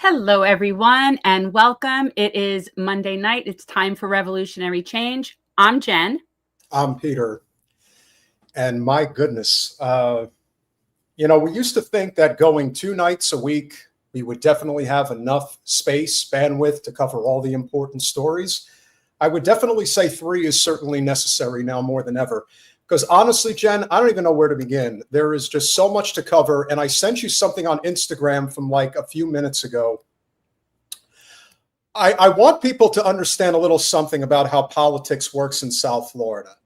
Hello, everyone, and welcome. It is Monday night. It's time for Revolutionary Change. I'm Jen. I'm Peter. And my goodness, we used to think that going 2 nights a week, we would definitely have enough space, bandwidth to cover all the important stories. I would definitely say 3 is certainly necessary now more than ever. Because honestly, Jen, I don't even know where to begin. There is just so much to cover. And I sent you something on Instagram from like a few minutes ago. I want people to understand a little something about how politics works in South Florida.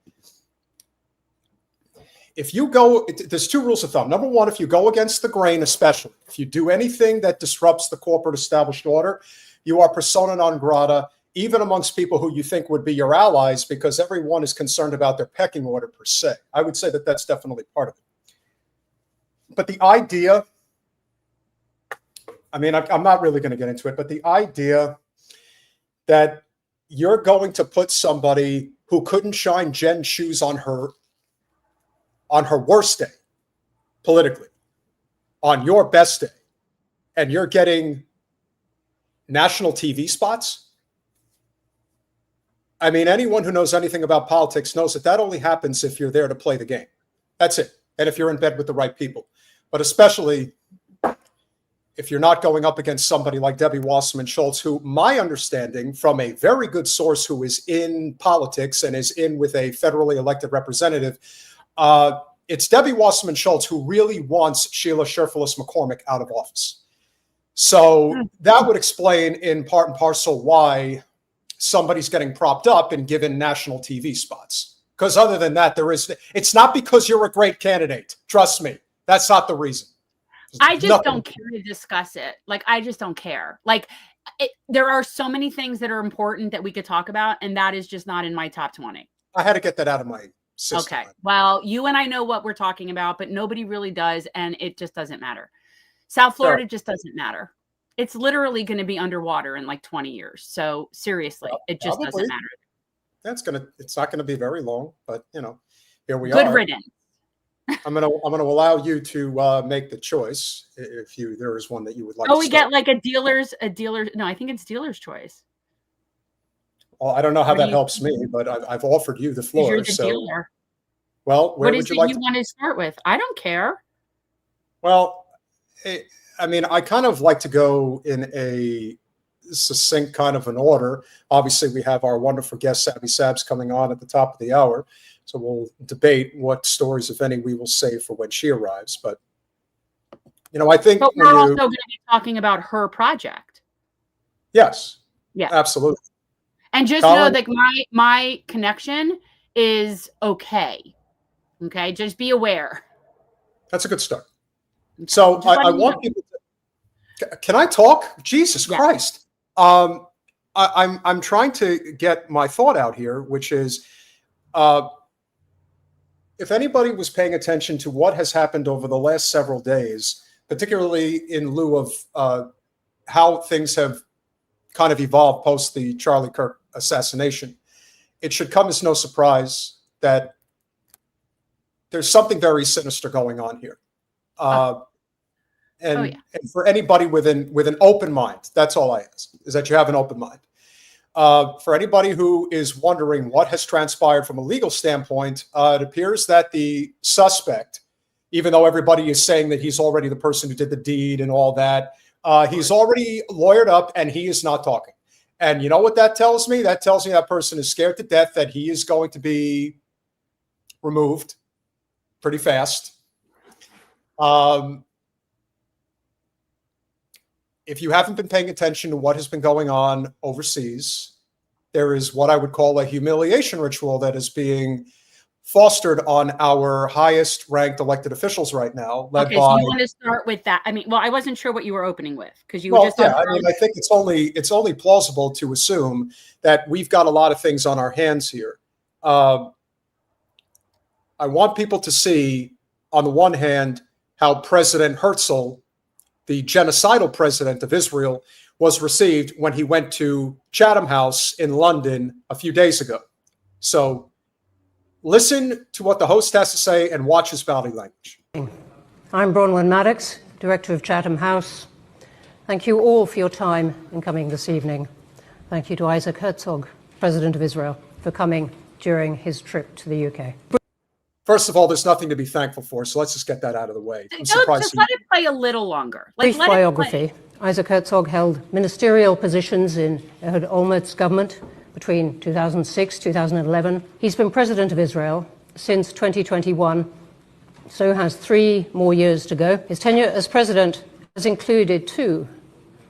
If you go, there's 2 rules of thumb. Number 1, if you go against the grain, especially if you do anything that disrupts the corporate established order, you are persona non grata, even amongst people who you think would be your allies, because everyone is concerned about their pecking order per se. I would say that that's definitely part of it. But the idea, I'm not really going to get into it, but the idea that you're going to put somebody who couldn't shine Jen's shoes on her worst day, politically, on your best day, and you're getting national TV spots. I mean, anyone who knows anything about politics knows that only happens if you're there to play the game. That's it. And if you're in bed with the right people. But especially if you're not going up against somebody like Debbie Wasserman Schultz, who, my understanding from a very good source who is in politics and is in with a federally elected representative, it's Debbie Wasserman Schultz who really wants Sheila Sherfilis McCormick out of office. So that would explain in part and parcel why somebody's getting propped up and given national TV spots. Because other than that, it's not because you're a great candidate. Trust me, that's not the reason. I just don't care to discuss it. I just don't care. There are so many things that are important that we could talk about, and that is just not in my top 20. I had to get that out of my system. Okay. Well, you and I know what we're talking about, but nobody really does, and it just doesn't matter. South Florida just doesn't matter. It's literally going to be underwater in like 20 years. So seriously, it just doesn't matter. It's not going to be very long, but here we are. Good riddance. I'm gonna allow you to make the choice if there is one that you would like. Oh, we get like a dealer's. No, I think it's dealer's choice. Well, I don't know how that helps me, but I've offered you the floor. You're the dealer. Well, where would you like? What is it you want to start with? I don't care. Well, I kind of like to go in a succinct kind of an order. Obviously, we have our wonderful guest, Sabby Sabs, coming on at the top of the hour. So we'll debate what stories, if any, we will save for when she arrives. But, I think... But we're also going to be talking about her project. Yes. Yeah. Absolutely. And just know that my connection is okay. Okay? Just be aware. That's a good start. So I want people to... Can I talk? Jesus Christ. I'm trying to get my thought out here, which is... if anybody was paying attention to what has happened over the last several days, particularly in lieu of how things have kind of evolved post the Charlie Kirk assassination, it should come as no surprise that there's something very sinister going on here. And for anybody with an open mind, that's all I ask, is that you have an open mind. For anybody who is wondering what has transpired from a legal standpoint, it appears that the suspect, even though everybody is saying that he's already the person who did the deed and all that, he's already lawyered up and he is not talking. And you know what that tells me? That tells me that person is scared to death that he is going to be removed pretty fast. If you haven't been paying attention to what has been going on overseas, there is what I would call a humiliation ritual that is being fostered on our highest ranked elected officials right now. So you want to start with that? I wasn't sure what you were opening with because you were just. Yeah, I think it's only plausible to assume that we've got a lot of things on our hands here. I want people to see, on the one hand, how President Herzl, the genocidal president of Israel, was received when he went to Chatham House in London a few days ago. So listen to what the host has to say and watch his body language. I'm Bronwyn Maddox, director of Chatham House. Thank you all for your time in coming this evening. Thank you to Isaac Herzog, President of Israel, for coming during his trip to the UK. First of all, there's nothing to be thankful for, so let's just get that out of the way. Just let it play a little longer. Brief biography. Isaac Herzog held ministerial positions in Ehud Olmert's government between 2006 2011. He's been President of Israel since 2021, so has 3 more years to go. His tenure as President has included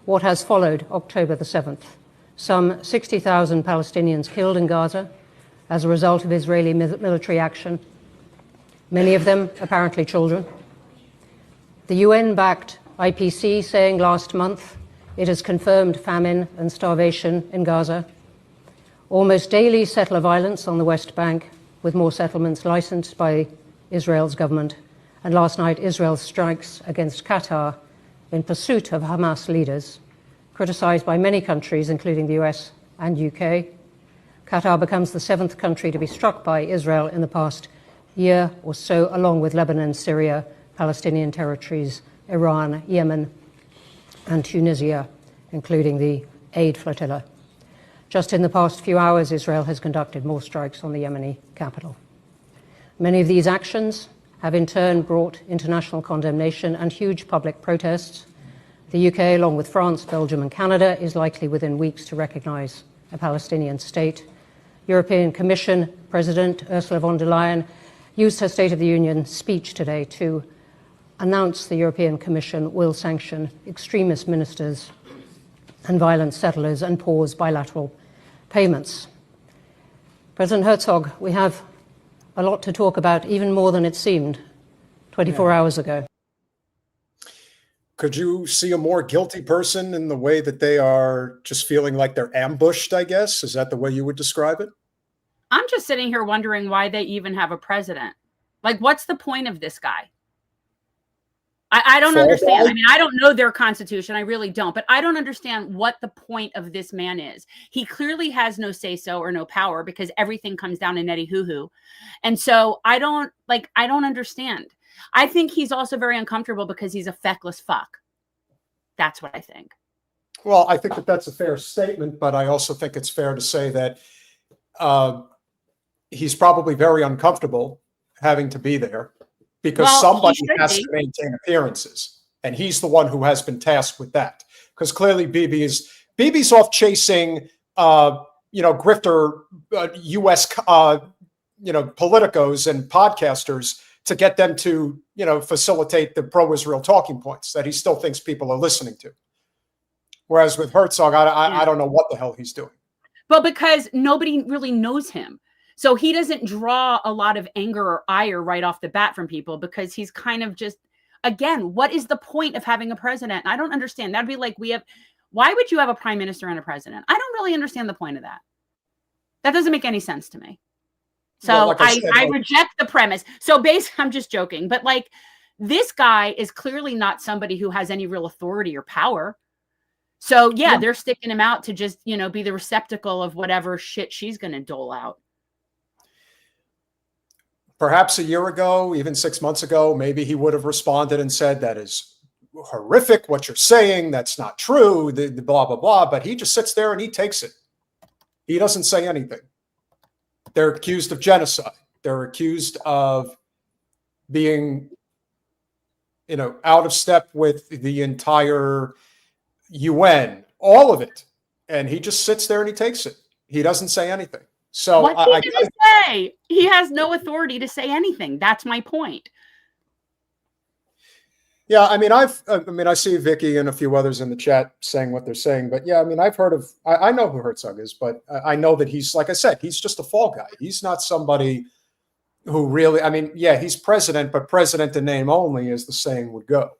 what has followed October the 7th. Some 60,000 Palestinians killed in Gaza as a result of Israeli military action, many of them apparently children. The UN-backed IPC saying last month it has confirmed famine and starvation in Gaza. Almost daily settler violence on the West Bank, with more settlements licensed by Israel's government. And last night, Israel's strikes against Qatar in pursuit of Hamas leaders, criticized by many countries, including the US and UK. Qatar becomes the 7th country to be struck by Israel in the past year or so, along with Lebanon, Syria, Palestinian territories, Iran, Yemen, and Tunisia, including the aid flotilla. Just in the past few hours, Israel has conducted more strikes on the Yemeni capital. Many of these actions have in turn brought international condemnation and huge public protests. The UK, along with France, Belgium, and Canada, is likely within weeks to recognize a Palestinian state. European Commission President Ursula von der Leyen used her State of the Union speech today to announce the European Commission will sanction extremist ministers and violent settlers and pause bilateral payments. President Herzog, we have a lot to talk about, even more than it seemed 24 hours ago. Could you see a more guilty person in the way that they are just feeling like they're ambushed, I guess? Is that the way you would describe it? I'm just sitting here wondering why they even have a president. Like, what's the point of this guy? I don't understand. I mean, I don't know their constitution. I really don't. But I don't understand what the point of this man is. He clearly has no say-so or no power because everything comes down to Netanyahu. And so I don't understand. I think he's also very uncomfortable because he's a feckless fuck. That's what I think. Well, I think that that's a fair statement, but I also think it's fair to say that he's probably very uncomfortable having to be there because somebody has to maintain appearances, and he's the one who has been tasked with that. Because clearly, Bibi's off chasing, grifter U.S. politicos and podcasters to get them to, facilitate the pro-Israel talking points that he still thinks people are listening to. Whereas with Herzog, I don't know what the hell he's doing. But because nobody really knows him. So he doesn't draw a lot of anger or ire right off the bat from people because he's kind of just, again, what is the point of having a president? I don't understand. That'd be like why would you have a prime minister and a president? I don't really understand the point of that. That doesn't make any sense to me. So I reject the premise. So basically, I'm just joking. But like, this guy is clearly not somebody who has any real authority or power. So yeah, they're sticking him out to just, be the receptacle of whatever shit she's going to dole out. Perhaps a year ago, even 6 months ago, maybe he would have responded and said, that is horrific what you're saying. That's not true, the blah, blah, blah. But he just sits there and he takes it. He doesn't say anything. They're accused of genocide. They're accused of being, out of step with the entire UN, all of it. And he just sits there and he takes it. He doesn't say anything. So what's he going to say? He has no authority to say anything. That's my point. Yeah, I see Vicky and a few others in the chat saying what they're saying, but yeah, I've heard of, I know who Herzog is, but I know that he's, like I said, he's just a fall guy. He's not somebody who really, he's president, but president in name only, as the saying would go.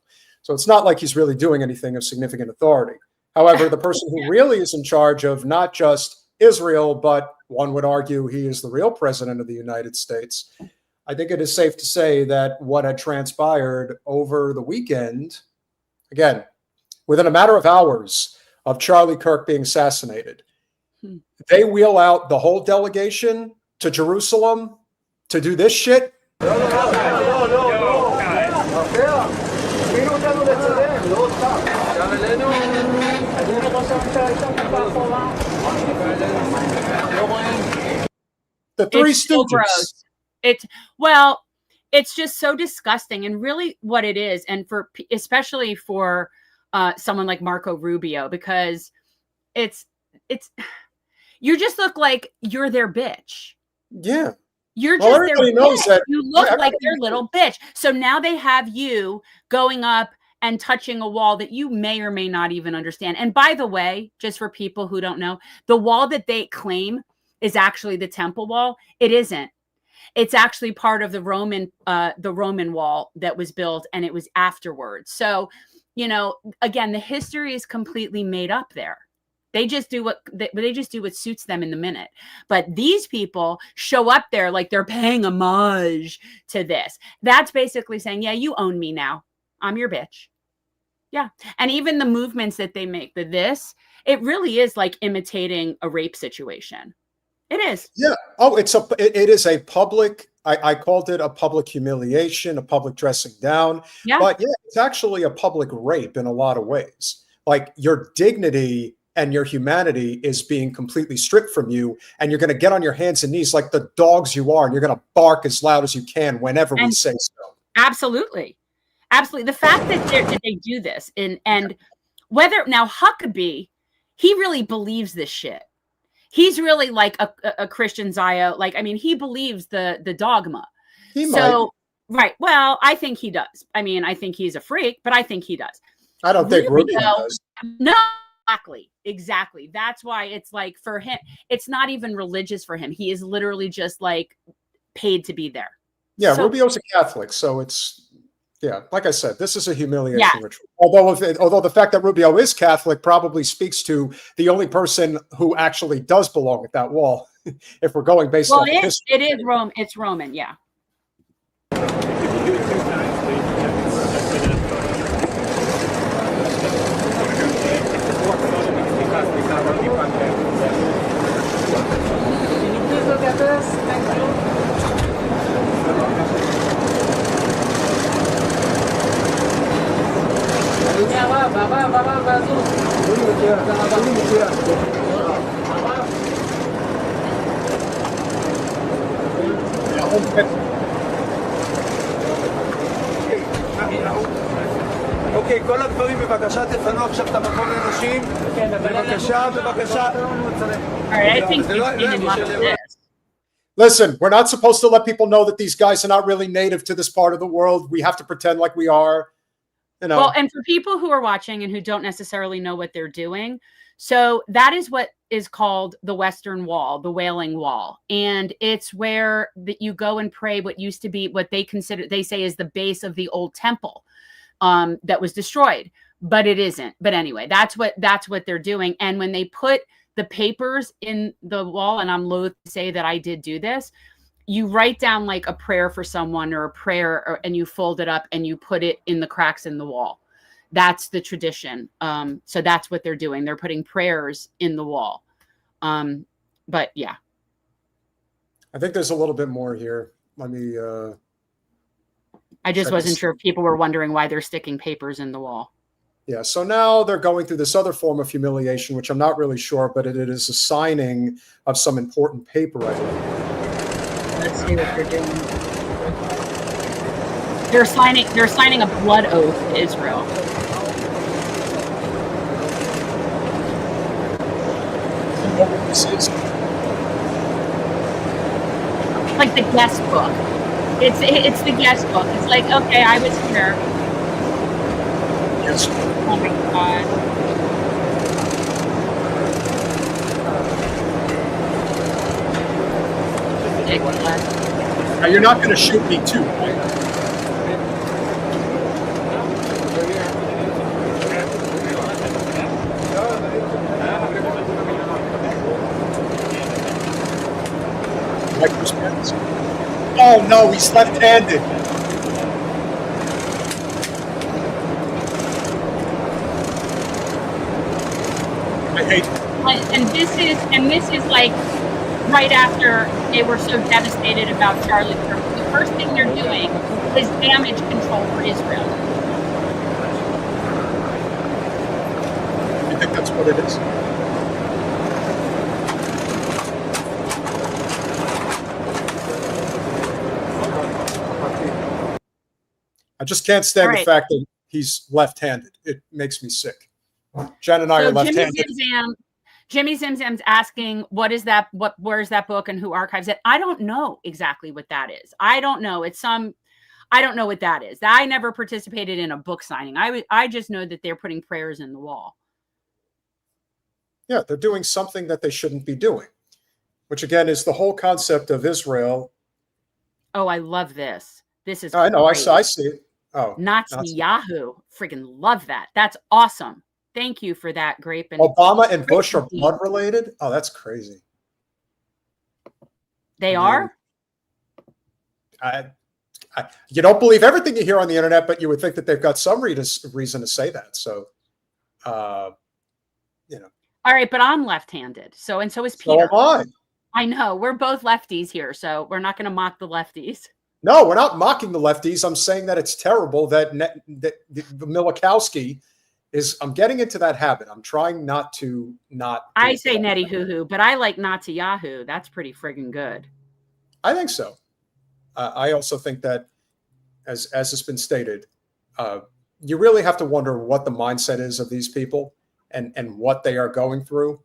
So it's not like he's really doing anything of significant authority. However, the person who really is in charge of not just Israel, but one would argue he is the real president of the United States. I think it is safe to say that what had transpired over the weekend, again, within a matter of hours of Charlie Kirk being assassinated, they wheel out the whole delegation to Jerusalem to do this shit. No. The Three It's so Stooges. gross. It's just so disgusting, and really what it is, and for especially for someone like Marco Rubio, because it's you just look like you're their bitch. Yeah. You're Well, just everybody their knows bitch. that. You look Yeah, like their little bitch. So now they have you going up and touching a wall that you may or may not even understand. And by the way, just for people who don't know, the wall that they claim is actually the temple wall. It isn't. It's actually part of the Roman wall that was built, and it was afterwards. So, you know, again, the history is completely made up there. They just do what suits them in the minute. But these people show up there like they're paying homage to this. That's basically saying, yeah, you own me now. I'm your bitch. Yeah. And even the movements that they make, it really is like imitating a rape situation. It is. Yeah. Oh, it is a public, I called it a public humiliation, a public dressing down. Yeah. But yeah, it's actually a public rape in a lot of ways. Like your dignity and your humanity is being completely stripped from you, and you're going to get on your hands and knees like the dogs you are, and you're going to bark as loud as you can whenever we say so. Absolutely. Absolutely. The fact that they do this, and whether now Huckabee, he really believes this shit. He's really like a Christian Zio. Like, I mean, he believes the dogma. He might. Right. Well, I think he does. I mean, I think he's a freak, but I think he does. I don't think Rubio does. No, exactly. That's why it's like for him, it's not even religious for him. He is literally just like paid to be there. Yeah, Rubio's a Catholic, so it's, yeah, like I said, this is a humiliation ritual. Although the fact that Rubio is Catholic probably speaks to the only person who actually does belong at that wall, if we're going based on history. It is Rome. It's Roman, yeah. אוקיי, כל הגברים בבקשה תפנו עכשיו את המקום לנשים. בבקשה, בבקשה. Listen, we're not supposed to let people know that these guys are not really native to this part of the world. We have to pretend like we are. You know. Well, and for people who are watching and who don't necessarily know what they're doing, so that is what is called the Western Wall, the Wailing Wall. And it's where you go and pray what used to be what they say is the base of the old temple that was destroyed, but it isn't. But anyway, that's what they're doing. And when they put the papers in the wall, and I'm loath to say that I did do this, you write down like a prayer for someone or a prayer, and you fold it up and you put it in the cracks in the wall. That's the tradition. So that's what they're doing. They're putting prayers in the wall. But yeah. I think there's a little bit more here. Let me. I just wasn't sure if people were wondering why they're sticking papers in the wall. Yeah. So now they're going through this other form of humiliation, which I'm not really sure, but it is a signing of some important paper. I think. Let's see what they're doing. They're signing a blood oath to Israel. What this is? Like the guest book. It's the guest book. It's like, okay, I was here. Yes. Oh my God. Now you're not going to shoot me too, right? Oh no, he's left-handed. I hate it. And this is like right after they were so devastated about Charlie Kirk. The first thing they're doing is damage control for Israel. You think that's what it is? I just can't stand the fact that he's left-handed. It makes me sick. Jen and I are left-handed. Jimmy Zimzam's asking, where's that book and who archives it? I don't know exactly what that is. I don't know. I don't know what that is. I never participated in a book signing. I just know that they're putting prayers in the wall. Yeah, they're doing something that they shouldn't be doing, which again is the whole concept of Israel. Oh, I love this. This is I know. I see it. Oh, Netanyahu. Freaking love that. That's awesome. Thank you for that, Grape. And Obama and Bush are blood related? Oh, that's crazy. They are? You don't believe everything you hear on the internet, but you would think that they've got some reason to say that. So, you know. All right, but I'm left-handed. So is Peter. So am I. I know. We're both lefties here, so we're not going to mock the lefties. No, we're not mocking the lefties. I'm saying that it's terrible that Milikowski is. I'm getting into that habit. I'm trying not to not. I say Netty hoo hoo, but I like Nazi Yahoo. That's pretty friggin' good. I think so. I also think that, as has been stated, you really have to wonder what the mindset is of these people and what they are going through.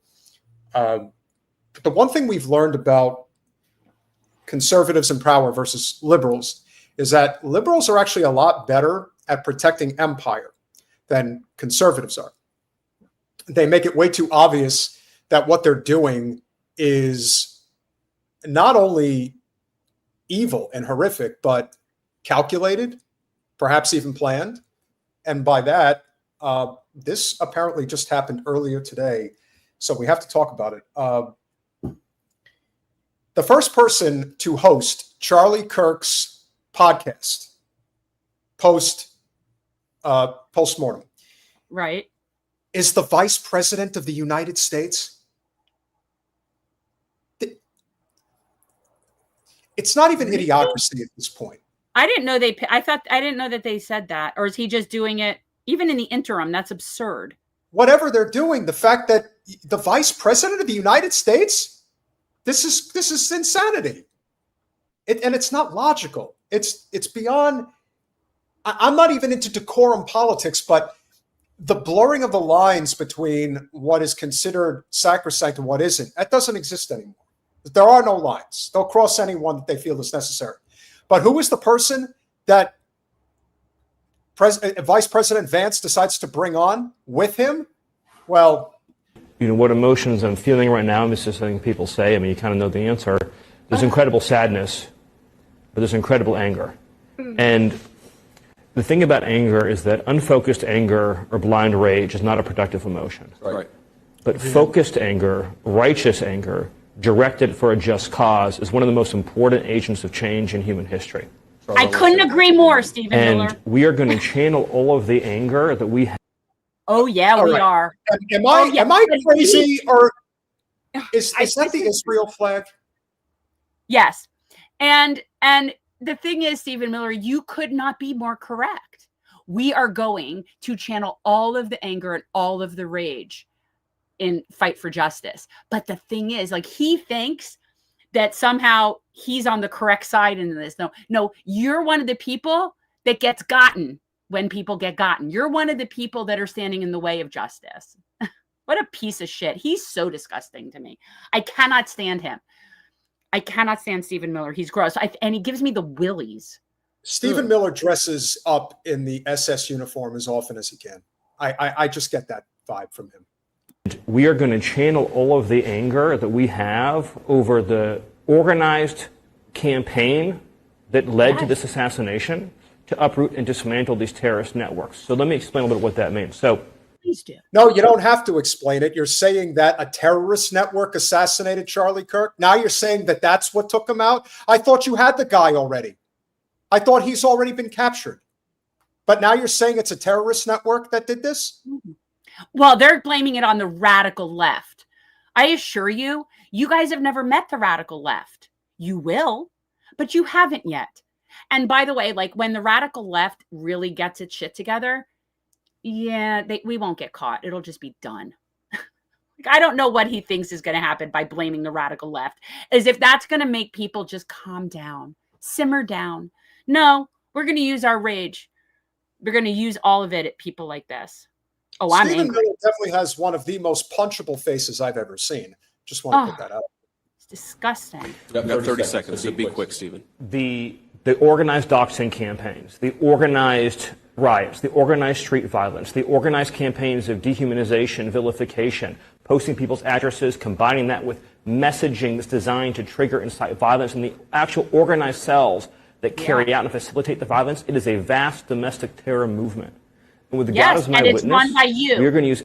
But the one thing we've learned about conservatives in power versus liberals is that liberals are actually a lot better at protecting empire than conservatives are. They make it way too obvious that what they're doing is not only evil and horrific, but calculated, perhaps even planned. And by that, this apparently just happened earlier today, so we have to talk about it. The first person to host Charlie Kirk's podcast post-mortem, right, is the Vice President of the United States. It's not even idiocracy at this point. I didn't know I didn't know that they said that. Or is he just doing it even in the interim? That's absurd. Whatever they're doing, the fact that the Vice President of the United States, this is insanity. And it's not logical. It's beyond. I'm not even into decorum politics, but the blurring of the lines between what is considered sacrosanct and what isn't, that doesn't exist anymore. There are no lines. They'll cross anyone that they feel is necessary. But who is the person that Vice President Vance decides to bring on with him? Well, what emotions I'm feeling right now, this is something people say. I mean, you kind of know the answer. There's incredible sadness, but there's incredible anger. And the thing about anger is that unfocused anger or blind rage is not a productive emotion. Right. But focused anger, righteous anger, directed for a just cause is one of the most important agents of change in human history. I couldn't agree more, Stephen Miller. And we are going to channel all of the anger that we have. Oh, yeah, we are. Am I crazy, or is that the Israel flag? Yes. And the thing is, Stephen Miller, you could not be more correct. We are going to channel all of the anger and all of the rage in fight for justice. But the thing is, like, he thinks that somehow he's on the correct side in this. No, you're one of the people that gets gotten when people get gotten. You're one of the people that are standing in the way of justice. What a piece of shit. He's so disgusting to me. I cannot stand him. I cannot stand Stephen Miller. He's gross. And he gives me the willies. Stephen Miller dresses up in the SS uniform as often as he can. I just get that vibe from him. We are going to channel all of the anger that we have over the organized campaign that led to this assassination to uproot and dismantle these terrorist networks. So let me explain a little bit what that means. So, please do. No, you don't have to explain it. You're saying that a terrorist network assassinated Charlie Kirk. Now you're saying that that's what took him out. I thought you had the guy already. I thought he's already been captured. But now you're saying it's a terrorist network that did this? Mm-hmm. Well, they're blaming it on the radical left. I assure you, you guys have never met the radical left. You will, but you haven't yet. And by the way, like, when the radical left really gets its shit together, yeah, we won't get caught. It'll just be done. I don't know what he thinks is going to happen by blaming the radical left, as if that's going to make people just calm down, simmer down. No, we're going to use our rage. We're going to use all of it at people like this. Oh, Stephen I'm angry. Miller definitely has one of the most punchable faces I've ever seen. Just want to put that out. It's disgusting. You've got 30 seconds, so be quick, Stephen. The organized doxing campaigns, the organized riots, the organized street violence, the organized campaigns of dehumanization, vilification, posting people's addresses, combining that with messaging that's designed to trigger and incite violence, and the actual organized cells that carry out and facilitate the violence, it is a vast domestic terror movement. And with God as my witness, run by you. We're going to use.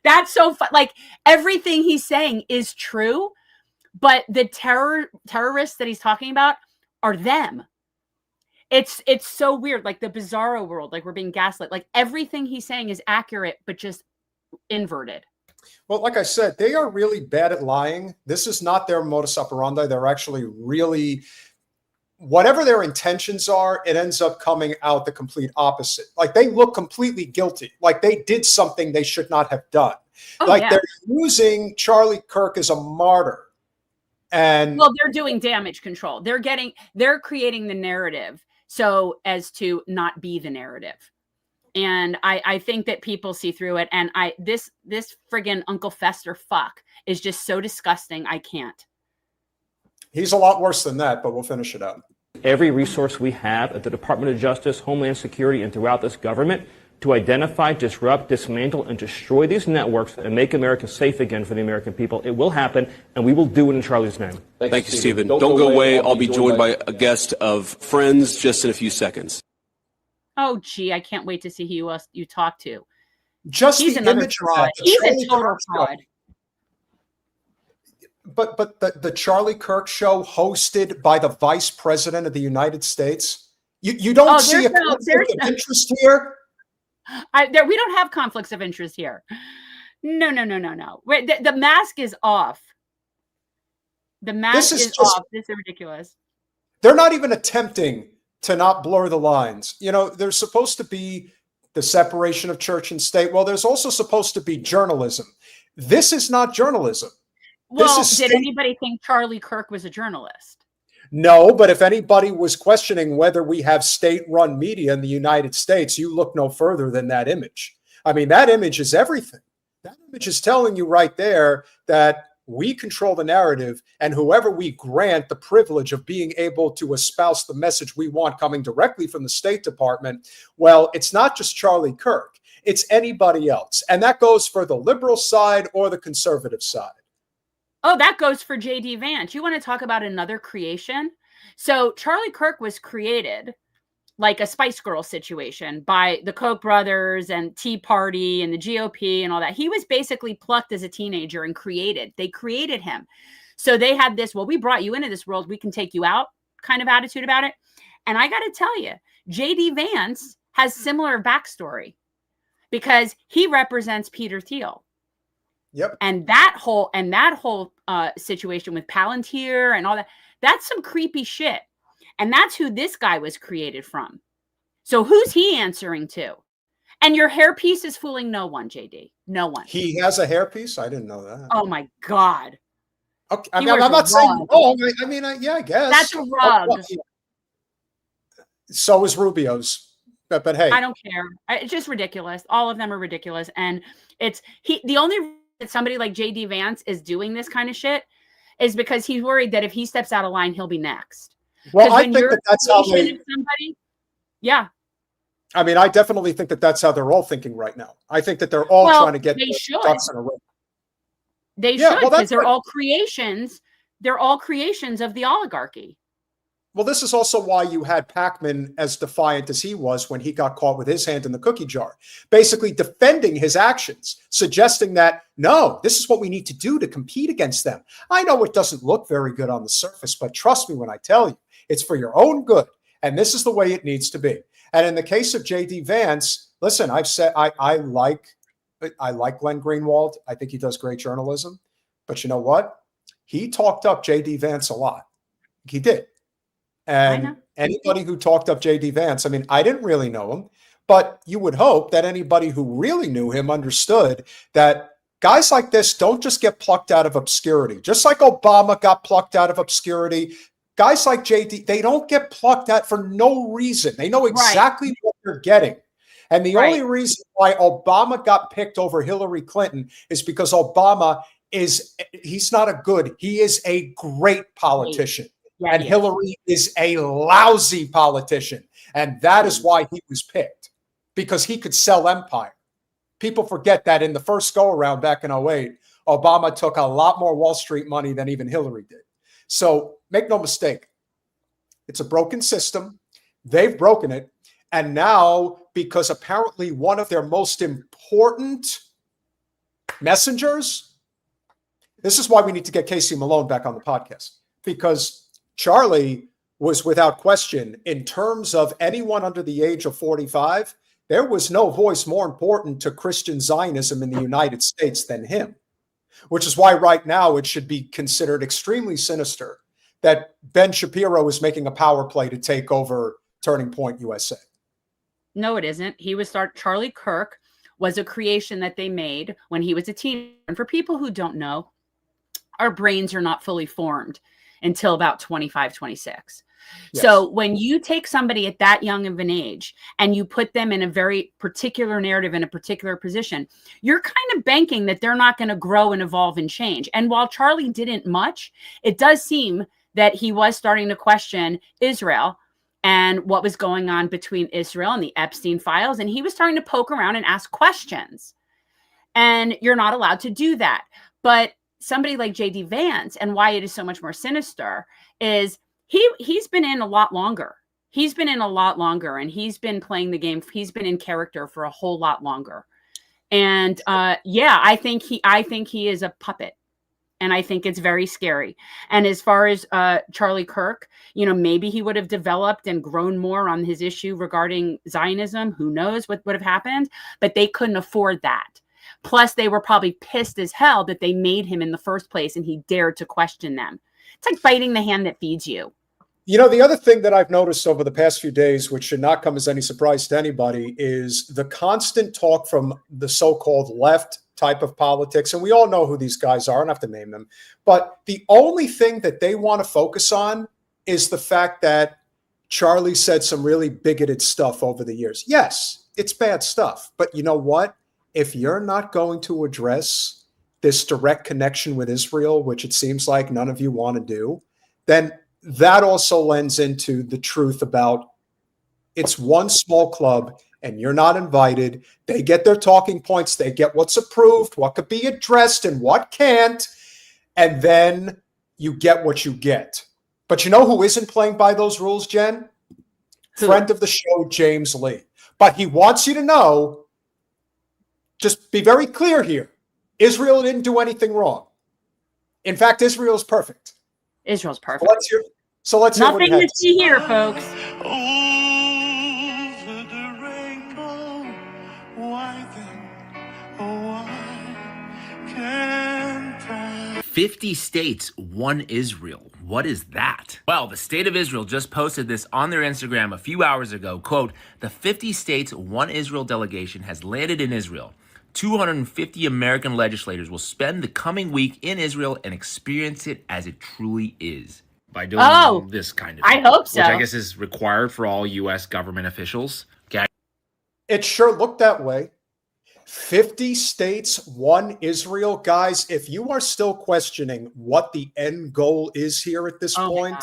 That's so fun. Like, everything he's saying is true, but the terrorists that he's talking about are them. It's so weird. Like the bizarro world, like we're being gaslit. Like everything he's saying is accurate, but just inverted. Well, like I said, they are really bad at lying. This is not their modus operandi. They're actually really, whatever their intentions are, it ends up coming out the complete opposite. Like they look completely guilty. Like they did something they should not have done. They're using Charlie Kirk as a martyr. And well, they're doing damage control. They're creating the narrative so as to not be the narrative. And I think that people see through it. And this friggin' Uncle Fester fuck is just so disgusting. I can't. He's a lot worse than that, but we'll finish it out. Every resource we have at the Department of Justice, Homeland Security, and throughout this government to identify, disrupt, dismantle, and destroy these networks and make America safe again for the American people. It will happen, and we will do it in Charlie's name. Thank you, Stephen. Don't go away. I'll be joined by a guest of Friends just in a few seconds. Oh, gee, I can't wait to see who else you talk to. Just He's the another image fraud. He's a total fraud. But the Charlie Kirk show hosted by the Vice President of the United States, you don't see a conflict of interest here? We don't have conflicts of interest here. No. Wait, the mask is off. The mask is off. This is ridiculous. They're not even attempting to not blur the lines. You know, there's supposed to be the separation of church and state. Well, there's also supposed to be journalism. This is not journalism. Well, did anybody think Charlie Kirk was a journalist? No, but if anybody was questioning whether we have state-run media in the United States, you look no further than that image. I mean, that image is everything. That image is telling you right there that we control the narrative, and whoever we grant the privilege of being able to espouse the message we want coming directly from the State Department, well, it's not just Charlie Kirk. It's anybody else. And that goes for the liberal side or the conservative side. Oh, that goes for J.D. Vance. You want to talk about another creation? So Charlie Kirk was created like a Spice Girl situation by the Koch brothers and Tea Party and the GOP and all that. He was basically plucked as a teenager and created. They created him. So they had this, well, we brought you into this world, we can take you out kind of attitude about it. And I got to tell you, J.D. Vance has similar backstory because he represents Peter Thiel. Yep. And that whole situation with Palantir and all that, that's some creepy shit. And that's who this guy was created from. So who's he answering to? And your hairpiece is fooling no one, JD. No one. He has a hairpiece? I didn't know that. Oh my God. Okay. I mean, I'm not saying, yeah, I guess. That's a rug. So is Rubio's. But hey. I don't care. It's just ridiculous. All of them are ridiculous. And the only reason that somebody like J.D. Vance is doing this kind of shit is because he's worried that if he steps out of line, he'll be next. Well, I think that's how they. Yeah. I mean, I definitely think that that's how they're all thinking right now. I think that they're all trying to get ducks in a row. They should, because they're all creations. They're all creations of the oligarchy. Well, this is also why you had Pac-Man as defiant as he was when he got caught with his hand in the cookie jar, basically defending his actions, suggesting that, no, this is what we need to do to compete against them. I know it doesn't look very good on the surface, but trust me when I tell you, it's for your own good. And this is the way it needs to be. And in the case of J.D. Vance, listen, I've said I like Glenn Greenwald. I think he does great journalism. But you know what? He talked up J.D. Vance a lot. He did. And anybody who talked up J.D. Vance, I mean, I didn't really know him, but you would hope that anybody who really knew him understood that guys like this don't just get plucked out of obscurity. Just like Obama got plucked out of obscurity, guys like JD, they don't get plucked at for no reason. They know exactly what they're getting. And the only reason why Obama got picked over Hillary Clinton is because Obama he's not a good, he is a great politician. Yeah, and Hillary is a lousy politician. And that is why he was picked, because he could sell empire. People forget that in the first go around back in 2008, Obama took a lot more Wall Street money than even Hillary did. So make no mistake, it's a broken system. They've broken it. And now, because apparently one of their most important messengers, this is why we need to get Casey Malone back on the podcast, because Charlie was without question, in terms of anyone under the age of 45, there was no voice more important to Christian Zionism in the United States than him, which is why right now it should be considered extremely sinister that Ben Shapiro is making a power play to take over Turning Point USA. No, it isn't. Charlie Kirk was a creation that they made when he was a teenager. And for people who don't know, our brains are not fully formed until about 25, 26. Yes. So when you take somebody at that young of an age and you put them in a very particular narrative in a particular position, you're kind of banking that they're not going to grow and evolve and change. And while Charlie didn't much, it does seem that he was starting to question Israel and what was going on between Israel and the Epstein files. And he was starting to poke around and ask questions. And you're not allowed to do that. But somebody like J.D. Vance, and why it is so much more sinister, is he's been in a lot longer. He's been in a lot longer, and he's been playing the game. He's been in character for a whole lot longer. And I think he is a puppet. And I think it's very scary. And as far as Charlie Kirk, maybe he would have developed and grown more on his issue regarding Zionism. Who knows what would have happened? But they couldn't afford that. Plus, they were probably pissed as hell that they made him in the first place and he dared to question them. It's like biting the hand that feeds you. The other thing that I've noticed over the past few days, which should not come as any surprise to anybody, is the constant talk from the so-called left type of politics. And we all know who these guys are. I don't have to name them. But the only thing that they want to focus on is the fact that Charlie said some really bigoted stuff over the years. Yes, it's bad stuff. But you know what? If you're not going to address this direct connection with Israel, which it seems like none of you want to do, then that also lends into the truth about it's one small club and you're not invited. They get their talking points. They get what's approved, what could be addressed and what can't. And then you get what you get. But you know who isn't playing by those rules, Jen? Friend of the show, James Lee. But he wants you to know, just be very clear here. Israel didn't do anything wrong. In fact, Israel's perfect. Israel's perfect. So let's hear nothing to see here, folks. Over the rainbow, why then, why can't I? 50 states, one Israel. What is that? Well, the state of Israel just posted this on their Instagram a few hours ago. Quote, the 50 states, one Israel delegation has landed in Israel. 250 American legislators will spend the coming week in Israel and experience it as it truly is. By doing this kind of thing. I hope so. Which I guess is required for all U.S. government officials. Okay. It sure looked that way. 50 states, one Israel. Guys, if you are still questioning what the end goal is here at this point,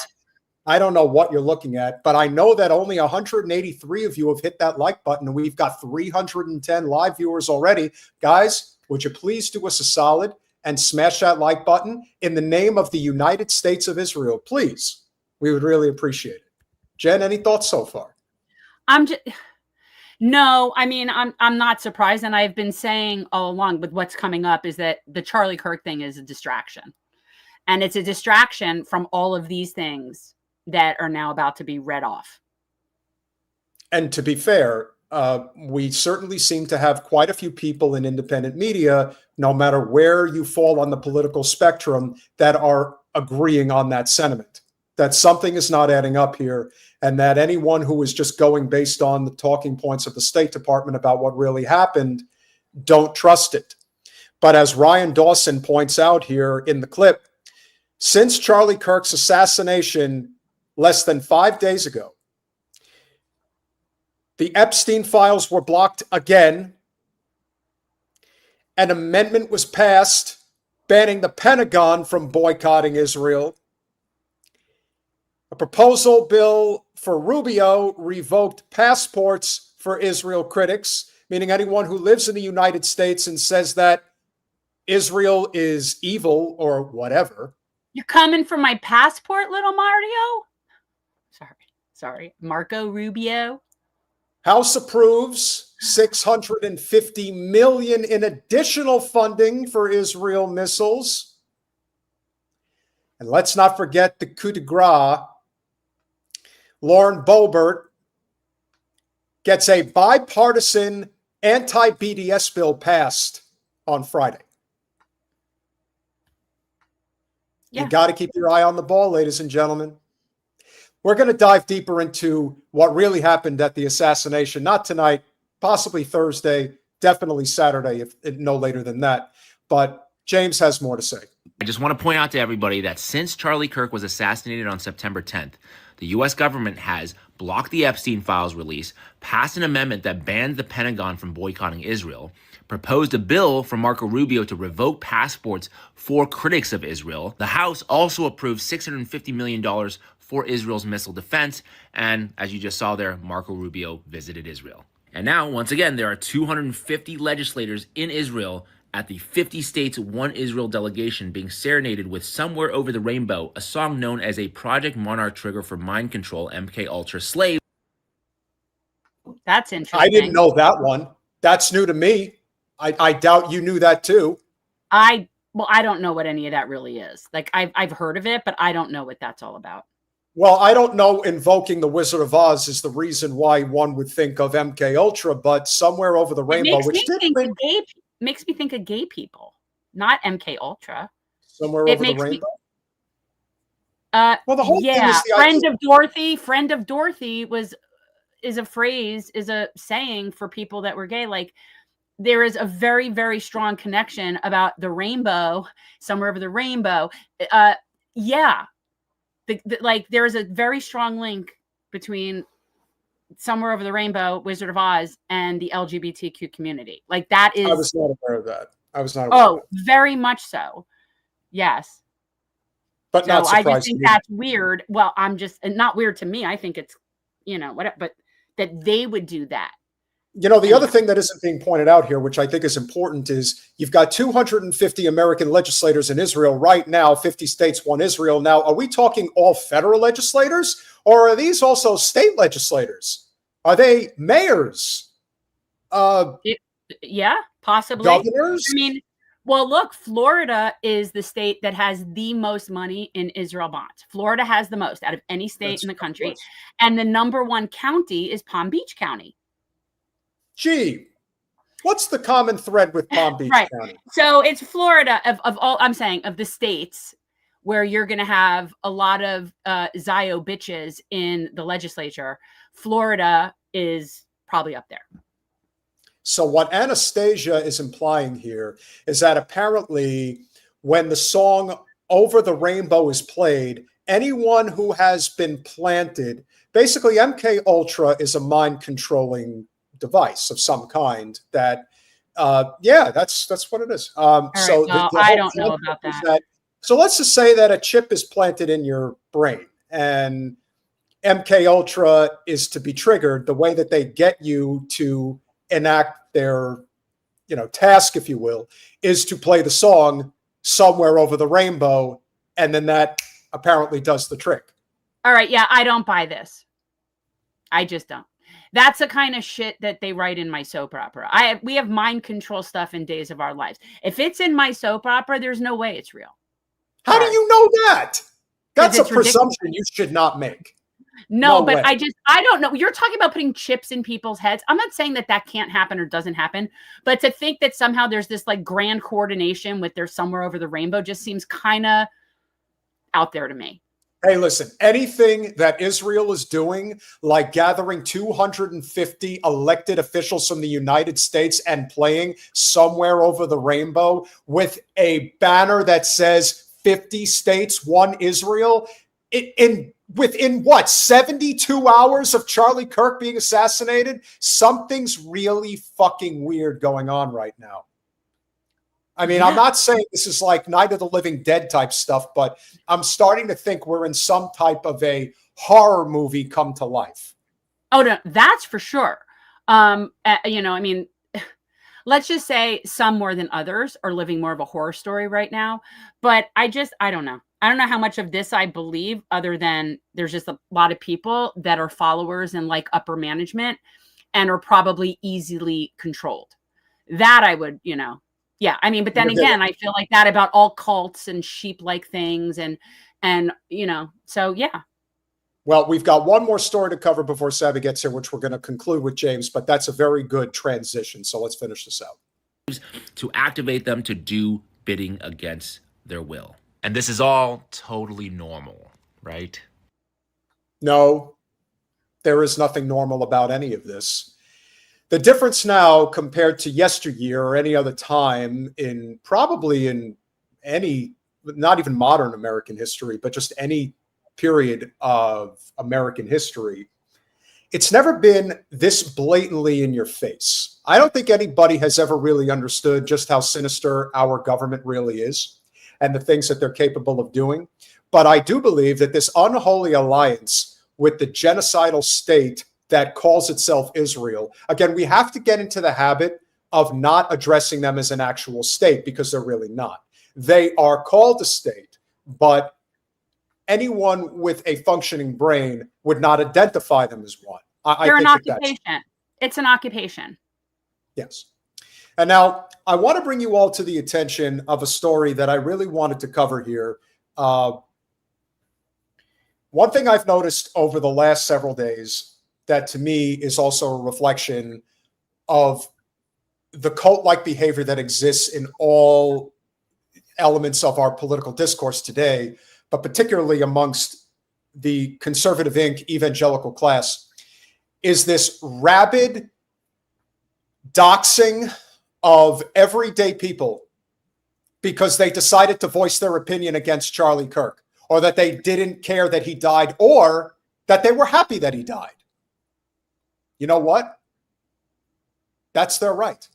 I don't know what you're looking at, but I know that only 183 of you have hit that like button, and we've got 310 live viewers already. Guys, would you please do us a solid and smash that like button in the name of the United States of Israel? Please. We would really appreciate it. Jen, any thoughts so far? No, I mean, I'm not surprised. And I've been saying all along with what's coming up is that the Charlie Kirk thing is a distraction. And it's a distraction from all of these things that are now about to be read off. And to be fair, we certainly seem to have quite a few people in independent media, no matter where you fall on the political spectrum, that are agreeing on that sentiment, that something is not adding up here, and that anyone who is just going based on the talking points of the State Department about what really happened, don't trust it. But as Ryan Dawson points out here in the clip, since Charlie Kirk's assassination, less than 5 days ago, the Epstein files were blocked again. An amendment was passed banning the Pentagon from boycotting Israel. A proposal bill for Rubio revoked passports for Israel critics, meaning anyone who lives in the United States and says that Israel is evil or whatever. You're coming for my passport, little Mario? Sorry. Marco Rubio. House approves $650 million in additional funding for Israel missiles. And let's not forget the coup de grace. Lauren Boebert gets a bipartisan anti-BDS bill passed on Friday. Yeah. You got to keep your eye on the ball, ladies and gentlemen. We're going to dive deeper into what really happened at the assassination, not tonight, possibly Thursday, definitely Saturday, if no later than that. But James has more to say. I just want to point out to everybody that since Charlie Kirk was assassinated on September 10th, the U.S. government has blocked the Epstein files release, passed an amendment that bans the Pentagon from boycotting Israel, proposed a bill from Marco Rubio to revoke passports for critics of Israel. The House also approved $650 million for Israel's missile defense. And as you just saw there, Marco Rubio visited Israel. And now, once again, there are 250 legislators in Israel at the 50 states One Israel delegation being serenaded with Somewhere Over the Rainbow, a song known as a Project Monarch trigger for mind control MK Ultra slave. That's interesting. I didn't know that one. That's new to me. I doubt you knew that too. I don't know what any of that really is. Like I've heard of it, but I don't know what that's all about. Well, I don't know invoking the Wizard of Oz is the reason why one would think of MK Ultra, but Somewhere Over the Rainbow, makes me think of gay people, not MK Ultra. Somewhere Over the Rainbow. Well, the whole thing is the friend of Dorothy is a phrase, is a saying for people that were gay. Like there is a very, very strong connection about the rainbow, Somewhere Over the Rainbow. Like there is a very strong link between Somewhere Over the Rainbow, Wizard of Oz, and the LGBTQ community. Like that is. I was not aware of that. I was not aware of that. Very much so. Yes. But not I just think that's weird. Well, I'm just not weird to me. I think it's, whatever, but that they would do that. The other thing that isn't being pointed out here, which I think is important, is you've got 250 American legislators in Israel right now, 50 states, One Israel. Now, are we talking all federal legislators, or are these also state legislators? Are they mayors? Yeah, possibly. Governors? Well, look, Florida is the state that has the most money in Israel bonds. Florida has the most out of any state in the country. And the number one county is Palm Beach County. Gee, what's the common thread with Palm Beach County? So it's Florida of all, I'm saying, of the states where you're going to have a lot of Zio bitches in the legislature. Florida is probably up there. So what Anastasia is implying here is that apparently when the song Over the Rainbow is played, anyone who has been planted, basically MK Ultra is a mind controlling device of some kind that, that's what it is. I don't know about that. So let's just say that a chip is planted in your brain and MK Ultra is to be triggered. The way that they get you to enact their, task, if you will, is to play the song Somewhere Over the Rainbow. And then that apparently does the trick. All right. Yeah. I don't buy this. I just don't. That's the kind of shit that they write in my soap opera. We have mind control stuff in Days of Our Lives. If it's in my soap opera, there's no way it's real. How do you know that? That's a presumption you should not make. No, but way. I don't know. You're talking about putting chips in people's heads. I'm not saying that can't happen or doesn't happen, but to think that somehow there's this like grand coordination with their Somewhere Over the Rainbow just seems kind of out there to me. Hey, listen, anything that Israel is doing, like gathering 250 elected officials from the United States and playing Somewhere Over the Rainbow with a banner that says 50 states, One Israel, within what, 72 hours of Charlie Kirk being assassinated? Something's really fucking weird going on right now. I mean, I'm not saying this is like Night of the Living Dead type stuff, but I'm starting to think we're in some type of a horror movie come to life. Oh, no, that's for sure. You know, I mean, let's just say some more than others are living more of a horror story right now. But I don't know. I don't know how much of this I believe, other than there's just a lot of people that are followers and like upper management and are probably easily controlled. That I would, you know, yeah. I mean, but then again, I feel like that about all cults and sheep-like things and, you know, so yeah. Well, we've got one more story to cover before Sabby gets here, which we're going to conclude with James, but that's a very good transition. So let's finish this out. To activate them to do bidding against their will. And this is all totally normal, right? No, there is nothing normal about any of this. The difference now compared to yesteryear or any other time probably in any, not even modern American history, but just any period of American history, it's never been this blatantly in your face. I don't think anybody has ever really understood just how sinister our government really is and the things that they're capable of doing. But I do believe that this unholy alliance with the genocidal state that calls itself Israel, again, we have to get into the habit of not addressing them as an actual state, because they're really not. They are called a state, but anyone with a functioning brain would not identify them as one. They're an occupation. It's an occupation. Yes. And now I want to bring you all to the attention of a story that I really wanted to cover here. One thing I've noticed over the last several days that to me is also a reflection of the cult-like behavior that exists in all elements of our political discourse today, but particularly amongst the conservative Inc. evangelical class, is this rabid doxing of everyday people because they decided to voice their opinion against Charlie Kirk, or that they didn't care that he died, or that they were happy that he died. You know what? That's their right.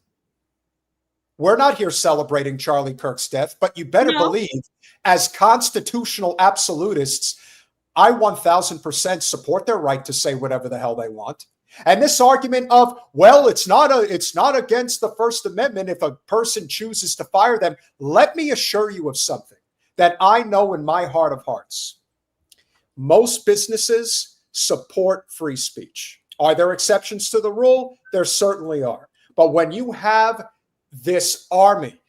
We're not here celebrating Charlie Kirk's death, but you better believe, as constitutional absolutists, I 1000% support their right to say whatever the hell they want. And this argument of, well, it's not against the First Amendment if a person chooses to fire them. Let me assure you of something that I know in my heart of hearts. Most businesses support free speech. Are there exceptions to the rule? There certainly are. But when you have this army,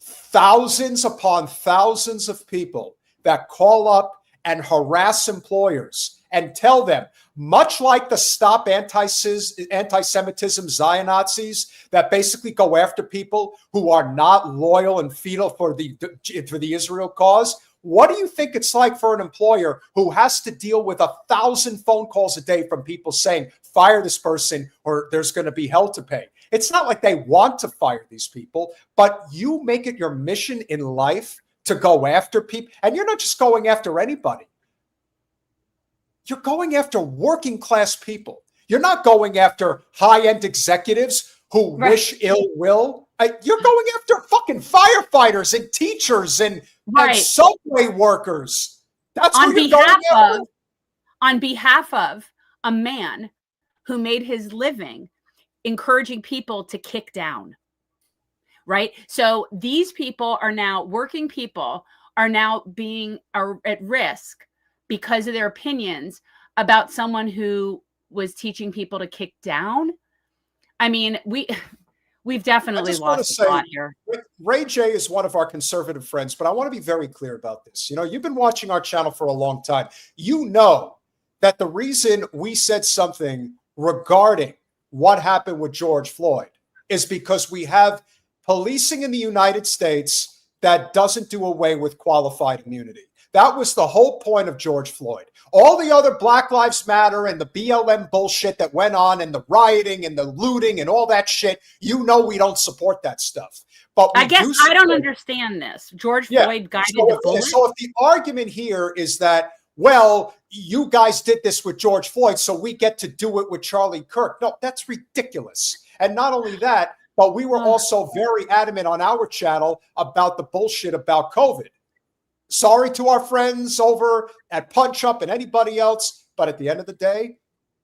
thousands upon thousands of people that call up and harass employers and tell them, much like the Stop Anti-Semitism Zion-Nazis that basically go after people who are not loyal and fidel for the Israel cause, what do you think it's like for an employer who has to deal with 1,000 phone calls a day from people saying, fire this person or there's going to be hell to pay? It's not like they want to fire these people, but you make it your mission in life to go after people. And you're not just going after anybody. You're going after working class people. You're not going after high-end executives who wish ill will. You're going after fucking firefighters and teachers and subway workers. That's who you're going after. On behalf of a man who made his living encouraging people to kick down, right? So these people are now, working people are now being at risk because of their opinions about someone who was teaching people to kick down. I mean, we've definitely lost a lot here. Ray J is one of our conservative friends, but I want to be very clear about this. You know, you've been watching our channel for a long time. You know that the reason we said something regarding what happened with George Floyd is because we have policing in the United States that doesn't do away with qualified immunity. That was the whole point of George Floyd. All the other Black Lives Matter and the BLM bullshit that went on and the rioting and the looting and all that shit, you know we don't support that stuff. But I guess I don't understand this. George Floyd guided the bullet. So if the argument here is that, well, you guys did this with George Floyd, so we get to do it with Charlie Kirk. No, that's ridiculous. And not only that, but we were also very adamant on our channel about the bullshit about COVID. Sorry to our friends over at Punch Up and anybody else, but at the end of the day,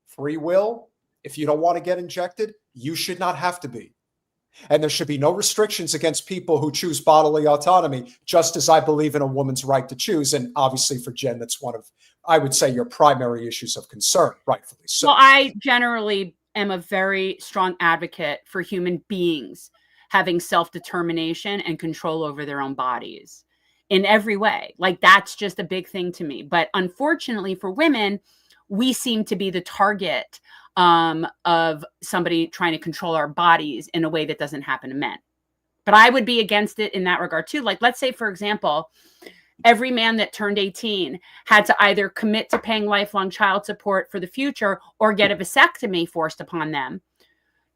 free will. If you don't want to get injected, you should not have to be. And there should be no restrictions against people who choose bodily autonomy, just as I believe in a woman's right to choose. And obviously for Jen, that's one of, I would say, your primary issues of concern, rightfully so. Well, I generally am a very strong advocate for human beings having self-determination and control over their own bodies in every way. Like, that's just a big thing to me. But unfortunately for women, we seem to be the target of somebody trying to control our bodies in a way that doesn't happen to men. But I would be against it in that regard too. Like, let's say, for example, every man that turned 18 had to either commit to paying lifelong child support for the future or get a vasectomy forced upon them.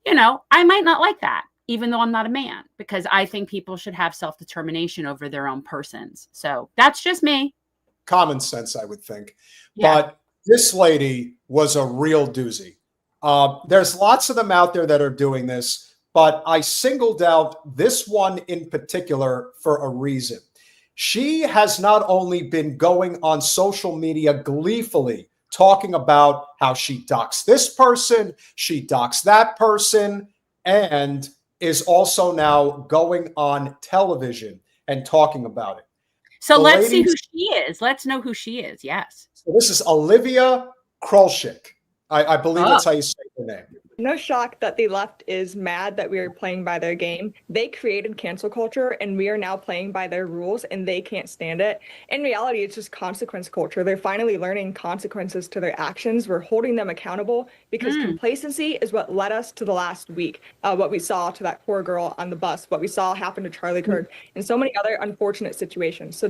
You know, I might not like that, even though I'm not a man, because I think people should have self-determination over their own persons. So that's just me. Common sense, I would think. Yeah. But this lady was a real doozy. There's lots of them out there that are doing this, but I singled out this one in particular for a reason. She has not only been going on social media gleefully talking about how she doxed this person, she doxed that person, and is also now going on television and talking about it. So let's see who she is. Let's know who she is. Yes. So this is Olivia Krolczyk. I believe that's how you say her name. No shock that the left is mad that we are playing by their game. They created cancel culture and we are now playing by their rules and they can't stand it. In reality, it's just consequence culture. They're finally learning consequences to their actions. We're holding them accountable because complacency is what led us to the last week. What we saw to that poor girl on the bus, what we saw happen to Charlie Kirk, and so many other unfortunate situations.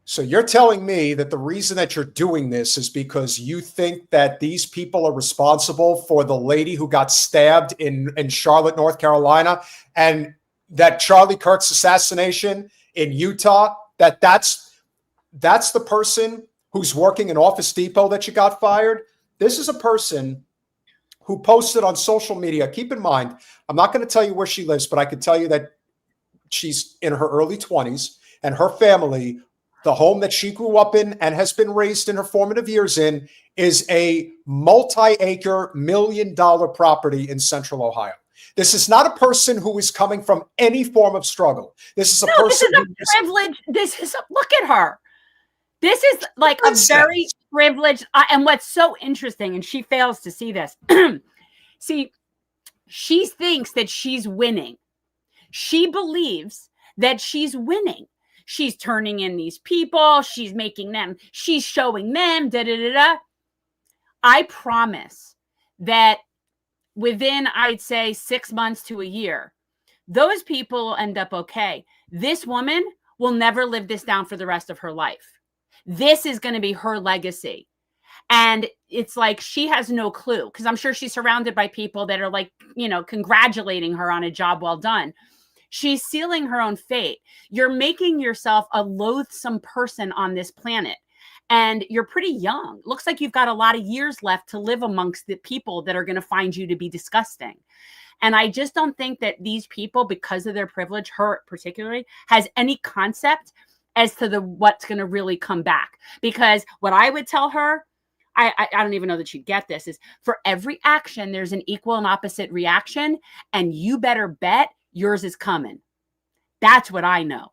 So you're telling me that the reason that you're doing this is because you think that these people are responsible for the lady who got stabbed in Charlotte, North Carolina, and that Charlie Kirk's assassination in Utah, that's the person who's working in Office Depot that you got fired? This is a person who posted on social media. Keep in mind, I'm not going to tell you where she lives, but I can tell you that she's in her early 20s and her family, the home that she grew up in and has been raised in her formative years in, is a multi-acre, $1 million property in Central Ohio. This is not a person who is coming from any form of struggle. This is a person. This is a privilege. Look at her. This is like a very privileged. And what's so interesting, and she fails to see this. See, she thinks that she's winning. She believes that she's winning. She's turning in these people. She's making them. She's showing them. I promise that within, I'd say, 6 months to a year, those people will end up okay. This woman will never live this down for the rest of her life. This is going to be her legacy. And it's like she has no clue, because I'm sure she's surrounded by people that are like, you know, congratulating her on a job well done. She's sealing her own fate. You're making yourself a loathsome person on this planet. And you're pretty young. Looks like you've got a lot of years left to live amongst the people that are going to find you to be disgusting. And I just don't think that these people, because of their privilege, her particularly, has any concept as to what's going to really come back. Because what I would tell her, I don't even know that she'd get this, is for every action, there's an equal and opposite reaction. And you better bet yours is coming. That's what I know.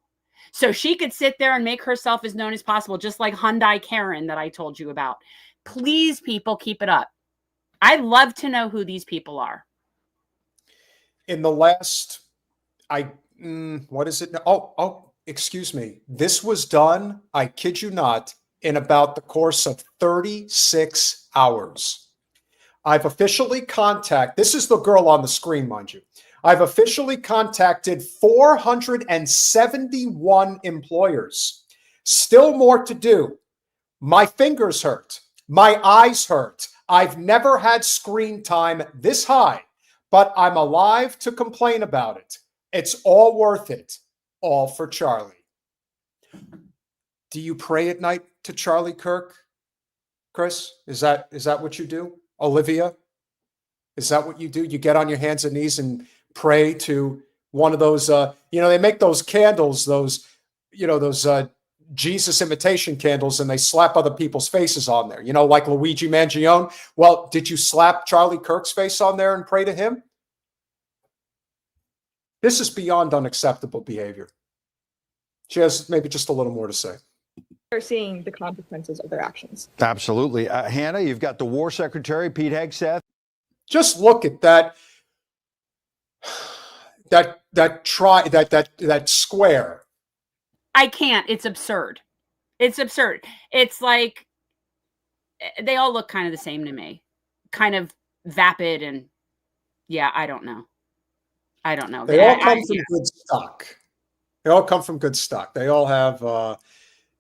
So she could sit there and make herself as known as possible, just like Hyundai Karen that I told you about. Please, people, keep it up. I'd love to know who these people are. In the last, what is it? Oh, excuse me. This was done, I kid you not, in about the course of 36 hours. I've officially contacted, this is the girl on the screen, mind you. I've officially contacted 471 employers. Still more to do. My fingers hurt. My eyes hurt. I've never had screen time this high, but I'm alive to complain about it. It's all worth it. All for Charlie. Do you pray at night, to Charlie Kirk, Chris? Is that what you do? Olivia, is that what you do? You get on your hands and knees and pray to one of those, they make those candles, those Jesus imitation candles, and they slap other people's faces on there, like Luigi Mangione. Well, did you slap Charlie Kirk's face on there and pray to him? This is beyond unacceptable behavior. She has maybe just a little more to say. They're seeing the consequences of their actions. Absolutely. Hannah, you've got the War Secretary, Pete Hegseth. Just look at that square. I can't. It's absurd. It's absurd. It's like they all look kind of the same to me. Kind of vapid and I don't know. They all come from good stock. They all come from good stock. They all have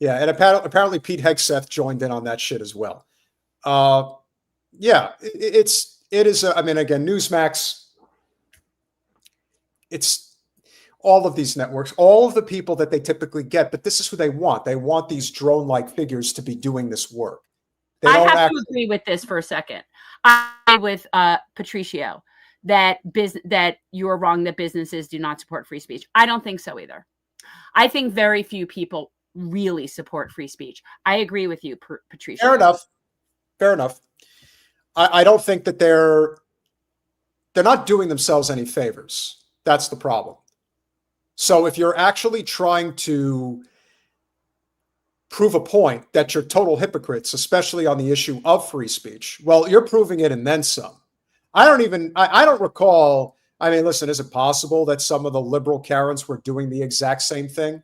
and apparently Pete Hegseth joined in on that shit as well. It is again, Newsmax, it's all of these networks, all of the people that they typically get, but this is who they want. They want these drone-like figures to be doing this work. I have to agree with this for a second. I agree with Patricio that you are wrong that businesses do not support free speech. I don't think so either. I think very few people really support free speech. I agree with you, Patricio. Fair enough. I don't think that they're not doing themselves any favors. That's the problem. So if you're actually trying to prove a point that you're total hypocrites, especially on the issue of free speech, well, you're proving it and then some. I don't recall. I mean, listen, is it possible that some of the liberal Karens were doing the exact same thing?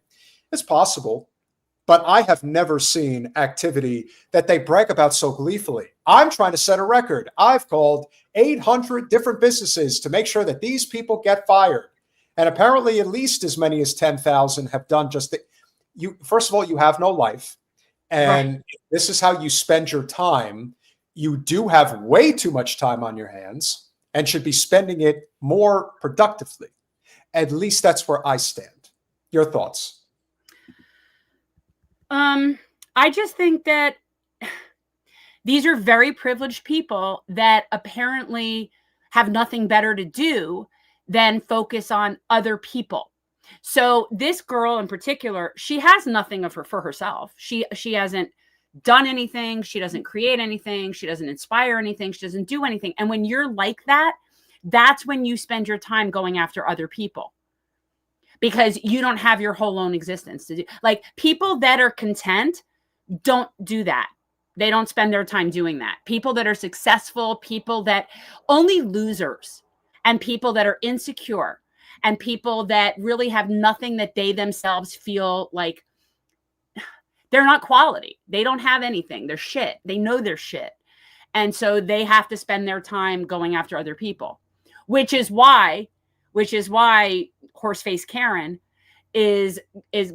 It's possible. But I have never seen activity that they brag about so gleefully. I'm trying to set a record. I've called 800 different businesses to make sure that these people get fired. And apparently at least as many as 10,000 have done just the, first of all, you have no life. And right. This is how you spend your time. You do have way too much time on your hands and should be spending it more productively. At least that's where I stand. Your thoughts? I just think that these are very privileged people that apparently have nothing better to do than focus on other people. So this girl in particular, she has nothing for herself. She hasn't done anything. She doesn't create anything. She doesn't inspire anything. She doesn't do anything. And when you're like that, that's when you spend your time going after other people. Because you don't have your whole own existence to do. Like people that are content don't do that. They don't spend their time doing that. People that are successful, people that only losers and people that are insecure and people that really have nothing that they themselves feel like they're not quality. They don't have anything. They're shit. They know they're shit. And so they have to spend their time going after other people, which is why Horseface Karen is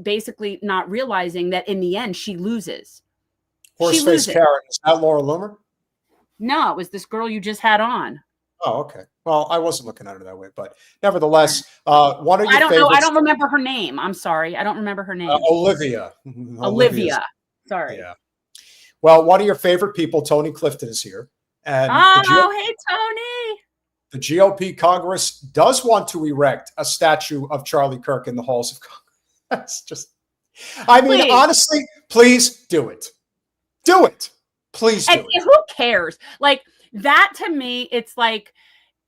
basically not realizing that in the end she loses. Horseface Karen, is that Laura Loomer? No, it was this girl you just had on. Oh, okay. Well, I wasn't looking at her that way, but nevertheless, one of your favorites. I don't remember her name. I'm sorry. I don't remember her name. Olivia. Olivia. Sorry. Yeah. Well, one of your favorite people, Tony Clifton, is here. And hey, Tony. The GOP Congress does want to erect a statue of Charlie Kirk in the halls of Congress. That's just, please. Honestly, please do it. Do it. Please do it. Who cares? Like that to me, it's like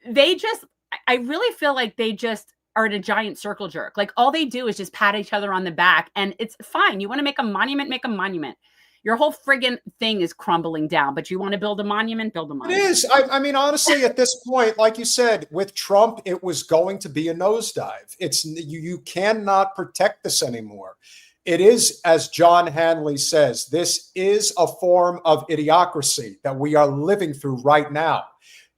I really feel like they just are in a giant circle jerk. Like all they do is just pat each other on the back and it's fine. You want to make a monument, make a monument. Your whole friggin' thing is crumbling down, but you want to build a monument, build a monument. It is. I mean, honestly, at this point, like you said, with Trump, it was going to be a nosedive. You cannot protect this anymore. It is, as John Hanley says, this is a form of idiocracy that we are living through right now.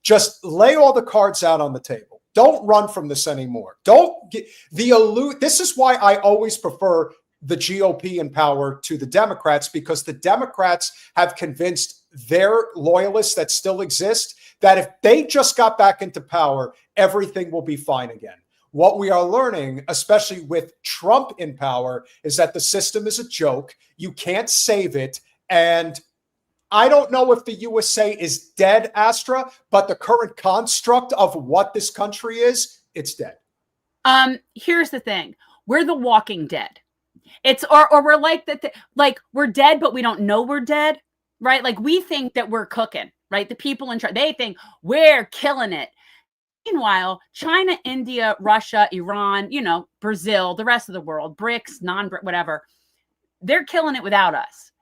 Just lay all the cards out on the table. Don't run from this anymore. Don't get This is why I always prefer the GOP in power to the Democrats, because the Democrats have convinced their loyalists that still exist that if they just got back into power, everything will be fine again. What we are learning, especially with Trump in power, is that the system is a joke. You can't save it. And I don't know if the USA is dead, Astra, but the current construct of what this country is, it's dead. Here's the thing. We're the walking dead. It's or we're like that, like we're dead, but we don't know we're dead, right? Like we think that we're cooking, right? The people in charge, they think we're killing it. Meanwhile, China, India, Russia, Iran, you know, Brazil, the rest of the world, BRICS, non-BRIC, whatever, they're killing it without us.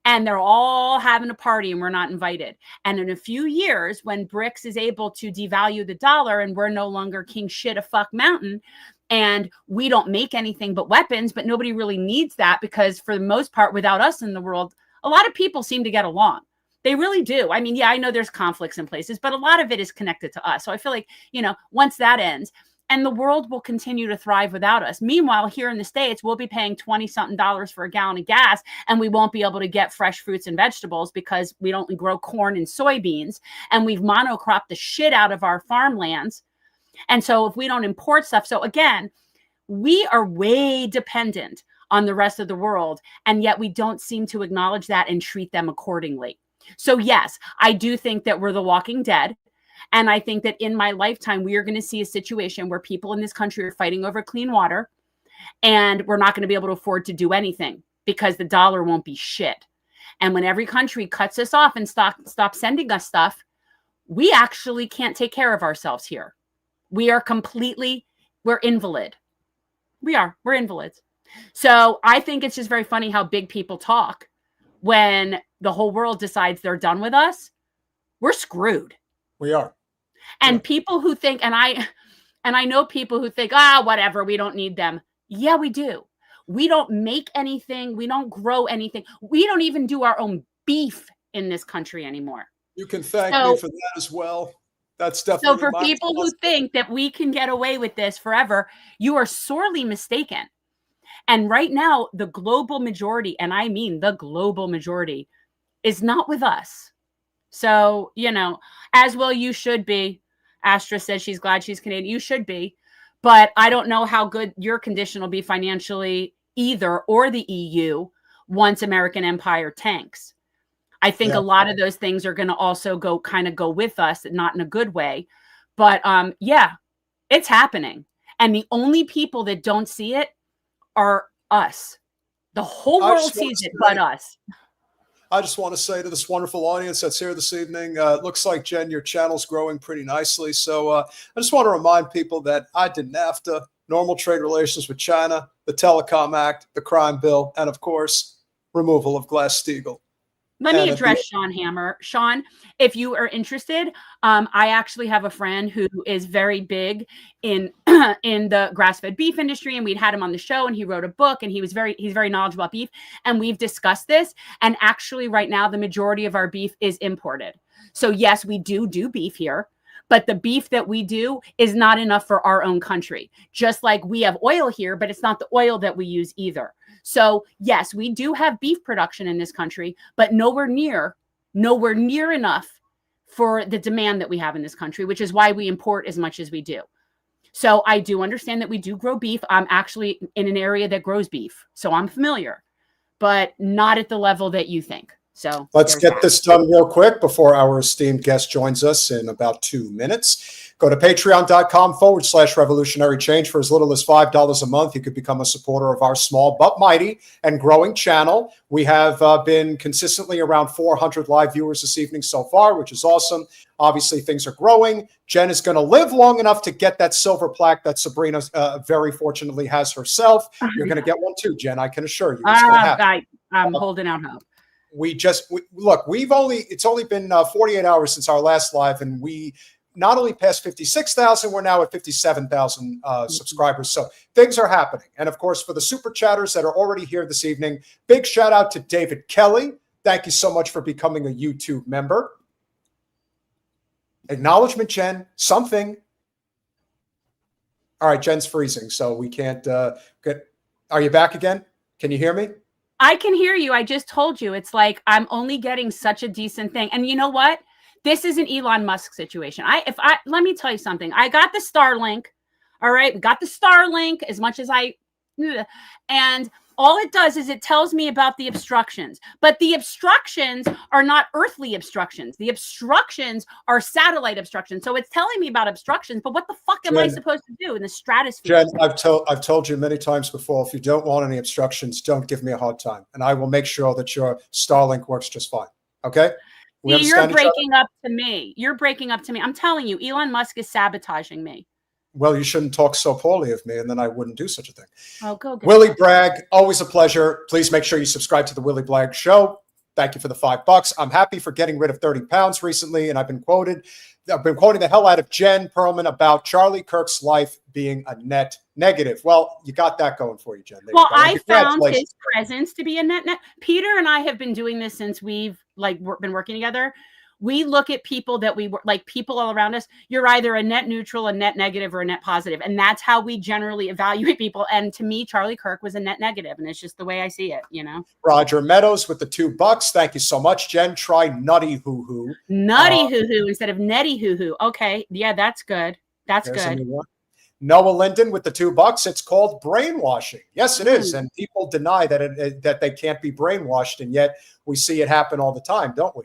And they're all having a party and we're not invited. And in a few years, when BRICS is able to devalue the dollar and we're no longer king shit a fuck mountain, and we don't make anything but weapons, but nobody really needs that because for the most part, without us in the world, a lot of people seem to get along. They really do. I mean, yeah, I know there's conflicts in places, but a lot of it is connected to us. So I feel like, you know, once that ends, and the world will continue to thrive without us. Meanwhile, here in the States, we'll be paying $20-something for a gallon of gas, and we won't be able to get fresh fruits and vegetables because we don't grow corn and soybeans, and we've monocropped the shit out of our farmlands. And so if we don't import stuff, so again, we are way dependent on the rest of the world, and yet we don't seem to acknowledge that and treat them accordingly. So yes, I do think that we're the walking dead. And I think that in my lifetime, we are going to see a situation where people in this country are fighting over clean water, and we're not going to be able to afford to do anything because the dollar won't be shit. And when every country cuts us off and stop sending us stuff, we actually can't take care of ourselves here. We are we're invalid. We're invalids. So I think it's just very funny how big people talk when the whole world decides they're done with us. We're screwed. We are. And people who think, and I know people who think, whatever, we don't need them. Yeah, we do. We don't make anything. We don't grow anything. We don't even do our own beef in this country anymore. You can thank me for that as well. That's definitely. So for people who think that we can get away with this forever, you are sorely mistaken. And right now, the global majority, and I mean the global majority, is not with us. So, you know, as well you should be. Astra says she's glad she's Canadian. You should be. But I don't know how good your condition will be financially either, or the EU, once American empire tanks. I think a lot of those things are going to also go with us, not in a good way. But yeah, it's happening. And the only people that don't see it are us. The whole world sees it, but us. I just want to say to this wonderful audience that's here this evening, it looks like, Jen, your channel's growing pretty nicely. So I just want to remind people that I did NAFTA, normal trade relations with China, the Telecom Act, the crime bill, and, of course, removal of Glass-Steagall. Let me address Sean Hammer. Sean, if you are interested, I actually have a friend who is very big in in the grass-fed beef industry, and we'd had him on the show, and he wrote a book, and he's very knowledgeable about beef, and we've discussed this. And actually, right now, the majority of our beef is imported. So yes, we do beef here, but the beef that we do is not enough for our own country. Just like we have oil here, but it's not the oil that we use either. So yes, we do have beef production in this country, but nowhere near enough for the demand that we have in this country, which is why we import as much as we do. So I do understand that we do grow beef. I'm actually in an area that grows beef, so I'm familiar, but not at the level that you think. So let's get this done real quick before our esteemed guest joins us in about 2 minutes. Go to patreon.com/revolutionary change. For as little as $5 a month, you could become a supporter of our small but mighty and growing channel. We have been consistently around 400 live viewers this evening so far, which is awesome. Obviously, things are growing. Jen is going to live long enough to get that silver plaque that Sabrina very fortunately has herself. You're going to get one too, Jen. I can assure you. I'm holding out hope. It's only been 48 hours since our last live, and we not only passed 56,000, we're now at 57,000 subscribers. So things are happening. And of course, for the super chatters that are already here this evening, big shout out to David Kelly. Thank you so much for becoming a YouTube member. Acknowledgement, Jen, something. All right, Jen's freezing, so we can't get. Are you back again? Can you hear me? I can hear you. I just told you. It's like I'm only getting such a decent thing. And you know what? This is an Elon Musk situation. Let me tell you something. I got the Starlink. All right. Got the Starlink as much as and All it does is it tells me about the obstructions, but the obstructions are not earthly obstructions. The obstructions are satellite obstructions. So it's telling me about obstructions, but what the fuck am I supposed to do in the stratosphere? Jen, I've told you many times before, if you don't want any obstructions, don't give me a hard time. And I will make sure that your Starlink works just fine. Okay? You're breaking up to me. You're breaking up to me. I'm telling you, Elon Musk is sabotaging me. Well, you shouldn't talk so poorly of me, and then I wouldn't do such a thing. Oh, go get Willie Bragg, always a pleasure. Please make sure you subscribe to the Willie Bragg Show. Thank you for the $5. I'm happy for getting rid of 30 pounds recently, and I've been quoting the hell out of Jen Perelman about Charlie Kirk's life being a net negative. Well, you got that going for you, Jen. Well, I found his presence to be a net. Peter and I have been doing this since we've been working together. We look at people that we were like people all around us. You're either a net neutral, a net negative, or a net positive. And that's how we generally evaluate people. And to me, Charlie Kirk was a net negative. And it's just the way I see it, you know? Roger Meadows with the $2. Thank you so much, Jen. Try Nutty Hoo Hoo. Nutty Hoo Hoo instead of Netty Hoo Hoo. Okay. Yeah, that's good. That's good. Noah Linden with the $2. It's called brainwashing. Yes, it is. And people deny that that they can't be brainwashed. And yet we see it happen all the time, don't we?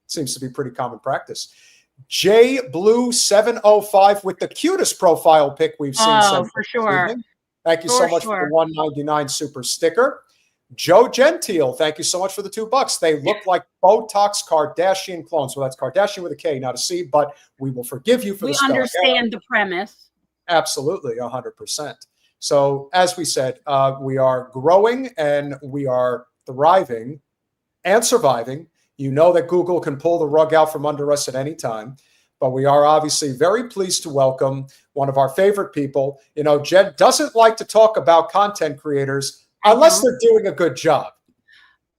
Seems to be pretty common practice. J Blue 705 with the cutest profile pic we've seen. Oh, for sure. Thank you so much for the $1.99 super sticker. Joe Gentile, thank you so much for the $2. They look like Botox Kardashian clones. Well, that's Kardashian with a K, not a C, but we will forgive you for the spelling. We understand the premise. Absolutely, 100%. So as we said, we are growing and we are thriving and surviving. You know that Google can pull the rug out from under us at any time, but we are obviously very pleased to welcome one of our favorite people. You know, Jen doesn't like to talk about content creators unless they're doing a good job.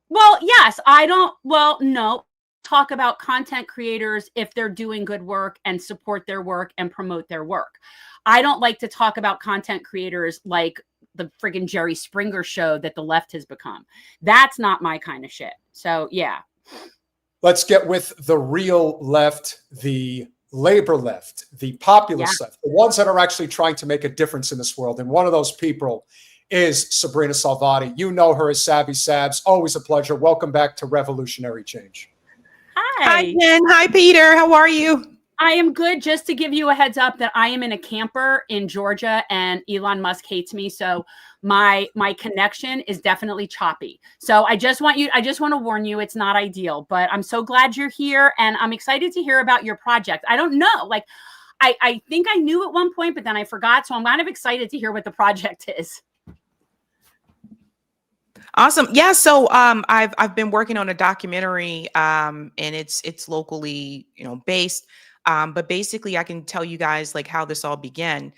Well, yes, I don't. Well, no, talk about content creators if they're doing good work and support their work and promote their work. I don't like to talk about content creators like the friggin' Jerry Springer show that the left has become. That's not my kind of shit. So, yeah. Let's get with the real left, the labor left, the populist left, the ones that are actually trying to make a difference in this world. And one of those people is Sabrina Salvati. You know her as Sabby Sabs. Always a pleasure. Welcome back to Revolutionary Change. Hi, Jen. Hi, Peter. How are you? I am good. Just to give you a heads up that I am in a camper in Georgia and Elon Musk hates me. So my connection is definitely choppy. So I just want to warn you, it's not ideal, but I'm so glad you're here and I'm excited to hear about your project. I don't know, like I think I knew at one point, but then I forgot. So I'm kind of excited to hear what the project is. Awesome. Yeah. So I've been working on a documentary and it's locally, based. But basically, I can tell you guys like how this all began.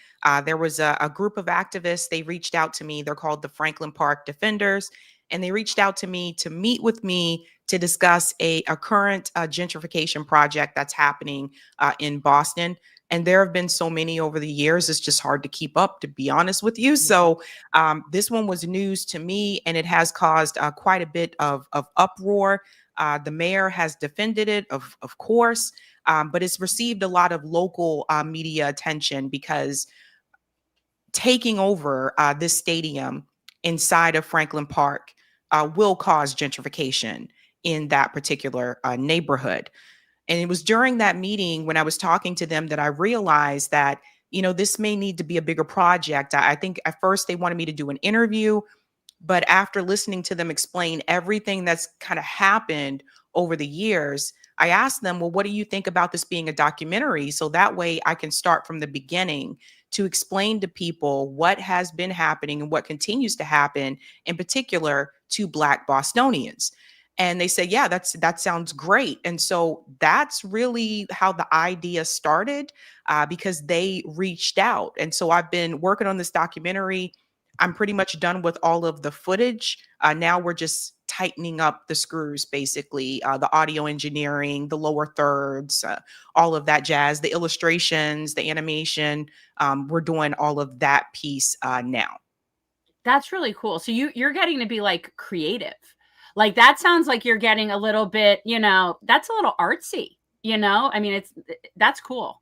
There was a group of activists. They reached out to me. They're called the Franklin Park Defenders. And they reached out to me to meet with me to discuss a current gentrification project that's happening in Boston. And there have been so many over the years. It's just hard to keep up, to be honest with you. So this one was news to me, and it has caused quite a bit of uproar. The mayor has defended it, of course. But it's received a lot of local media attention because taking over this stadium inside of Franklin Park will cause gentrification in that particular neighborhood. And it was during that meeting when I was talking to them that I realized that, this may need to be a bigger project. I think at first they wanted me to do an interview, but after listening to them explain everything that's kind of happened over the years, I asked them, well, what do you think about this being a documentary? So that way I can start from the beginning to explain to people what has been happening and what continues to happen, in particular to Black Bostonians. And they said, yeah, that sounds great. And so that's really how the idea started because they reached out. And so I've been working on this documentary. I'm pretty much done with all of the footage. Now we're just tightening up the screws, basically, the audio engineering, the lower thirds, all of that jazz, the illustrations, the animation. We're doing all of that piece now. That's really cool. So you're getting to be like creative. Like that sounds like you're getting a little bit, that's a little artsy, I mean, that's cool.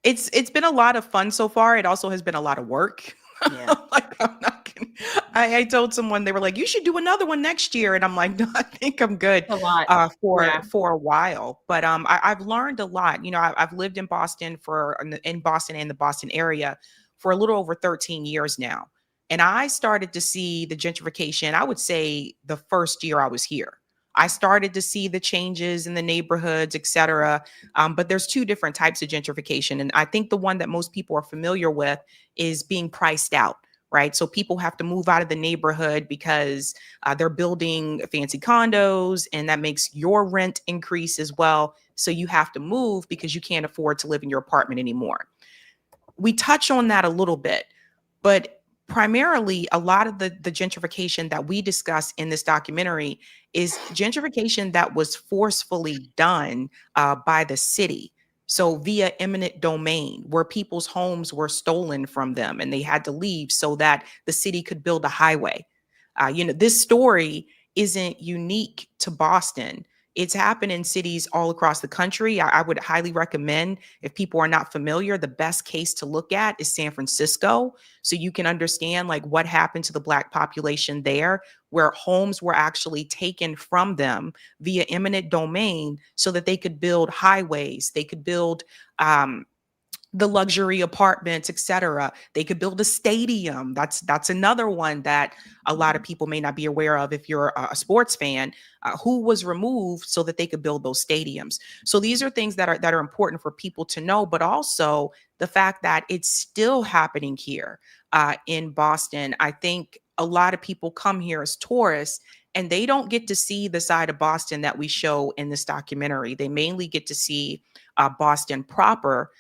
It's been a lot of fun so far. It also has been a lot of work. Yeah. Like, I'm not I told someone, they were like, you should do another one next year. And I'm like, no, I think I'm good A lot. for a while. But I've learned a lot. You know, I've lived in Boston in Boston and the Boston area for a little over 13 years now. And I started to see the gentrification, I would say the first year I was here. I started to see the changes in the neighborhoods, et cetera. But there's two different types of gentrification. And I think the one that most people are familiar with is being priced out, right? So people have to move out of the neighborhood because they're building fancy condos, and that makes your rent increase as well. So you have to move because you can't afford to live in your apartment anymore. We touch on that a little bit, but primarily a lot of the gentrification that we discuss in this documentary is gentrification that was forcefully done by the city. So via eminent domain, where people's homes were stolen from them and they had to leave so that the city could build a highway. This story isn't unique to Boston. It's happened in cities all across the country. I would highly recommend, if people are not familiar, the best case to look at is San Francisco. So you can understand like what happened to the Black population there, where homes were actually taken from them via eminent domain so that they could build highways, they could build the luxury apartments, et cetera. They could build a stadium. That's another one that a lot of people may not be aware of if you're a sports fan, who was removed so that they could build those stadiums. So these are things that are important for people to know, but also the fact that it's still happening here in Boston. I think a lot of people come here as tourists and they don't get to see the side of Boston that we show in this documentary. They mainly get to see Boston proper.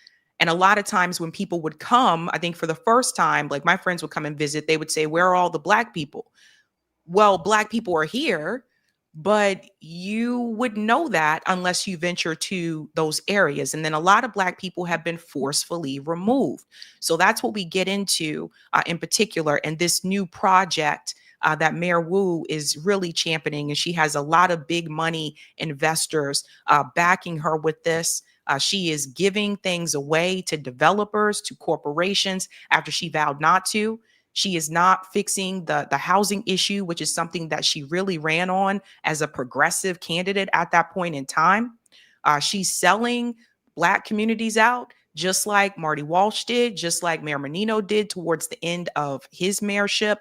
And a lot of times when people would come, I think for the first time, like my friends would come and visit, they would say, where are all the Black people? Well, Black people are here, but you wouldn't know that unless you venture to those areas. And then a lot of Black people have been forcefully removed. So that's what we get into in particular. And this new project that Mayor Wu is really championing, and she has a lot of big money investors backing her with this. She is giving things away to developers, to corporations after she vowed not to. She is not fixing the housing issue, which is something that she really ran on as a progressive candidate at that point in time. She's selling Black communities out, just like Marty Walsh did, just like Mayor Menino did towards the end of his mayorship.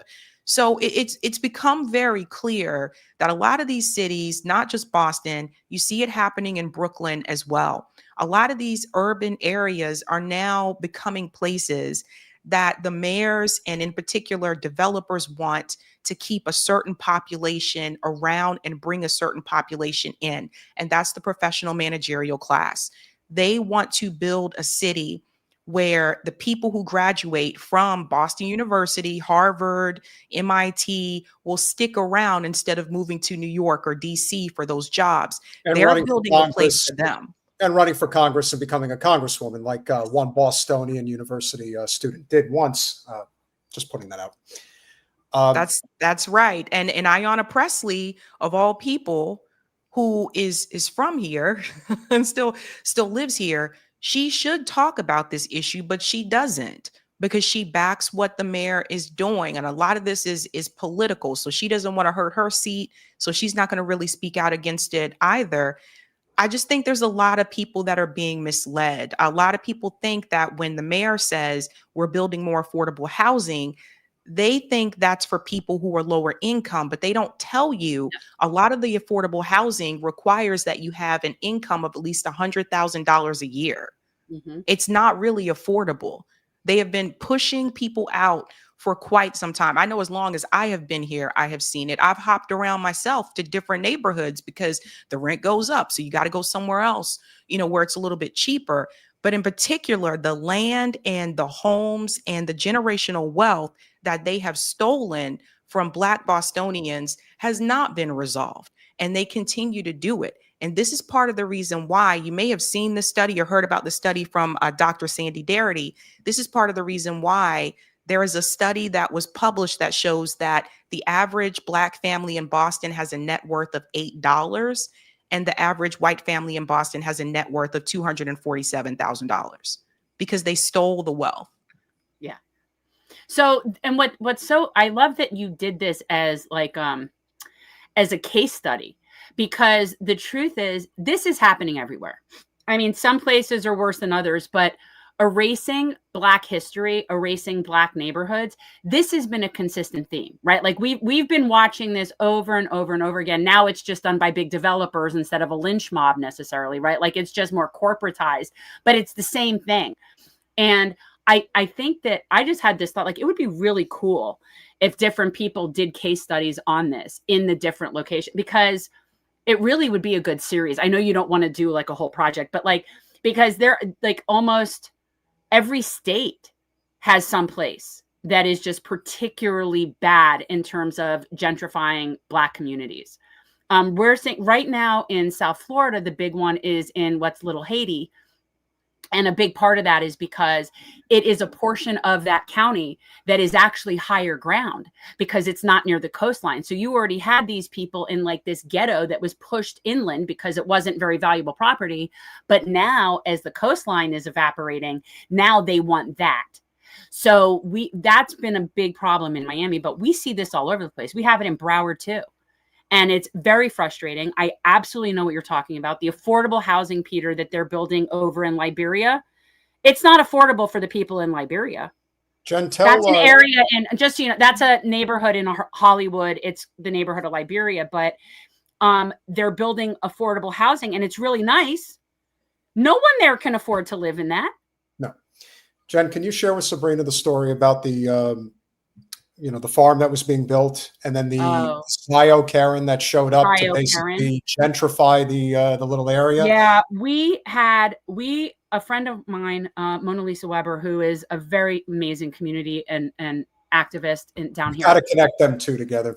So it's become very clear that a lot of these cities, not just Boston, you see it happening in Brooklyn as well. A lot of these urban areas are now becoming places that the mayors and in particular developers want to keep a certain population around and bring a certain population in. And that's the professional managerial class. They want to build a city where the people who graduate from Boston University, Harvard, MIT will stick around instead of moving to New York or DC for those jobs. And they're building a place for them. And running for Congress and becoming a congresswoman, like one Bostonian University student did once. Just putting that out. That's right. And Ayanna Pressley, of all people, who is from here and still lives here, she should talk about this issue, but she doesn't, because she backs what the mayor is doing. And a lot of this is political. So she doesn't want to hurt her seat. So she's not going to really speak out against it either. I just think there's a lot of people that are being misled. A lot of people think that when the mayor says we're building more affordable housing, they think that's for people who are lower income, but they don't tell you a lot of the affordable housing requires that you have an income of at least $100,000 a year. Mm-hmm. It's not really affordable. They have been pushing people out for quite some time. I know as long as I have been here, I have seen it. I've hopped around myself to different neighborhoods because the rent goes up. So you got to go somewhere else, where it's a little bit cheaper. But in particular, the land and the homes and the generational wealth that they have stolen from Black Bostonians has not been resolved. And they continue to do it. And this is part of the reason why you may have seen the study or heard about the study from Dr. Sandy Darity. This is part of the reason why there is a study that was published that shows that the average Black family in Boston has a net worth of $8, and the average white family in Boston has a net worth of $247,000 because they stole the wealth. Yeah. So, and what's so, I love that you did this as like, as a case study, because the truth is this is happening everywhere. I mean, some places are worse than others, but erasing Black history, erasing Black neighborhoods, this has been a consistent theme, right? Like we've been watching this over and over and over again. Now it's just done by big developers instead of a lynch mob necessarily, right? Like it's just more corporatized, but it's the same thing. And I think that I just had this thought, like it would be really cool if different people did case studies on this in the different locations, because it really would be a good series. I know you don't want to do like a whole project, but like, because they're like almost every state has some place that is just particularly bad in terms of gentrifying Black communities. We're seeing right now in South Florida, the big one is in what's Little Haiti. And a big part of that is because it is a portion of that county that is actually higher ground because it's not near the coastline. So you already had these people in like this ghetto that was pushed inland because it wasn't very valuable property. But now as the coastline is evaporating, now they want that. So that's been a big problem in Miami, but we see this all over the place. We have it in Broward too. And it's very frustrating. I absolutely know what you're talking about. The affordable housing, Peter, that they're building over in Liberia, it's not affordable for the people in Liberia. That's an area, and just, you know, that's a neighborhood in Hollywood. It's the neighborhood of Liberia, but they're building affordable housing, and it's really nice. No one there can afford to live in that. No. Jen, can you share with Sabrina the story about the the farm that was being built, and then the SIO Karen that showed up to basically gentrify the little area? Yeah, a friend of mine, Mona Lisa Weber, who is a very amazing community and activist down here. Got to connect them two together.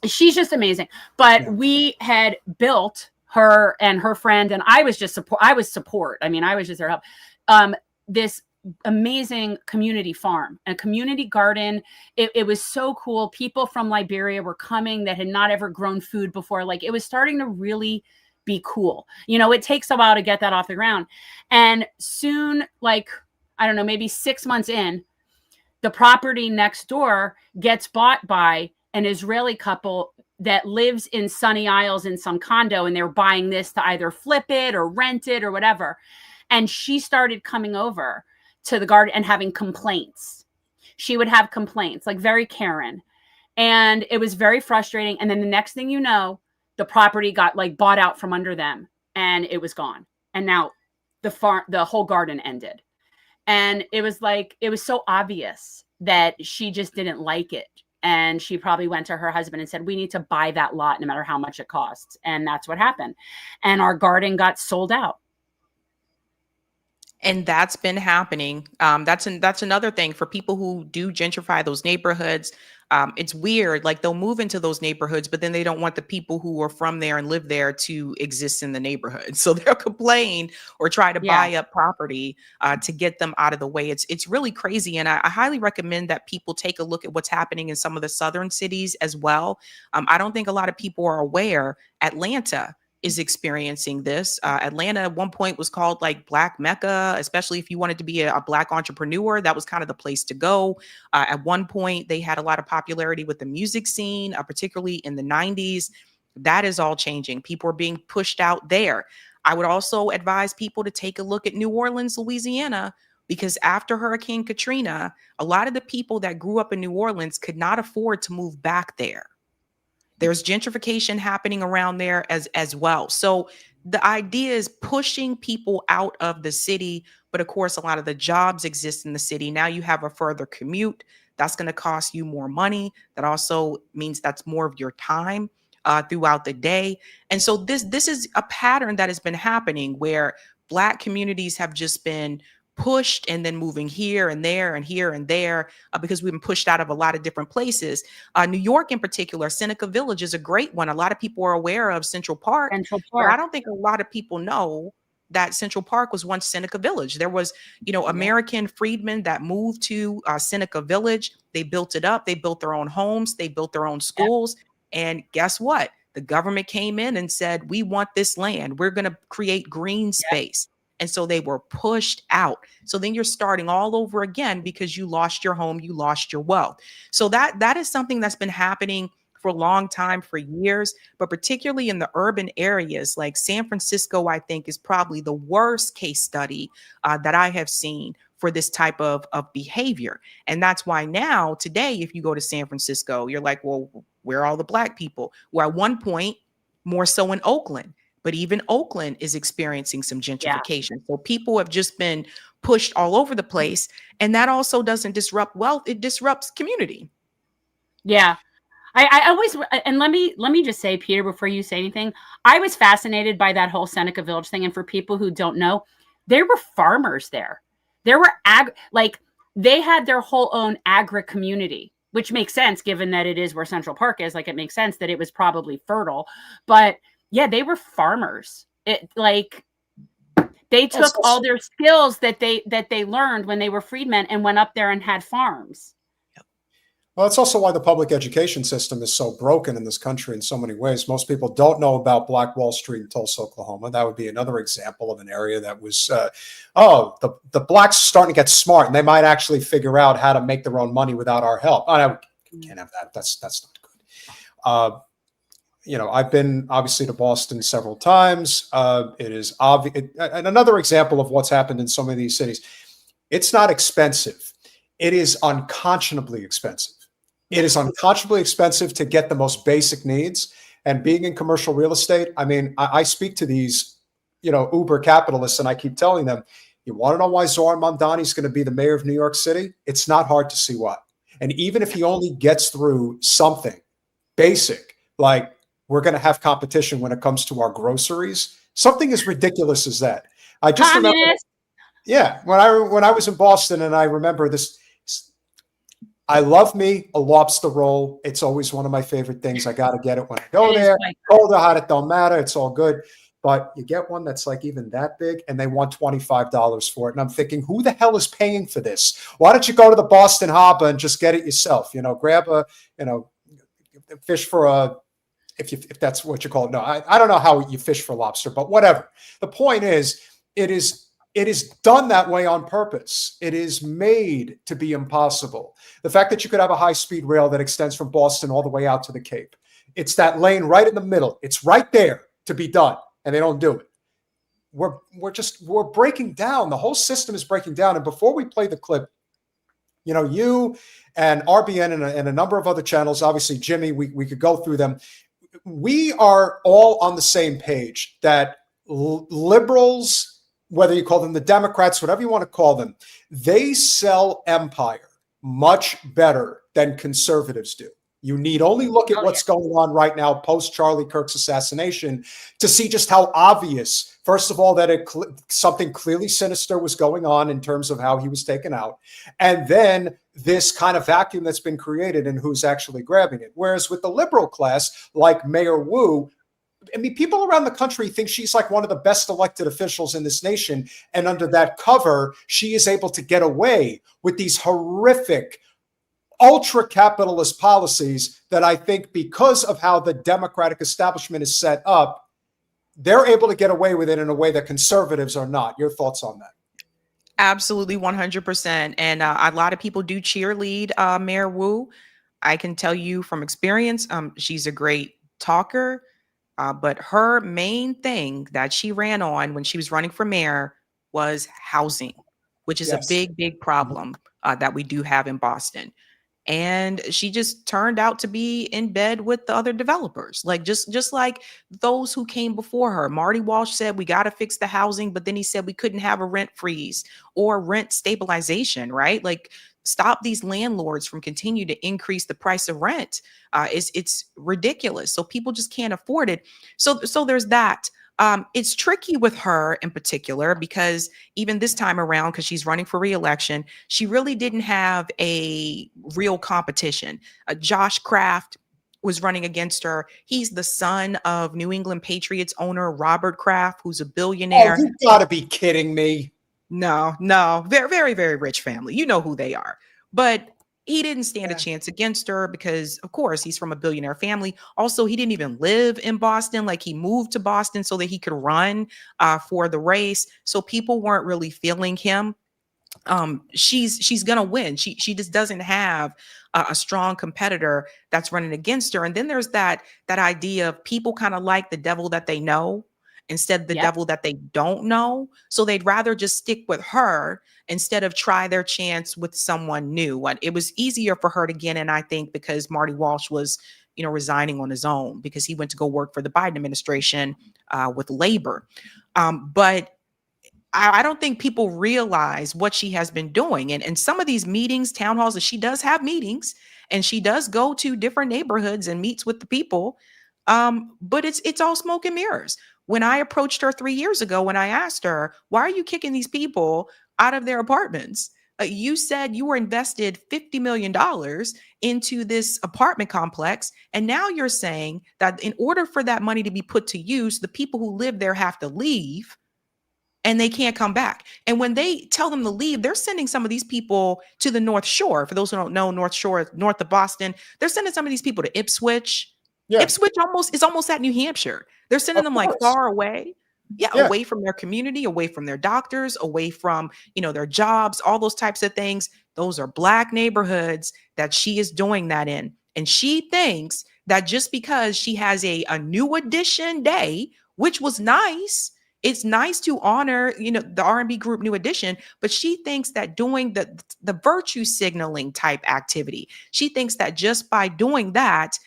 She's just amazing. But we had built her and her friend, and I was just support. I was support. I mean, I was just there to help. This amazing community farm, a community garden. It was so cool. People from Liberia were coming that had not ever grown food before. Like it was starting to really be cool. You know, it takes a while to get that off the ground. And soon, like, I don't know, maybe 6 months in, the property next door gets bought by an Israeli couple that lives in Sunny Isles in some condo, and they're buying this to either flip it or rent it or whatever. And she started coming over to the garden and having complaints. She would have complaints, like very Karen. And it was very frustrating. And then the next thing you know, the property got like bought out from under them and it was gone. And now the whole garden ended. And it was like, it was so obvious that she just didn't like it. And she probably went to her husband and said, we need to buy that lot no matter how much it costs. And that's what happened. And our garden got sold out. And that's been happening. That's another thing for people who do gentrify those neighborhoods. It's weird. Like they'll move into those neighborhoods, but then they don't want the people who are from there and live there to exist in the neighborhood. So they'll complain or try to buy up property to get them out of the way. It's really crazy. And I highly recommend that people take a look at what's happening in some of the southern cities as well. I don't think a lot of people are aware. Atlanta is experiencing this. Atlanta at one point was called like Black Mecca, especially if you wanted to be a Black entrepreneur. That was kind of the place to go. At one point, they had a lot of popularity with the music scene, particularly in the 90s. That is all changing. People are being pushed out there. I would also advise people to take a look at New Orleans, Louisiana, because after Hurricane Katrina, a lot of the people that grew up in New Orleans could not afford to move back there. There's gentrification happening around there as well. So the idea is pushing people out of the city. But of course, a lot of the jobs exist in the city. Now you have a further commute. That's going to cost you more money. That also means that's more of your time throughout the day. And so this is a pattern that has been happening where Black communities have just been pushed and then moving here and there and here and there because we've been pushed out of a lot of different places. New York in particular, Seneca Village is a great one. A lot of people are aware of Central Park. But I don't think a lot of people know that Central Park was once Seneca Village. There was, American freedmen that moved to Seneca Village. They built it up. They built their own homes. They built their own schools. And guess what? The government came in and said, we want this land. We're going to create green space. And so they were pushed out. So then you're starting all over again because you lost your home, you lost your wealth. So that is something that's been happening for a long time, for years, but particularly in the urban areas like San Francisco, I think is probably the worst case study that I have seen for this type of behavior. And that's why now, today, if you go to San Francisco, you're like, well, where are all the Black people? Well, at one point, more so in Oakland, but even Oakland is experiencing some gentrification. So people have just been pushed all over the place. And that also doesn't disrupt wealth, it disrupts community. Yeah. I always, and let me just say, Peter, before you say anything, I was fascinated by that whole Seneca Village thing. And for people who don't know, there were farmers there. There were they had their whole own agri community, which makes sense given that it is where Central Park is. Like, it makes sense that it was probably fertile, but yeah, they were farmers. They took all their skills that they learned when they were freedmen and went up there and had farms. Well, that's also why the public education system is so broken in this country in so many ways. Most people don't know about Black Wall Street in Tulsa, Oklahoma. That would be another example of an area that was, the Blacks are starting to get smart, and they might actually figure out how to make their own money without our help. We can't have that. That's not good. I've been obviously to Boston several times. It is obvious. And another example of what's happened in so many of these cities, it's not expensive. It is unconscionably expensive. It is unconscionably expensive to get the most basic needs. And being in commercial real estate, I mean, I speak to these, uber capitalists, and I keep telling them, you want to know why Zoran Mamdani is going to be the mayor of New York City? It's not hard to see why. And even if he only gets through something basic, like we're going to have competition when it comes to our groceries, something as ridiculous as that. I just remember, when I was in Boston, and I remember this. I love me a lobster roll. It's always one of my favorite things. I got to get it when I go there. Cold or hot, it don't matter. It's all good. But you get one that's like even that big, and they want $25 for it. And I'm thinking, who the hell is paying for this? Why don't you go to the Boston Harbor and just get it yourself? Grab a, fish for a, if that's what you call it. No, I don't know how you fish for lobster, but whatever. The point is, it is done that way on purpose. It is made to be impossible. The fact that you could have a high-speed rail that extends from Boston all the way out to the Cape. It's that lane right in the middle. It's right there to be done, and they don't do it. We're breaking down. The whole system is breaking down. And before we play the clip, you and RBN and a number of other channels, obviously Jimmy, we could go through them. We are all on the same page that liberals, whether you call them the Democrats, whatever you want to call them, they sell empire much better than conservatives do. You need only look at what's going on right now post Charlie Kirk's assassination to see just how obvious, first of all, that something clearly sinister was going on in terms of how he was taken out. And then this kind of vacuum that's been created and who's actually grabbing it. Whereas with the liberal class, like Mayor Wu, I mean, people around the country think she's like one of the best elected officials in this nation. And under that cover, she is able to get away with these horrific, ultra-capitalist policies that I think, because of how the Democratic establishment is set up, they're able to get away with it in a way that conservatives are not. Your thoughts on that? Absolutely, 100%. And a lot of people do cheerlead Mayor Wu. I can tell you from experience, she's a great talker. But her main thing that she ran on when she was running for mayor was housing, which is a big, big problem that we do have in Boston. And she just turned out to be in bed with the other developers, like just like those who came before her. Marty Walsh said, we got to fix the housing, but then he said we couldn't have a rent freeze or rent stabilization, right? Like, stop these landlords from continue to increase the price of rent. It's ridiculous. So people just can't afford it. So there's that. It's tricky with her in particular, because even this time around, because she's running for re-election, she really didn't have a real competition. Josh Kraft was running against her. He's the son of New England Patriots owner Robert Kraft, who's a billionaire. Oh, you gotta be kidding me. No, very, very, very rich family. You know who they are. But He didn't stand a chance against her because, of course, he's from a billionaire family. Also, he didn't even live in Boston. Like, he moved to Boston so that he could run for the race. So people weren't really feeling him. She's gonna win. She just doesn't have a strong competitor that's running against her. And then there's that idea of people kind of like the devil that they know instead of the devil that they don't know. So they'd rather just stick with her instead of try their chance with someone new. And it was easier for her to get in, I think, because Marty Walsh was, resigning on his own because he went to go work for the Biden administration with labor. But I don't think people realize what she has been doing. And some of these meetings, town halls, that she does have meetings and she does go to different neighborhoods and meets with the people. But it's all smoke and mirrors. When I approached her 3 years ago, when I asked her, why are you kicking these people out of their apartments? You said you were invested $50 million into this apartment complex. And now you're saying that in order for that money to be put to use, the people who live there have to leave and they can't come back. And when they tell them to leave, they're sending some of these people to the North Shore. For those who don't know, North Shore, north of Boston, they're sending some of these people to Ipswich. Yeah. Ipswich is almost at New Hampshire. They're sending them like far away. Yeah, away from their community, away from their doctors, away from, their jobs, all those types of things. Those are Black neighborhoods that she is doing that in. And she thinks that just because she has a new edition day, which was nice, it's nice to honor, the R&B group New Edition, but she thinks that doing the virtue signaling type activity, she thinks that just by doing that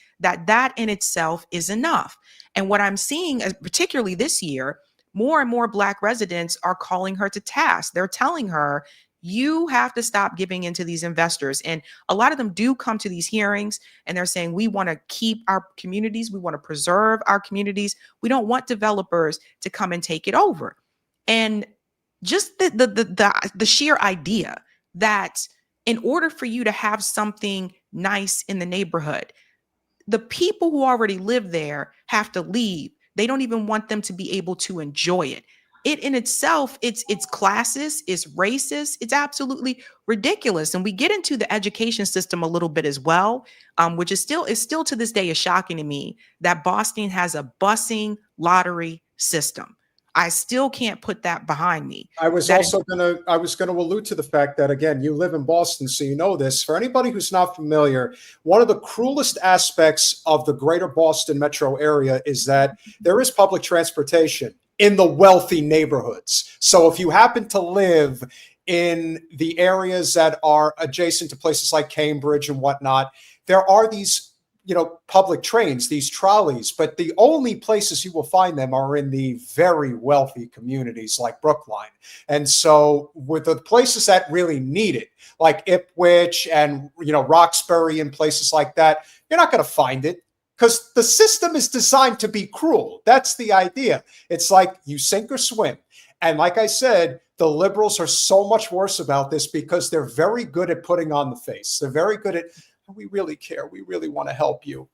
in itself is enough. And what I'm seeing, particularly this year, more and more Black residents are calling her to task. They're telling her, you have to stop giving into these investors. And a lot of them do come to these hearings and they're saying, we want to keep our communities. We want to preserve our communities. We don't want developers to come and take it over. And just the sheer idea that in order for you to have something nice in the neighborhood, the people who already live there have to leave. They don't even want them to be able to enjoy it. It in itself, it's classist, it's racist, it's absolutely ridiculous. And we get into the education system a little bit as well, which is still to this day is shocking to me that Boston has a busing lottery system. I still can't put that behind me. I was going to allude to the fact that, again, you live in Boston, so you know this. For anybody who's not familiar, one of the cruelest aspects of the greater Boston metro area is that there is public transportation in the wealthy neighborhoods. So if you happen to live in the areas that are adjacent to places like Cambridge and whatnot, there are these public trains, these trolleys, but the only places you will find them are in the very wealthy communities like Brookline. And so with the places that really need it, like Ipswich and, Roxbury and places like that, you're not going to find it because the system is designed to be cruel. That's the idea. It's like you sink or swim. And like I said, the liberals are so much worse about this because they're very good at putting on the face. They're very good at, we really care. We really want to help you.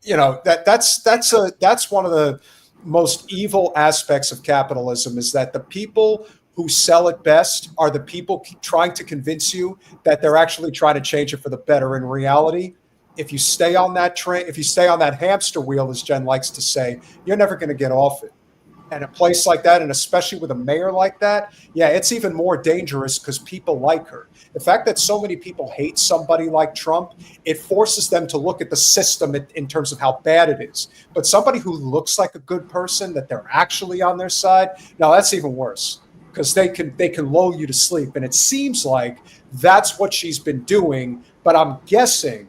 That's one of the most evil aspects of capitalism is that the people who sell it best are the people trying to convince you that they're actually trying to change it for the better. In reality, if you stay on that train, if you stay on that hamster wheel, as Jen likes to say, you're never going to get off it. And a place like that, and especially with a mayor like that, yeah, it's even more dangerous because people like her. The fact that so many people hate somebody like Trump, it forces them to look at the system in terms of how bad it is. But somebody who looks like a good person, that they're actually on their side, no, that's even worse because they can lull you to sleep. And it seems like that's what she's been doing. But I'm guessing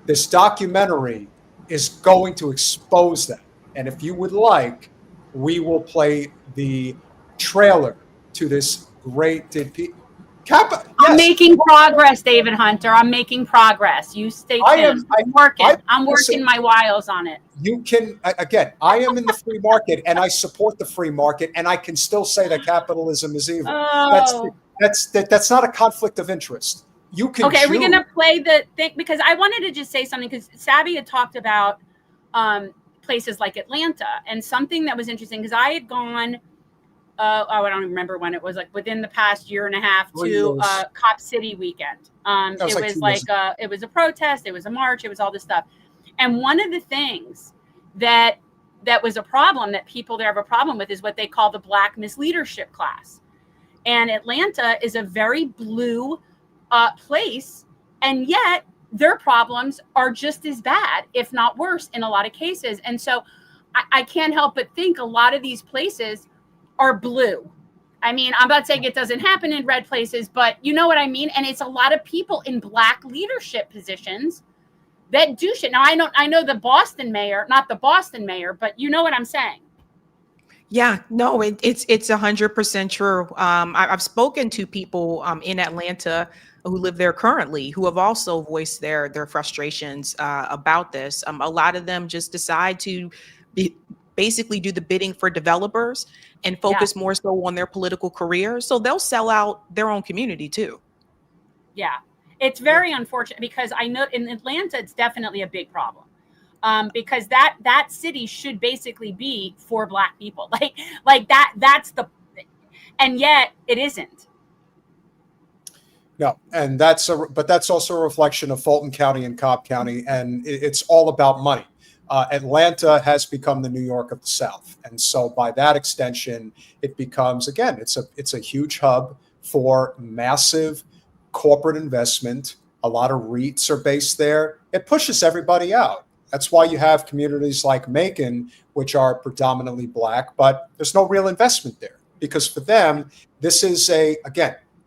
this documentary is going to expose that. And if you would like, we will play the trailer to this great I'm making progress, David Hunter. I'm making progress. You stay tuned. I'm working my wiles on it. You can, again, I am in the free market and I support the free market and I can still say that capitalism is evil. Oh. That's not a conflict of interest. You can Okay, we're going to play the thing because I wanted to just say something because Sabby had talked about places like Atlanta and something that was interesting because I had gone I don't remember when it was, like within the past year and a half, to Cop City weekend. It was a protest, it was a march, it was all this stuff. And one of the things that was a problem that people there have a problem with is what they call the Black misleadership class. And Atlanta is a very blue place, and yet their problems are just as bad, if not worse, in a lot of cases. And so I can't help but think a lot of these places are blue. I mean, I'm not saying it doesn't happen in red places, but you know what I mean? And it's a lot of people in Black leadership positions that do shit. Now, I know the Boston mayor, not the Boston mayor, but you know what I'm saying. Yeah, no, it's 100% true. I've spoken to people in Atlanta who live there currently, who have also voiced their frustrations about this. A lot of them just decide to basically do the bidding for developers and focus more so on their political career. So they'll sell out their own community too. Yeah, it's very unfortunate, because I know in Atlanta, it's definitely a big problem. Because that city should basically be for Black people, like that's and yet it isn't. No, and that's also a reflection of Fulton County and Cobb County, and it's all about money. Atlanta has become the New York of the South, and so by that extension, it becomes, again, it's a huge hub for massive corporate investment. A lot of REITs are based there. It pushes everybody out. That's why you have communities like Macon, which are predominantly Black, but there's no real investment there, because for them, this is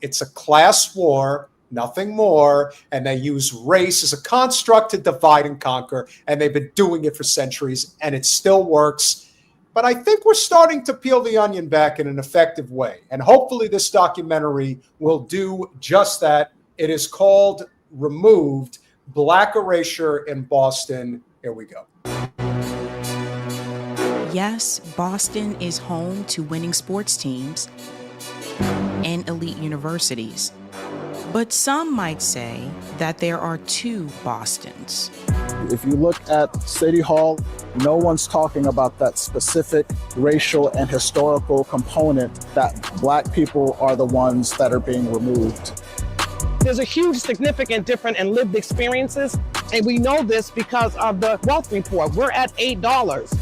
it's a class war, nothing more, and they use race as a construct to divide and conquer, and they've been doing it for centuries, and it still works. But I think we're starting to peel the onion back in an effective way, and hopefully this documentary will do just that. It is called Removed: Black Erasure in Boston. Here we go. Yes, Boston is home to winning sports teams and elite universities. But some might say that there are two Bostons. If you look at City Hall, no one's talking about that specific racial and historical component that Black people are the ones that are being removed. There's a huge significant difference in lived experiences, and we know this because of the wealth report. We're at $8.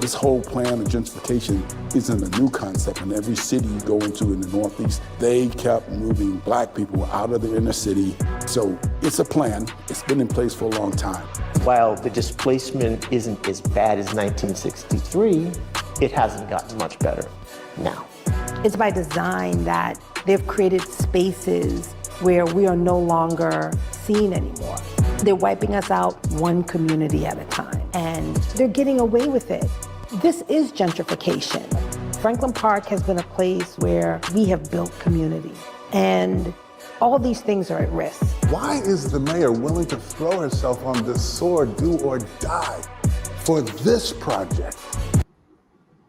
This whole plan of gentrification isn't a new concept. In every city you go into in the Northeast, they kept moving Black people out of the inner city. So it's a plan. It's been in place for a long time. While the displacement isn't as bad as 1963, it hasn't gotten much better now. It's by design that they've created spaces where we are no longer seen anymore. They're wiping us out one community at a time, and they're getting away with it. This is gentrification. Franklin Park has been a place where we have built community, and all these things are at risk. Why is the mayor willing to throw herself on this sword, do or die, for this project?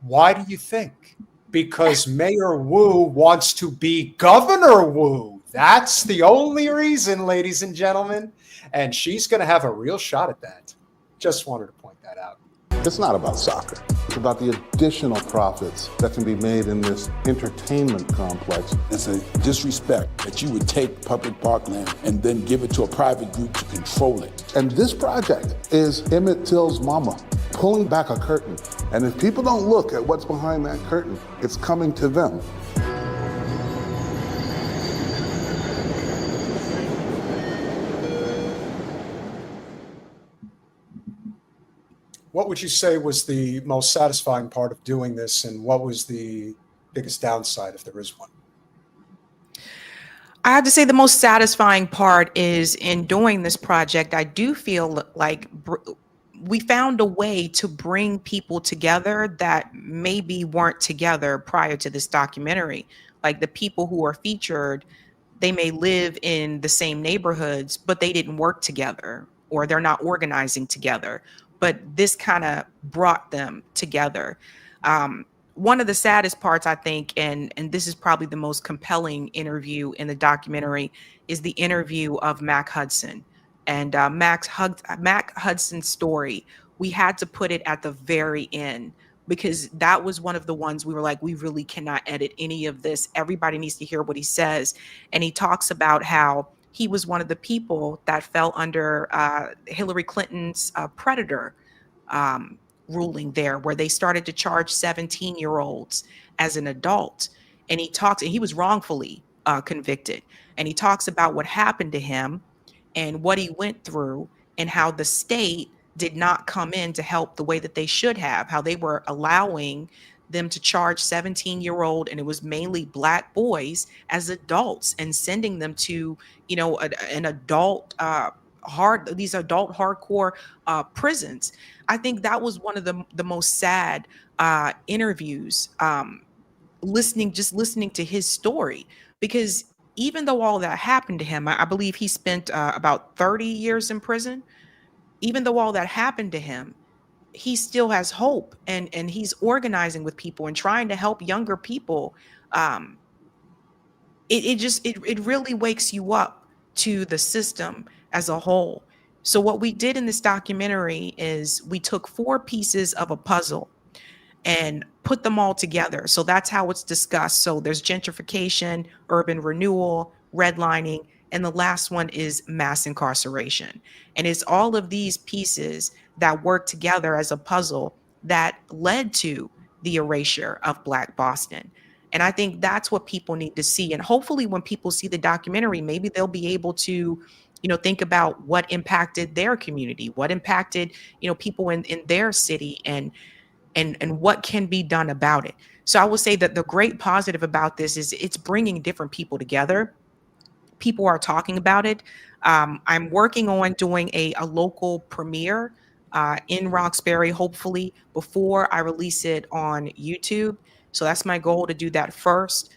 Why do you think? Because Mayor Wu wants to be Governor Wu. That's the only reason, ladies and gentlemen. And she's going to have a real shot at that. Just wanted to point that out. It's not about soccer. It's about the additional profits that can be made in this entertainment complex. It's a disrespect that you would take public parkland and then give it to a private group to control it. And this project is Emmett Till's mama pulling back a curtain. And if people don't look at what's behind that curtain, it's coming to them. What would you say was the most satisfying part of doing this, and what was the biggest downside, if there is one? I have to say the most satisfying part is in doing this project, I do feel like we found a way to bring people together that maybe weren't together prior to this documentary. Like the people who are featured, they may live in the same neighborhoods, but they didn't work together, or they're not organizing together. But this kind of brought them together. One of the saddest parts, I think, and this is probably the most compelling interview in the documentary, is the interview of Mac Hudson. And Mac Hudson's story, we had to put it at the very end because that was one of the ones we were like, we really cannot edit any of this. Everybody needs to hear what he says. And he talks about how he was one of the people that fell under Hillary Clinton's predator ruling there, where they started to charge 17-year-olds as an adult. And he talks, and he was wrongfully convicted. And he talks about what happened to him and what he went through, and how the state did not come in to help the way that they should have, how they were allowing them to charge 17-year-old, and it was mainly Black boys, as adults, and sending them to, you know, an adult these adult hardcore prisons. I think that was one of the most sad interviews, listening to his story, because even though all that happened to him, I believe he spent about 30 years in prison. Even though all that happened to him, he still has hope, and he's organizing with people and trying to help younger people. It really wakes you up to the system as a whole. So what we did in this documentary is we took 4 pieces of a puzzle and put them all together. So that's how it's discussed. So there's gentrification, urban renewal, redlining, and the last one is mass incarceration. And it's all of these pieces that work together as a puzzle that led to the erasure of Black Boston. And I think that's what people need to see. And hopefully when people see the documentary, maybe they'll be able to, you know, think about what impacted their community, what impacted, you know, people in their city, and what can be done about it. So I will say that the great positive about this is it's bringing different people together. People are talking about it. I'm working on doing a local premiere in Roxbury, hopefully before I release it on YouTube. So that's my goal, to do that first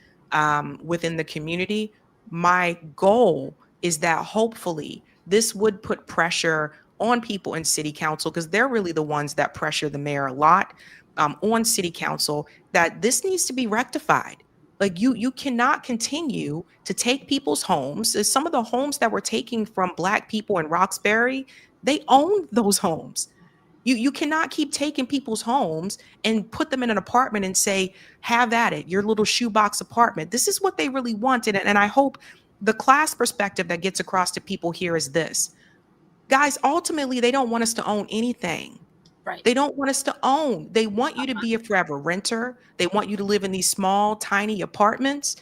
within the community. My goal is that hopefully this would put pressure on people in city council, because they're really the ones that pressure the mayor a lot, on city council, that this needs to be rectified. Like you cannot continue to take people's homes. Some of the homes that were taken from Black people in Roxbury, they own those homes. You cannot keep taking people's homes and put them in an apartment and say, have at it, your little shoebox apartment. This is what they really wanted. And I hope the class perspective that gets across to people here is this. Guys, ultimately, they don't want us to own anything. Right. They don't want us to own. They want you to be a forever renter. They want you to live in these small, tiny apartments.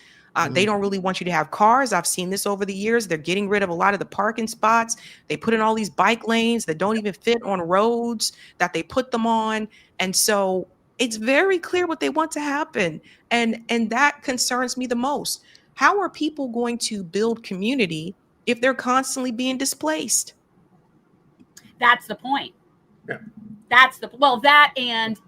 They don't really want you to have cars. I've seen this over the years. They're getting rid of a lot of the parking spots. They put in all these bike lanes that don't even fit on roads that they put them on. And so it's very clear what they want to happen. And that concerns me the most. How are people going to build community if they're constantly being displaced? That's the point. Yeah. That and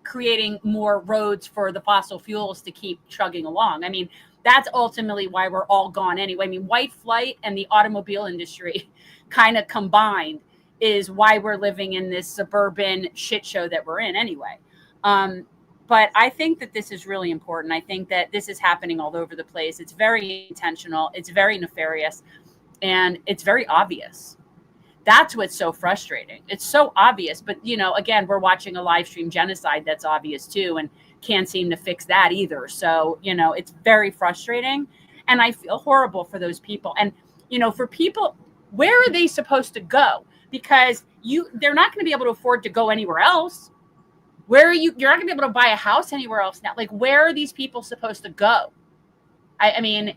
creating more roads for the fossil fuels to keep chugging along. I mean, that's ultimately why we're all gone anyway. I mean, white flight and the automobile industry kind of combined is why we're living in this suburban shit show that we're in anyway. But I think that this is really important. I think that this is happening all over the place. It's very intentional. It's very nefarious, and it's very obvious. That's what's so frustrating. It's so obvious, but you know, again, we're watching a live stream genocide that's obvious too, and can't seem to fix that either. So, you know, it's very frustrating, and I feel horrible for those people. And, you know, for people, where are they supposed to go? Because they're not going to be able to afford to go anywhere else. You're not going to be able to buy a house anywhere else now. Like, where are these people supposed to go? I mean,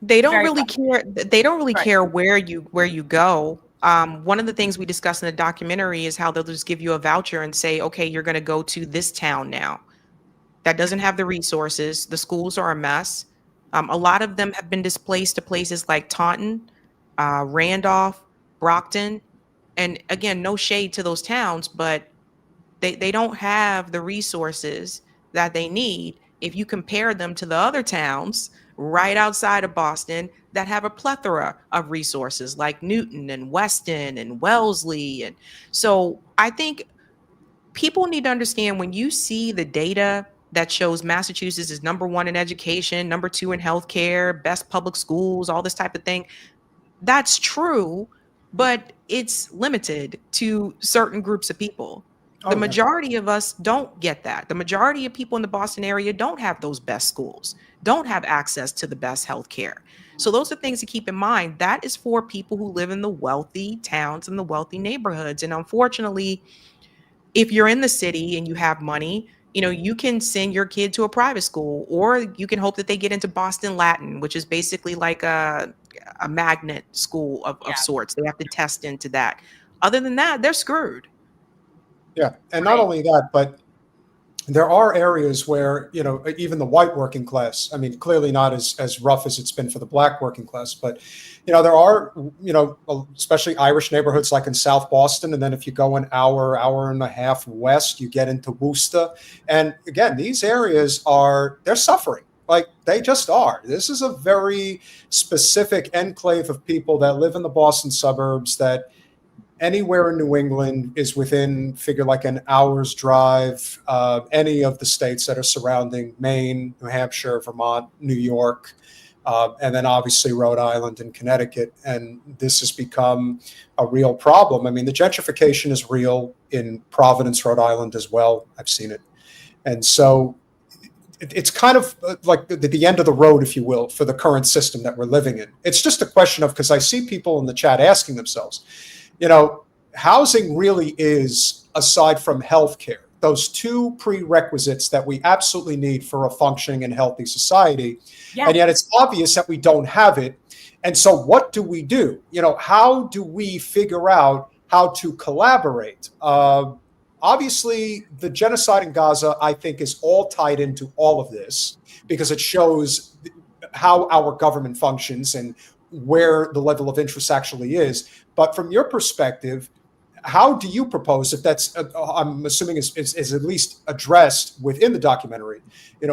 they don't really care. They don't really care where you go. One of the things we discussed in the documentary is how they'll just give you a voucher and say, okay, you're going to go to this town now. That doesn't have the resources. The schools are a mess. A lot of them have been displaced to places like Taunton, Randolph, Brockton. And again, no shade to those towns, but they don't have the resources that they need if you compare them to the other towns right outside of Boston that have a plethora of resources like Newton and Weston and Wellesley. And so I think people need to understand, when you see the data that shows Massachusetts is #1 in education, #2 in healthcare, best public schools, all this type of thing, that's true, but it's limited to certain groups of people. The majority of us don't get that. The majority of people in the Boston area don't have those best schools, don't have access to the best health care. So those are things to keep in mind. That is for people who live in the wealthy towns and the wealthy neighborhoods. And unfortunately, if you're in the city and you have money, you can send your kid to a private school, or you can hope that they get into Boston Latin, which is basically like a magnet school of sorts. They have to test into that. Other than that, they're screwed. Yeah. And not only that, but there are areas where, even the white working class, I mean, clearly not as rough as it's been for the black working class, but, there are, especially Irish neighborhoods like in South Boston. And then if you go an hour and a half west, you get into Worcester. And again, these areas they're suffering. Like they just are. This is a very specific enclave of people that live in the Boston suburbs that anywhere in New England is within, figure like an hour's drive, any of the states that are surrounding Maine, New Hampshire, Vermont, New York, and then obviously Rhode Island and Connecticut. And this has become a real problem. I mean, the gentrification is real in Providence, Rhode Island as well. I've seen it. And so it's kind of like the end of the road, if you will, for the current system that we're living in. It's just a question of, because I see people in the chat asking themselves, housing really is, aside from healthcare, those two prerequisites that we absolutely need for a functioning and healthy society. Yeah. And yet it's obvious that we don't have it. And so what do we do? How do we figure out how to collaborate? Obviously, the genocide in Gaza, I think, is all tied into all of this because it shows how our government functions and where the level of interest actually is. But from your perspective, how do you propose, if that's, I'm assuming is at least addressed within the documentary,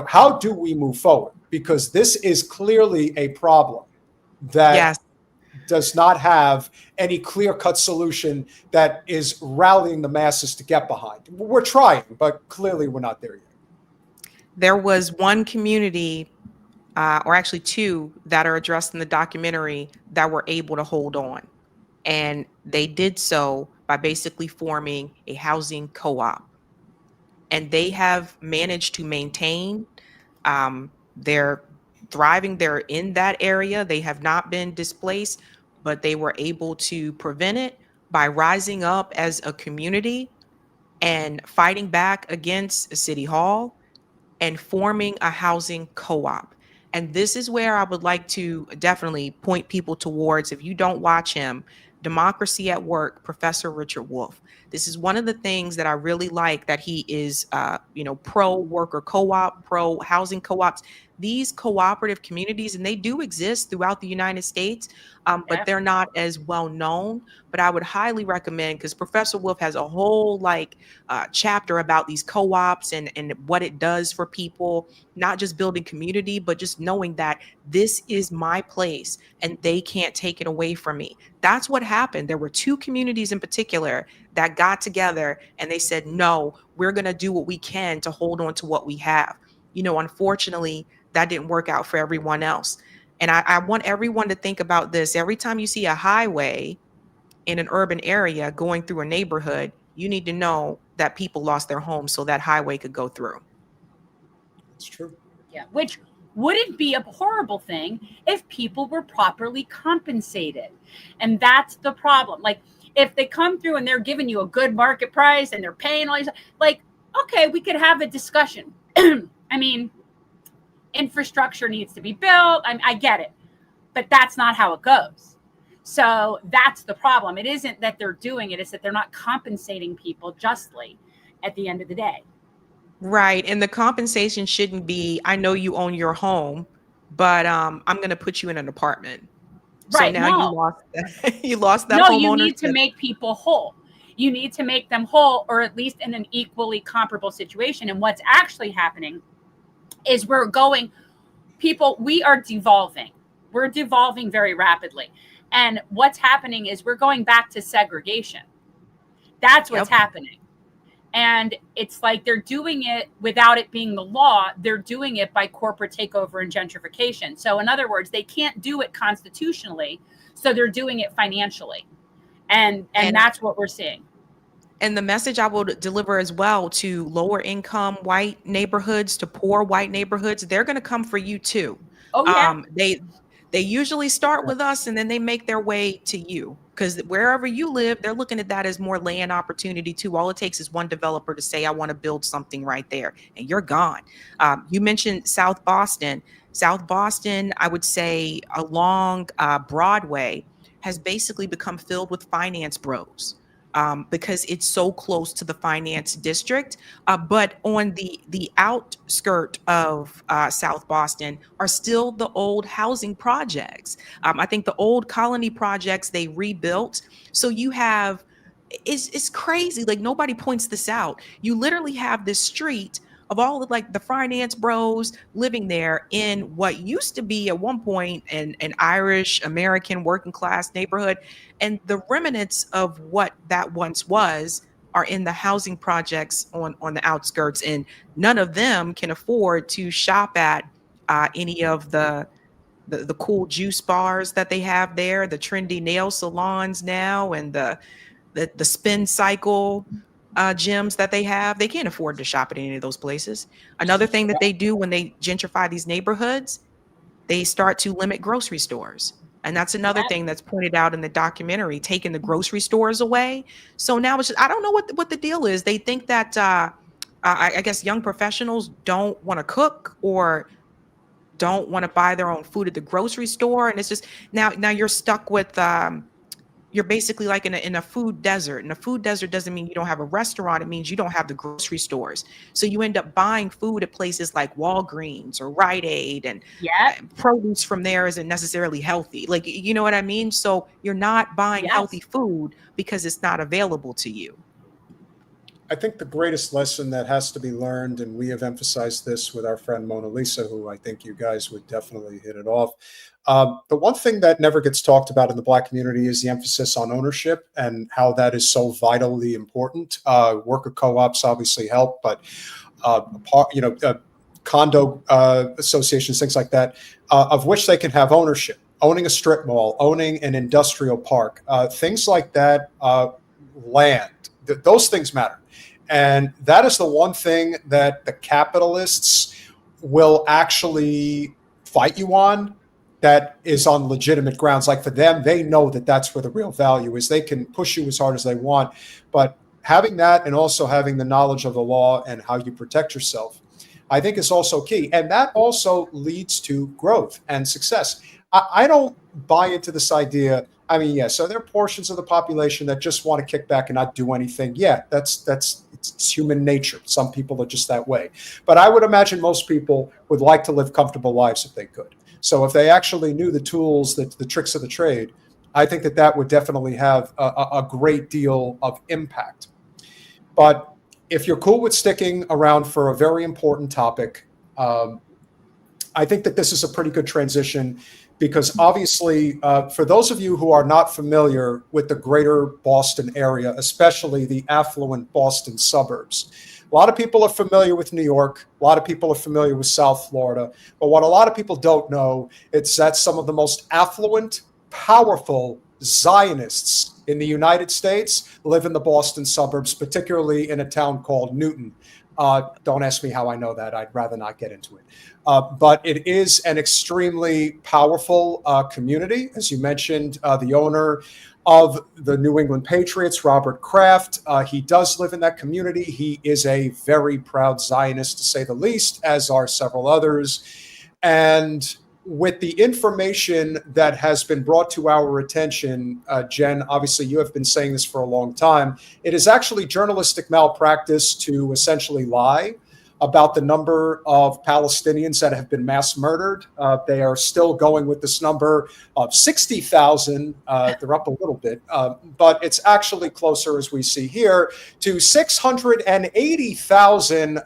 how do we move forward? Because this is clearly a problem that does not have any clear-cut solution that is rallying the masses to get behind. We're trying, but clearly we're not there yet. There was one community, or actually two, that are addressed in the documentary that were able to hold on. And they did so by basically forming a housing co-op. And they have managed to maintain their thriving. They're in that area. They have not been displaced, but they were able to prevent it by rising up as a community and fighting back against City Hall and forming a housing co-op. And this is where I would like to definitely point people towards, if you don't watch him, Democracy at Work, Professor Richard Wolff. This is one of the things that I really like, that he is, pro worker co-op, pro housing co-ops. These cooperative communities, and they do exist throughout the United States, but they're not as well known. But I would highly recommend, because Professor Wolff has a whole chapter about these co-ops and what it does for people, not just building community, but just knowing that this is my place and they can't take it away from me. That's what happened. There were two communities in particular that got together and they said, no, we're going to do what we can to hold on to what we have. Unfortunately, that didn't work out for everyone else. And I want everyone to think about this. Every time you see a highway in an urban area going through a neighborhood, you need to know that people lost their homes so that highway could go through. It's true. Yeah, which wouldn't be a horrible thing if people were properly compensated. And that's the problem. Like, if they come through and they're giving you a good market price and they're paying all these, okay, we could have a discussion. I mean, infrastructure needs to be built. I get it, but that's not how it goes. So that's the problem. It isn't that they're doing it. It's that they're not compensating people justly at the end of the day. Right. And the compensation shouldn't be, I know you own your home, but I'm going to put you in an apartment. Right. So now you lost that. No, home you need ownership. to make people whole. You need to make them whole, or at least in an equally comparable situation. And what's actually happening is we are devolving. We're devolving very rapidly. And what's happening is we're going back to segregation. That's what's happening. And it's like they're doing it without it being the law. They're doing it by corporate takeover and gentrification. So in other words, they can't do it constitutionally. So they're doing it financially. And that's what we're seeing. And the message I will deliver as well to lower income white neighborhoods, to poor white neighborhoods, they're going to come for you too. Oh yeah. They usually start with us and then they make their way to you, because wherever you live, they're looking at that as more land opportunity too. All it takes is one developer to say, I want to build something right there, and you're gone. You mentioned South Boston. South Boston, I would say along Broadway, has basically become filled with finance bros. Because it's so close to the finance district. But on the outskirt of South Boston are still the old housing projects. I think the old colony projects they rebuilt. So you have, it's crazy. Like, nobody points this out. You literally have this street of all of like the finance bros living there in what used to be at one point an Irish American working class neighborhood. And the remnants of what that once was are in the housing projects on the outskirts. And none of them can afford to shop at any of the cool juice bars that they have there, the trendy nail salons now, and the spin cycle gyms that they have. They can't afford to shop at any of those places. Another thing that they do when they gentrify these neighborhoods, they start to limit grocery stores. And that's another thing that's pointed out in the documentary, taking the grocery stores away. So now it's just, I don't know what the deal is. They think that I guess young professionals don't want to cook or don't want to buy their own food at the grocery store. And it's just now you're stuck with you're basically like in a food desert. And a food desert doesn't mean you don't have a restaurant. It means you don't have the grocery stores. So you end up buying food at places like Walgreens or Rite Aid, and produce from there isn't necessarily healthy. Like, you know what I mean? So you're not buying healthy food because it's not available to you. I think the greatest lesson that has to be learned, and we have emphasized this with our friend Mona Lisa, who I think you guys would definitely hit it off. The one thing that never gets talked about in the Black community is the emphasis on ownership and how that is so vitally important. Worker co-ops obviously help, but condo associations, things like that, of which they can have ownership. Owning a strip mall, owning an industrial park, things like that, land, those things matter. And that is the one thing that the capitalists will actually fight you on, that is on legitimate grounds. Like, for them, they know that that's where the real value is. They can push you as hard as they want, but having that and also having the knowledge of the law and how you protect yourself, I think, is also key. And that also leads to growth and success. I don't buy into this idea. I mean, yeah, so there are portions of the population that just want to kick back and not do anything. Yeah, it's human nature. Some people are just that way. But I would imagine most people would like to live comfortable lives if they could. So if they actually knew the tools, the tricks of the trade, I think that would definitely have a great deal of impact. But if you're cool with sticking around for a very important topic, I think that this is a pretty good transition, because obviously, for those of you who are not familiar with the greater Boston area, especially the affluent Boston suburbs, a lot of people are familiar with New York. A lot of people are familiar with South Florida. But what a lot of people don't know is that some of the most affluent, powerful Zionists in the United States live in the Boston suburbs, particularly in a town called Newton. Don't ask me how I know that. I'd rather not get into it. But it is an extremely powerful community. As you mentioned, the owner of the New England Patriots, Robert Kraft, he does live in that community. He is a very proud Zionist, to say the least, as are several others. And with the information that has been brought to our attention, Jen, obviously you have been saying this for a long time, it is actually journalistic malpractice to essentially lie about the number of Palestinians that have been mass murdered. They are still going with this number of 60,000. They're up a little bit, but it's actually closer, as we see here, to 680,000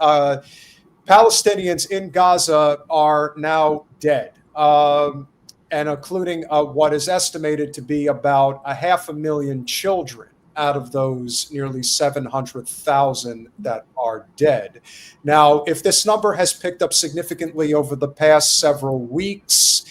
Palestinians in Gaza are now dead, and including what is estimated to be about 500,000 children out of those nearly 700,000 that are dead. Now, if this number has picked up significantly over the past several weeks,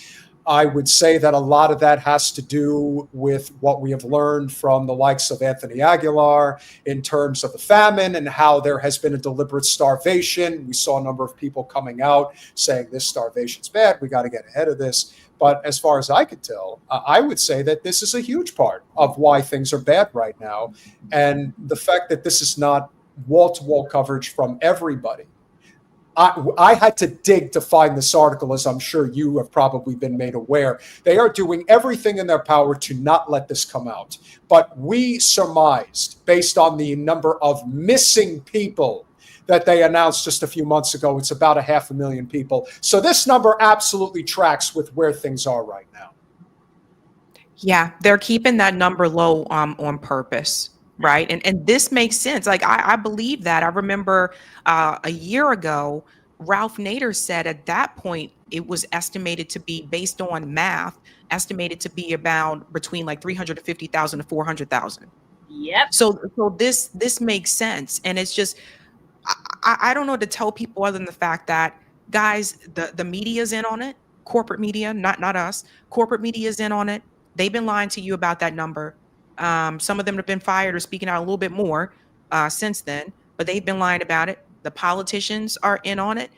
I would say that a lot of that has to do with what we have learned from the likes of Anthony Aguilar in terms of the famine and how there has been a deliberate starvation. We saw a number of people coming out saying this starvation's bad. We got to get ahead of this. But as far as I could tell, I would say that this is a huge part of why things are bad right now. And the fact that this is not wall-to-wall coverage from everybody. I had to dig to find this article, as I'm sure you have probably been made aware. They are doing everything in their power to not let this come out. But we surmised, based on the number of missing people that they announced just a few months ago, it's about 500,000 people. So this number absolutely tracks with where things are right now. Yeah, they're keeping that number low on purpose. Right. And this makes sense. Like, I believe that. I remember a year ago, Ralph Nader said at that point, it was estimated to be, based on math, estimated to be about between like 350,000 to 400,000. Yep. So this makes sense. And it's just, I don't know what to tell people other than the fact that, guys, the media's in on it. Corporate media, not us. Corporate media is in on it. They've been lying to you about that number. Some of them have been fired or speaking out a little bit more since then, but they've been lying about it. The politicians are in on it.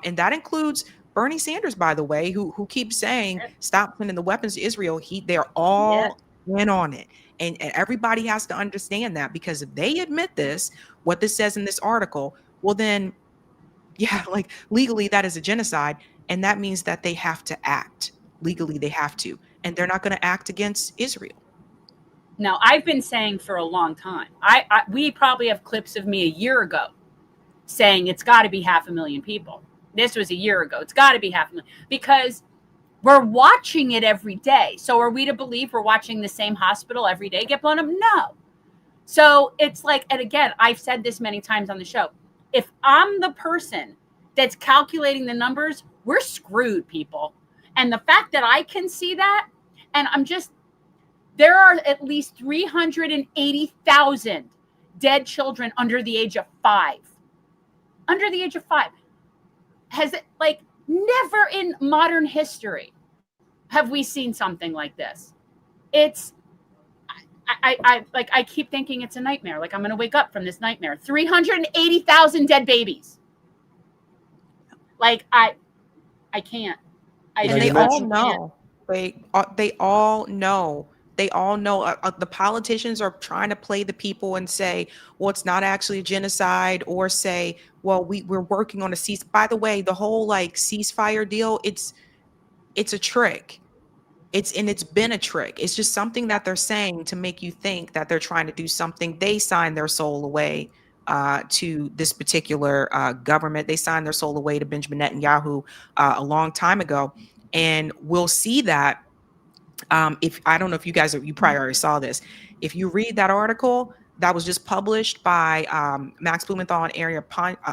And that includes Bernie Sanders, by the way, who keeps saying, stop sending the weapons to Israel. They're all in on it. And everybody has to understand that, because if they admit this, what this says in this article, well then, yeah, like legally that is a genocide. And that means that they have to act. Legally, they have to. And they're not going to act against Israel. Now, I've been saying for a long time, we probably have clips of me a year ago saying it's got to be 500,000 people. This was a year ago. It's got to be 500,000, because we're watching it every day. So are we to believe we're watching the same hospital every day get blown up? No. So it's like, and again, I've said this many times on the show, if I'm the person that's calculating the numbers, we're screwed, people. And the fact that I can see that, and there are at least 380,000 dead children under the age of 5. Under the age of 5. Has it, like, never in modern history have we seen something like this. It's, I keep thinking it's a nightmare. Like, I'm going to wake up from this nightmare. 380,000 dead babies. Like, I can't. And they all know. They all know. They all know. The politicians are trying to play the people and say, well, it's not actually a genocide, or say, well, we're working on a cease. By the way, the whole like ceasefire deal, it's a trick. It's been a trick. It's just something that they're saying to make you think that they're trying to do something. They signed their soul away to this particular government. They signed their soul away to Benjamin Netanyahu a long time ago. And we'll see that if I don't know if you guys you probably already saw this. If you read that article that was just published by Max Blumenthal and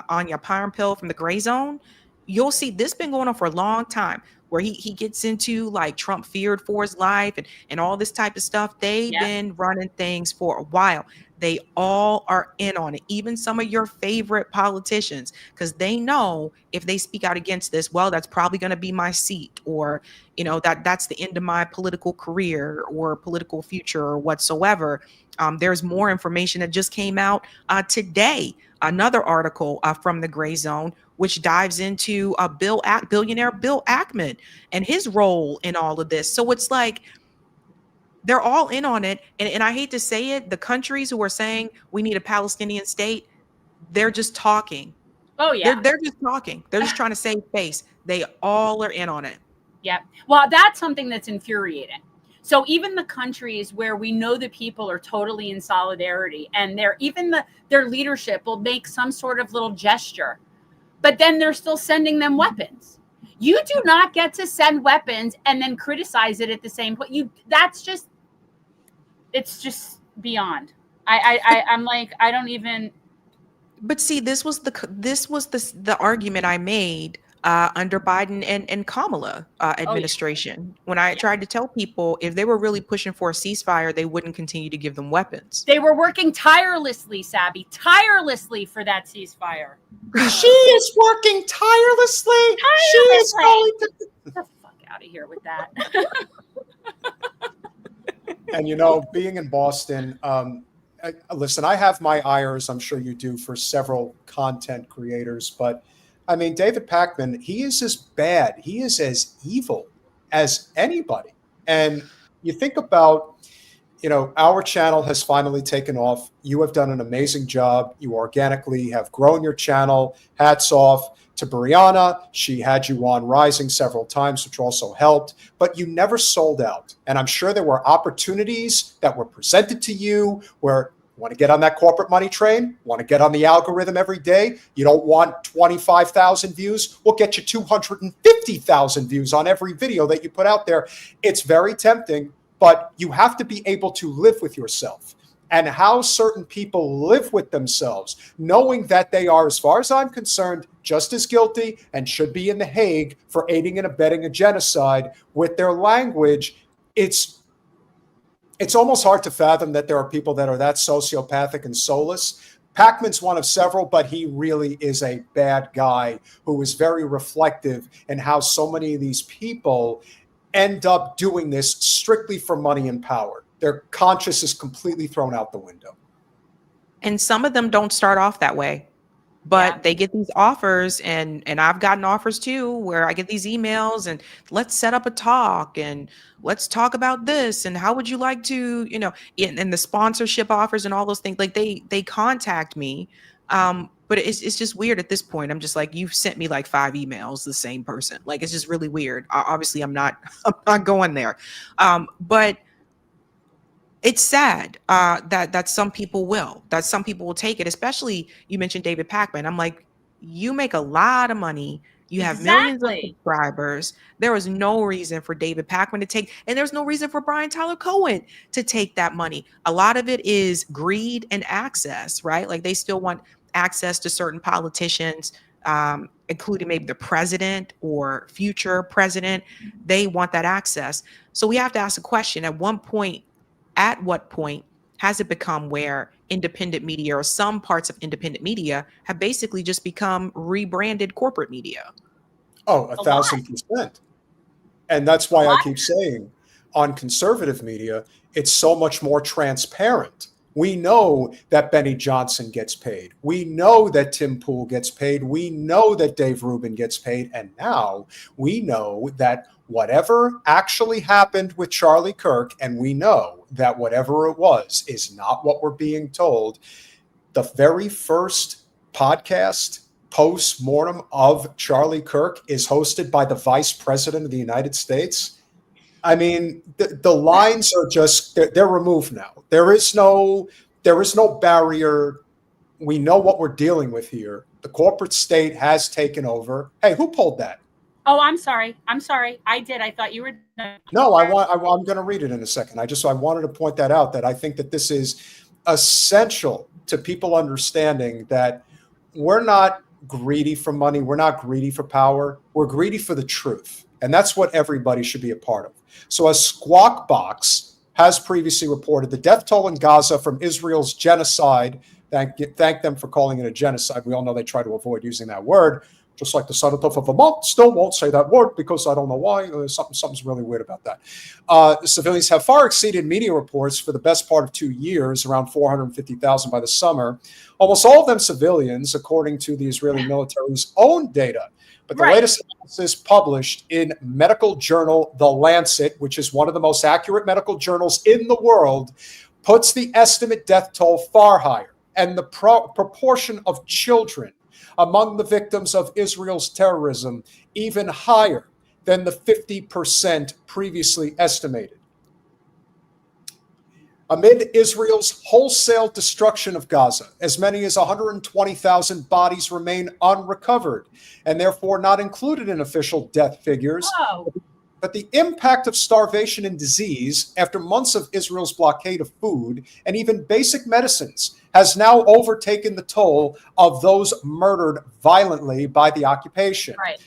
Anya Pyrampil from the Gray Zone, you'll see this been going on for a long time, where he gets into like Trump feared for his life and all this type of stuff. They've been running things for a while. They all are in on it, even some of your favorite politicians, because they know if they speak out against this, well, that's probably going to be my seat, or, you know, that's the end of my political career or political future or whatsoever. There's more information that just came out today, another article from the Gray Zone, which dives into billionaire Bill Ackman and his role in all of this. So it's like, they're all in on it. And I hate to say it, the countries who are saying we need a Palestinian state, they're just talking. Oh, yeah. They're just talking. They're just trying to save face. They all are in on it. Yeah. Well, that's something that's infuriating. So even the countries where we know the people are totally in solidarity, and their leadership will make some sort of little gesture, but then they're still sending them weapons. You do not get to send weapons and then criticize it at the same point. It's just beyond. I'm like, I don't even. But see, this was the argument I made under Biden and Kamala administration, when I tried to tell people if they were really pushing for a ceasefire, they wouldn't continue to give them weapons. They were working tirelessly, Sabby, for that ceasefire. She is working tirelessly. She is going to. Get the fuck out of here with that. And, being in Boston, listen, I have my ires, I'm sure you do, for several content creators. But, I mean, David Pakman, he is as bad, he is as evil as anybody. And you think about, our channel has finally taken off. You have done an amazing job. You organically have grown your channel. Hats off to Brianna. She had you on Rising several times, which also helped. But you never sold out. And I'm sure there were opportunities that were presented to you where you want to get on that corporate money train, want to get on the algorithm every day. You don't want 25,000 views. We'll get you 250,000 views on every video that you put out there. It's very tempting. But you have to be able to live with yourself, and how certain people live with themselves, knowing that they are, as far as I'm concerned, just as guilty and should be in The Hague for aiding and abetting a genocide with their language. It's almost hard to fathom that there are people that are that sociopathic and soulless. Pakman's one of several, but he really is a bad guy who is very reflective in how so many of these people end up doing this strictly for money and power. Their conscience is completely thrown out the window. And some of them don't start off that way, but they get these offers, and I've gotten offers too, where I get these emails and let's set up a talk and let's talk about this. And how would you like to, and the sponsorship offers and all those things, like they contact me. But it's just weird at this point. I'm just like, you've sent me like 5 emails, the same person. Like, it's just really weird. Obviously, I'm not going there. But it's sad that some people will take it. Especially, you mentioned David Pakman. I'm like, you make a lot of money. You have millions of subscribers. There was no reason for David Pakman to take, and there's no reason for Brian Tyler Cohen to take that money. A lot of it is greed and access, right? Like, they still want access to certain politicians, including maybe the president or future president. They want that access. So we have to ask a question: at what point has it become where independent media, or some parts of independent media, have basically just become rebranded corporate media? Oh, 1,000%. And that's why I keep saying, on conservative media, it's so much more transparent. We know that Benny Johnson gets paid. We know that Tim Pool gets paid. We know that Dave Rubin gets paid. And now we know that whatever actually happened with Charlie Kirk, and we know that whatever it was is not what we're being told. The very first podcast post-mortem of Charlie Kirk is hosted by the Vice President of the United States. I mean, the lines are just, they're removed now. There is no barrier. We know what we're dealing with here. The corporate state has taken over. Hey, who pulled that? Oh, I'm sorry. I did. I thought you were. No, I'm going to read it in a second. I wanted to point that out, that I think that this is essential to people understanding that we're not greedy for money. We're not greedy for power. We're greedy for the truth. And that's what everybody should be a part of. So as Squawk Box has previously reported, the death toll in Gaza from Israel's genocide, thank them for calling it a genocide. We all know they try to avoid using that word, just like the senator for Vermont still won't say that word because I don't know why. Something's really weird about that. Civilians have far exceeded media reports for the best part of 2 years, around 450,000 by the summer. Almost all of them civilians, according to the Israeli military's own data. But the latest analysis published in medical journal The Lancet, which is one of the most accurate medical journals in the world, puts the estimate death toll far higher, and the proportion of children among the victims of Israel's terrorism even higher than the 50% previously estimated. Amid Israel's wholesale destruction of Gaza, as many as 120,000 bodies remain unrecovered and therefore not included in official death figures. Whoa. But the impact of starvation and disease after months of Israel's blockade of food and even basic medicines has now overtaken the toll of those murdered violently by the occupation. Right.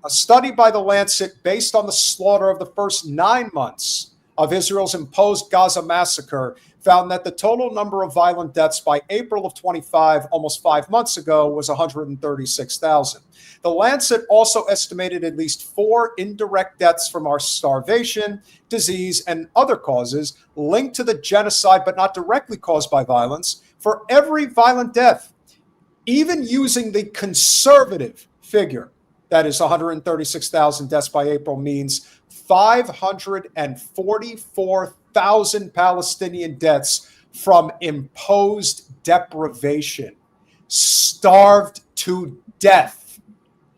A study by The Lancet based on the slaughter of the first 9 months of Israel's imposed Gaza massacre found that the total number of violent deaths by April of 25, almost 5 months ago, was 136,000. The Lancet also estimated at least 4 indirect deaths from our starvation, disease, and other causes linked to the genocide, but not directly caused by violence, for every violent death. Even using the conservative figure, that is 136,000 deaths by April, means 544,000 Palestinian deaths from imposed deprivation, starved to death.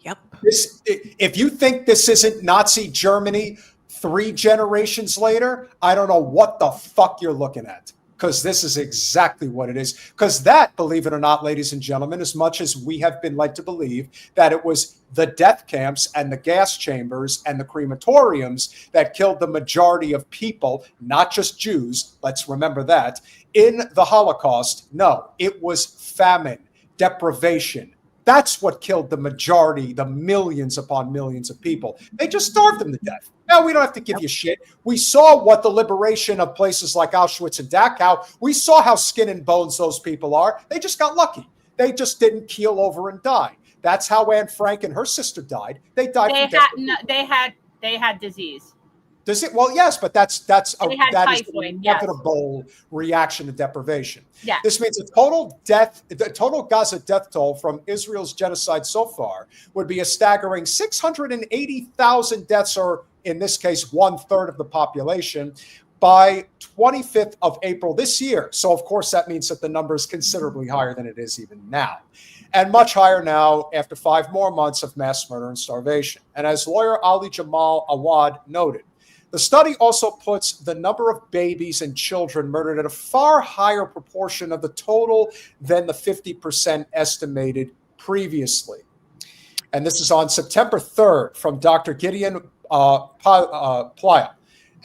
Yep. If you think this isn't Nazi Germany 3 generations later, I don't know what the fuck you're looking at. Because this is exactly what it is. Because that, believe it or not, ladies and gentlemen, as much as we have been led to believe that it was the death camps and the gas chambers and the crematoriums that killed the majority of people, not just Jews, let's remember that, in the Holocaust, no, it was famine, deprivation. That's what killed the majority, the millions upon millions of people. They just starved them to death. Now, we don't have to give you shit. We saw what the liberation of places like Auschwitz and Dachau, we saw how skin and bones those people are. They just got lucky. They just didn't keel over and die. That's how Anne Frank and her sister died. They died from deprivation. They had disease. Does it? Well, yes, but that is an typhoid, inevitable reaction to deprivation. Yeah. This means the total Gaza death toll from Israel's genocide so far would be a staggering 680,000 deaths, or in this case, 1/3 of the population, by 25th of April this year. So, of course, that means that the number is considerably higher than it is even now, and much higher now after 5 more months of mass murder and starvation. And as lawyer Ali Jamal Awad noted, the study also puts the number of babies and children murdered at a far higher proportion of the total than the 50% estimated previously. And this is on September 3rd from Dr. Gideon Playa.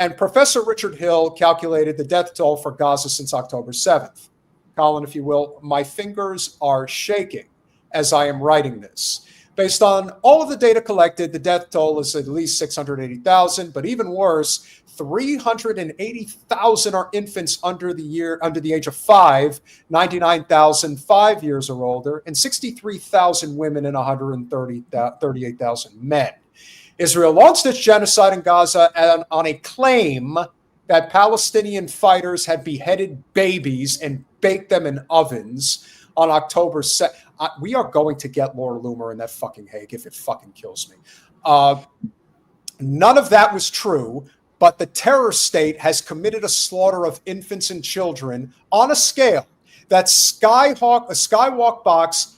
And Professor Richard Hill calculated the death toll for Gaza since October 7th. Colin, if you will, my fingers are shaking as I am writing this. Based on all of the data collected, the death toll is at least 680,000, but even worse, 380,000 are infants under the age of 5, 99,000 5 years or older, and 63,000 women and 138,000 men. Israel launched its genocide in Gaza on a claim that Palestinian fighters had beheaded babies and baked them in ovens on October 2nd. We are going to get Laura Loomer in that fucking Hague if it fucking kills me. None of that was true, but the terror state has committed a slaughter of infants and children on a scale that Skywalk Box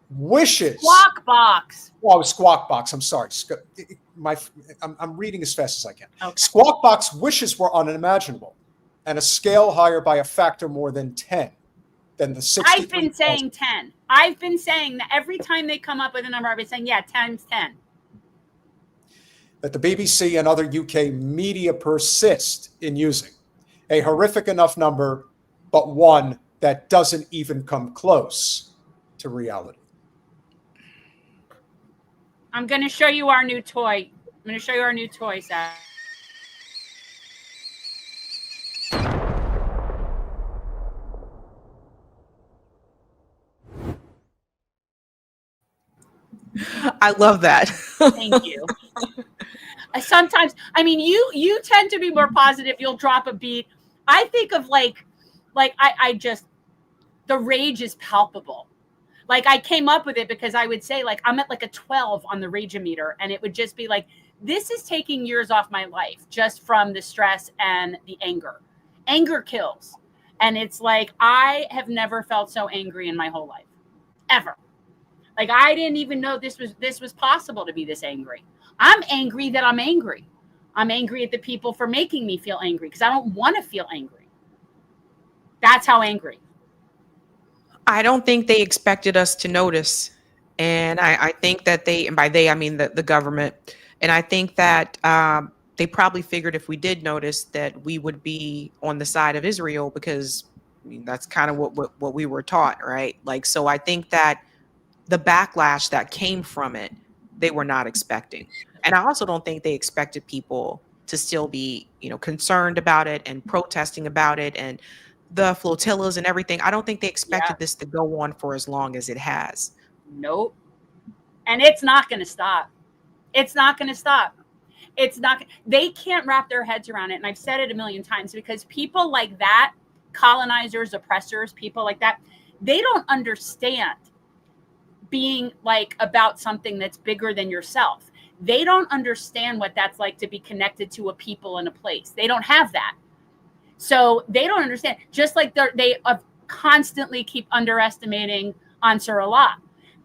wishes. Squawk Box. Oh, Squawk Box. I'm sorry. I'm reading as fast as I can. Okay. Squawk Box wishes were unimaginable, and a scale higher by a factor more than 10. Than the 60. I've been saying 10. I've been saying that every time they come up with a number, I've been saying, yeah, 10's 10. That the BBC and other UK media persist in using. A horrific enough number, but one that doesn't even come close to reality. I'm going to show you our new toy. I'm going to show you our new toy, Sab. I love that. Thank you. Sometimes, I mean, you tend to be more positive. You'll drop a beat. I think of like I just, the rage is palpable. Like I came up with it because I would say like, I'm at like a 12 on the rage-o-meter, and it would just be like, this is taking years off my life just from the stress and the anger. Anger kills. And it's like, I have never felt so angry in my whole life, ever. Like, I didn't even know this was possible to be this angry. I'm angry that I'm angry. I'm angry at the people for making me feel angry because I don't want to feel angry. That's how angry. I don't think they expected us to notice. And I think that they, and by they, I mean the government. And I think that they probably figured if we did notice that we would be on the side of Israel because, I mean, that's kind of what we were taught, right? Like, so I think that the backlash that came from it, they were not expecting. And I also don't think they expected people to still be, concerned about it and protesting about it and the flotillas and everything. I don't think they expected this to go on for as long as it has. Nope. And it's not going to stop. It's not going to stop. It's not, they can't wrap their heads around it. And I've said it a million times, because people like that, colonizers, oppressors, people like that, they don't understand being like about something that's bigger than yourself. They don't understand what that's like to be connected to a people and a place. They don't have that. So they don't understand. Just like they constantly keep underestimating Ansar Allah,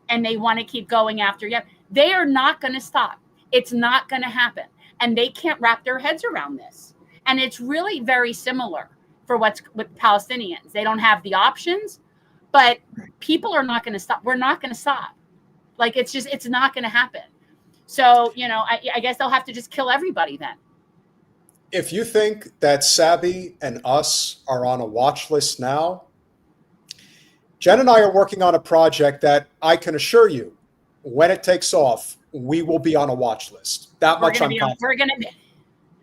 and they want to keep going after you. They are not going to stop. It's not going to happen. And they can't wrap their heads around this. And it's really very similar for what's with Palestinians. They don't have the options, but people are not going to stop. We're not going to stop. Like, it's not going to happen. So, I guess they'll have to just kill everybody then. If you think that Sabby and us are on a watch list now, Jen and I are working on a project that I can assure you, when it takes off, we will be on a watch list. That much I'm confident. We're going to be.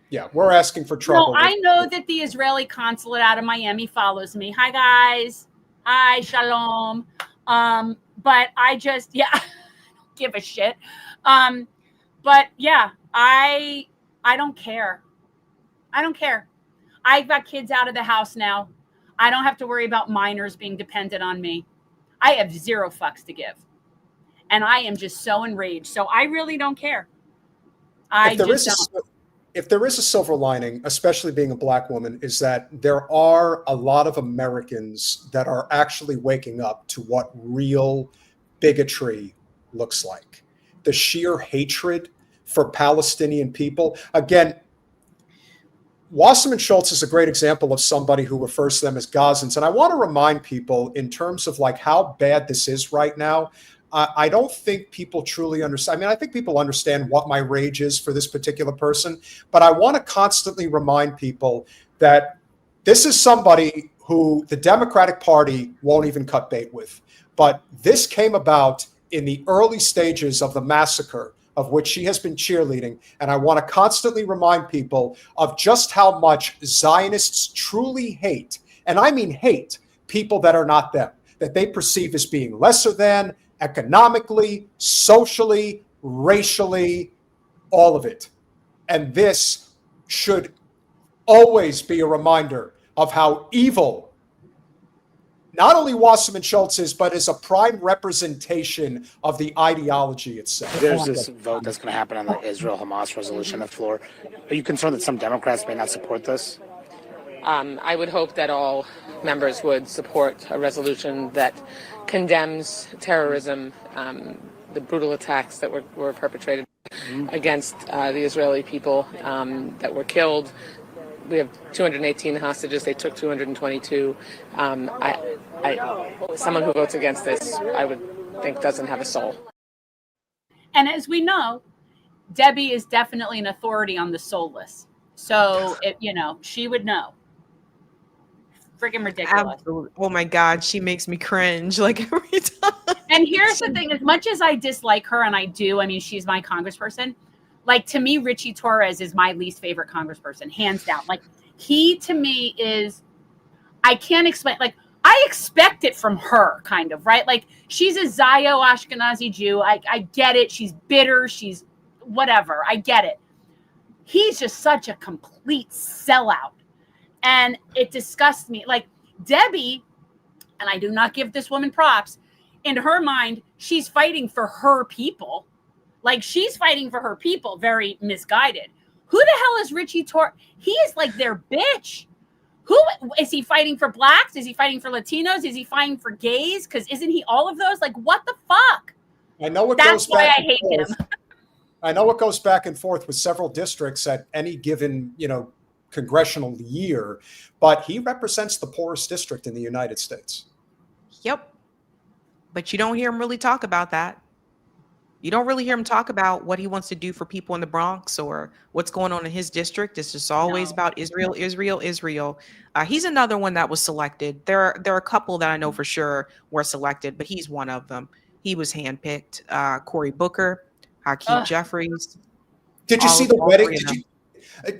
Yeah, we're asking for trouble. No, I know that the Israeli consulate out of Miami follows me. Hi, guys. Hi, shalom. But I just, I don't give a shit. But yeah, I don't care. I don't care. I've got kids out of the house now. I don't have to worry about minors being dependent on me. I have zero fucks to give. And I am just so enraged. So I really don't care. If there is a silver lining, especially being a black woman, is that there are a lot of Americans that are actually waking up to what real bigotry looks like. The sheer hatred for Palestinian people. Again, Wasserman Schultz is a great example of somebody who refers to them as Gazans. And I want to remind people, in terms of like how bad this is right now, I don't think people truly understand. I mean, I think people understand what my rage is for this particular person, but I want to constantly remind people that this is somebody who the Democratic Party won't even cut bait with. But this came about in the early stages of the massacre of which she has been cheerleading. And I want to constantly remind people of just how much Zionists truly hate, and I mean hate, people that are not them, that they perceive as being lesser than, economically, socially, racially, all of it. And this should always be a reminder of how evil not only Wasserman Schultz is, but is a prime representation of the ideology itself. There's this vote that's going to happen on the Israel-Hamas resolution on the floor. Are you concerned that some Democrats may not support this? I would hope that all members would support a resolution that condemns terrorism, the brutal attacks that were perpetrated against the Israeli people that were killed. We have 218 hostages. They took 222. Someone who votes against this, I would think, doesn't have a soul. And as we know, Debbie is definitely an authority on the soulless. So, she would know. Freaking ridiculous. Absolutely. Oh my God, she makes me cringe like every time. And here's the thing: as much as I dislike her, and I do, I mean, she's my congressperson. Like, to me, Richie Torres is my least favorite congressperson, hands down. Like, he to me is, I can't explain. Like, I expect it from her, kind of, right? Like, she's a Zio Ashkenazi Jew. I get it. She's bitter. She's whatever. I get it. He's just such a complete sellout. And it disgusts me. Like, Debbie, and I do not give this woman props, in her mind, she's fighting for her people. Like, she's fighting for her people, very misguided. Who the hell is Richie Torres? He is like their bitch. Who is he fighting for? Blacks? Is he fighting for Latinos? Is he fighting for gays? Because isn't he all of those? Like, what the fuck? I know it That's goes why back I hate and him. forth. I know it goes back and forth with several districts at any given, congressional year, but he represents the poorest district in the United States. Yep. But you don't hear him really talk about that. You don't really hear him talk about what he wants to do for people in the Bronx or what's going on in his district. It's just always about Israel, Israel, Israel. He's another one that was selected. There are a couple that I know for sure were selected, but he's one of them. He was handpicked. Cory Booker, Hakeem Jeffries. Did you see the wedding?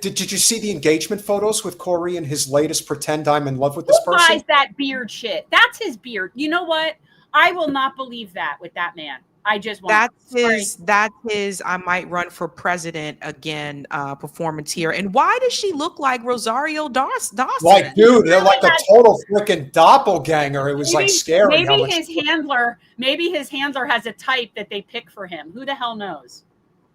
Did you see the engagement photos with Corey and his latest pretend I'm in love with this Who person? buys that beard shit? That's his beard. You know what? I will not believe that with that man. I just won't. That's his I might run for president again performance here. And why does she look like Rosario Dawson? Like, dude, they're like a total freaking doppelganger. It was like scary. Maybe his handler has a type that they pick for him. Who the hell knows?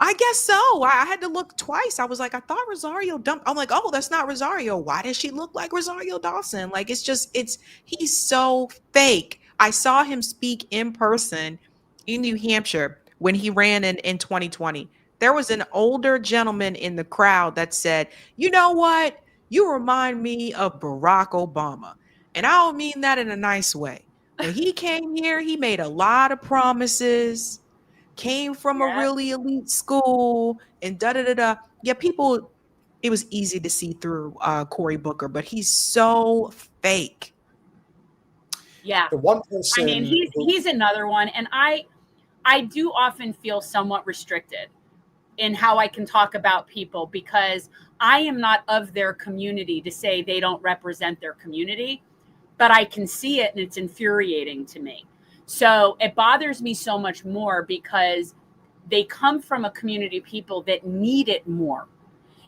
I guess so. I had to look twice. I was like, I thought Rosario dumped. I'm like, oh, that's not Rosario. Why does she look like Rosario Dawson? Like, he's so fake. I saw him speak in person in New Hampshire when he ran in 2020. There was an older gentleman in the crowd that said, you know what? You remind me of Barack Obama. And I don't mean that in a nice way. When he came here, he made a lot of promises, came from a really elite school, and da-da-da-da. Yeah, people, it was easy to see through Cory Booker, but he's so fake. Yeah. The one person, I mean, he's another one. And I do often feel somewhat restricted in how I can talk about people because I am not of their community to say they don't represent their community, but I can see it and it's infuriating to me. So it bothers me so much more because they come from a community of people that need it more.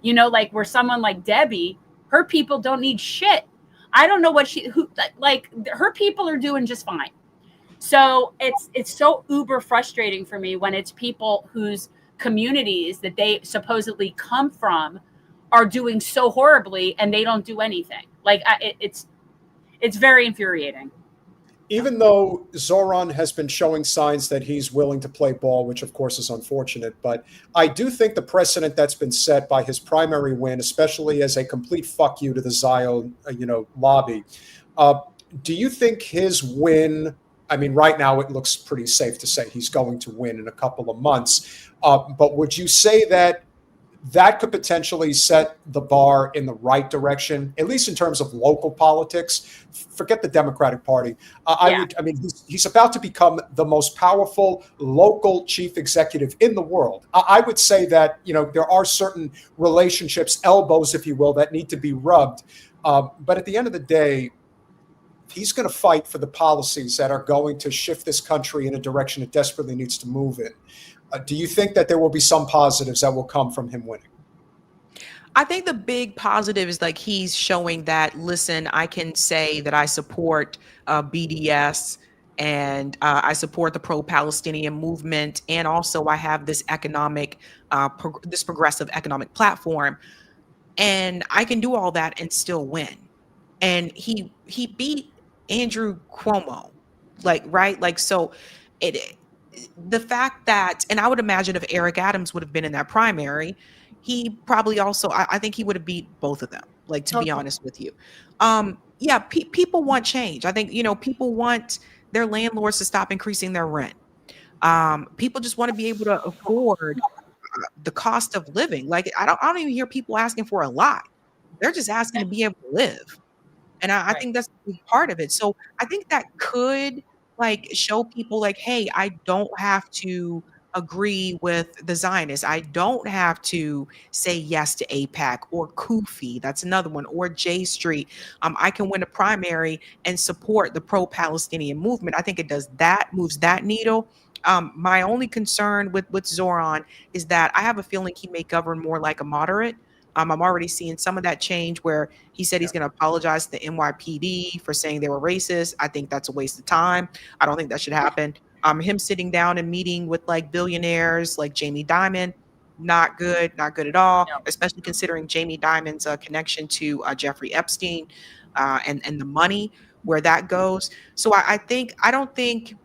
You know, like where someone like Debbie, her people don't need shit. I don't know what her people are doing just fine. So it's so uber frustrating for me when it's people whose communities that they supposedly come from are doing so horribly and they don't do anything. Like it's very infuriating. Even though Zoran has been showing signs that he's willing to play ball, which of course is unfortunate, but I do think the precedent that's been set by his primary win, especially as a complete fuck you to the Zion, lobby. Do you think his win? I mean, right now it looks pretty safe to say he's going to win in a couple of months. But would you say that could potentially set the bar in the right direction, at least in terms of local politics? Forget the Democratic Party. He's about to become the most powerful local chief executive in the world. I would say that, there are certain relationships, elbows, if you will, that need to be rubbed. But at the end of the day, he's going to fight for the policies that are going to shift this country in a direction it desperately needs to move in. Do you think that there will be some positives that will come from him winning? I think the big positive is like he's showing that, listen, I can say that I support BDS and I support the pro-Palestinian movement. And also I have this this progressive economic platform. And I can do all that and still win. And he beat Andrew Cuomo, the fact that, and I would imagine if Eric Adams would have been in that primary, he probably also, I think he would have beat both of them, to be honest with you. People want change. I think, people want their landlords to stop increasing their rent. People just want to be able to afford the cost of living. I don't even hear people asking for a lot. They're just asking to be able to live. And I think that's a big part of it. So I think that could show people hey, I don't have to agree with the Zionists. I don't have to say yes to AIPAC or Kufi. That's another one, or J Street. I can win a primary and support the pro-Palestinian movement. I think it does that, moves that needle. My only concern with Zoran is that I have a feeling he may govern more like a moderate. I'm already seeing some of that change where he said he's going to apologize to the NYPD for saying they were racist. I think that's a waste of time. I don't think that should happen. Him sitting down and meeting with billionaires like Jamie Dimon, not good at all, especially considering Jamie Dimon's connection to Jeffrey Epstein and the money, where that goes. So I don't think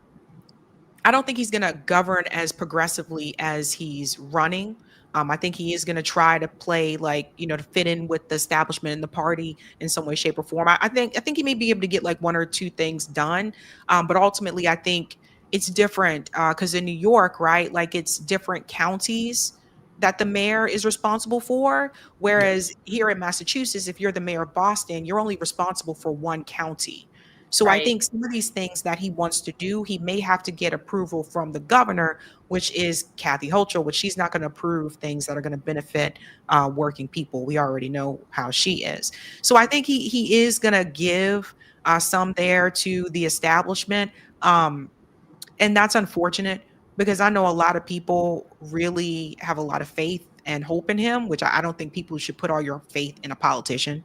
he's going to govern as progressively as he's running. I think he is going to try to play to fit in with the establishment and the party in some way, shape, or form. I think he may be able to get one or two things done. But ultimately, I think it's different because in New York, right, it's different counties that the mayor is responsible for. Whereas here in Massachusetts, if you're the mayor of Boston, you're only responsible for one county. So I think some of these things that he wants to do, he may have to get approval from the governor, which is Kathy Hochul, which she's not going to approve things that are going to benefit working people. We already know how she is. So I think he is going to give some there to the establishment. And that's unfortunate because I know a lot of people really have a lot of faith and hope in him, which I don't think people should put all your faith in a politician.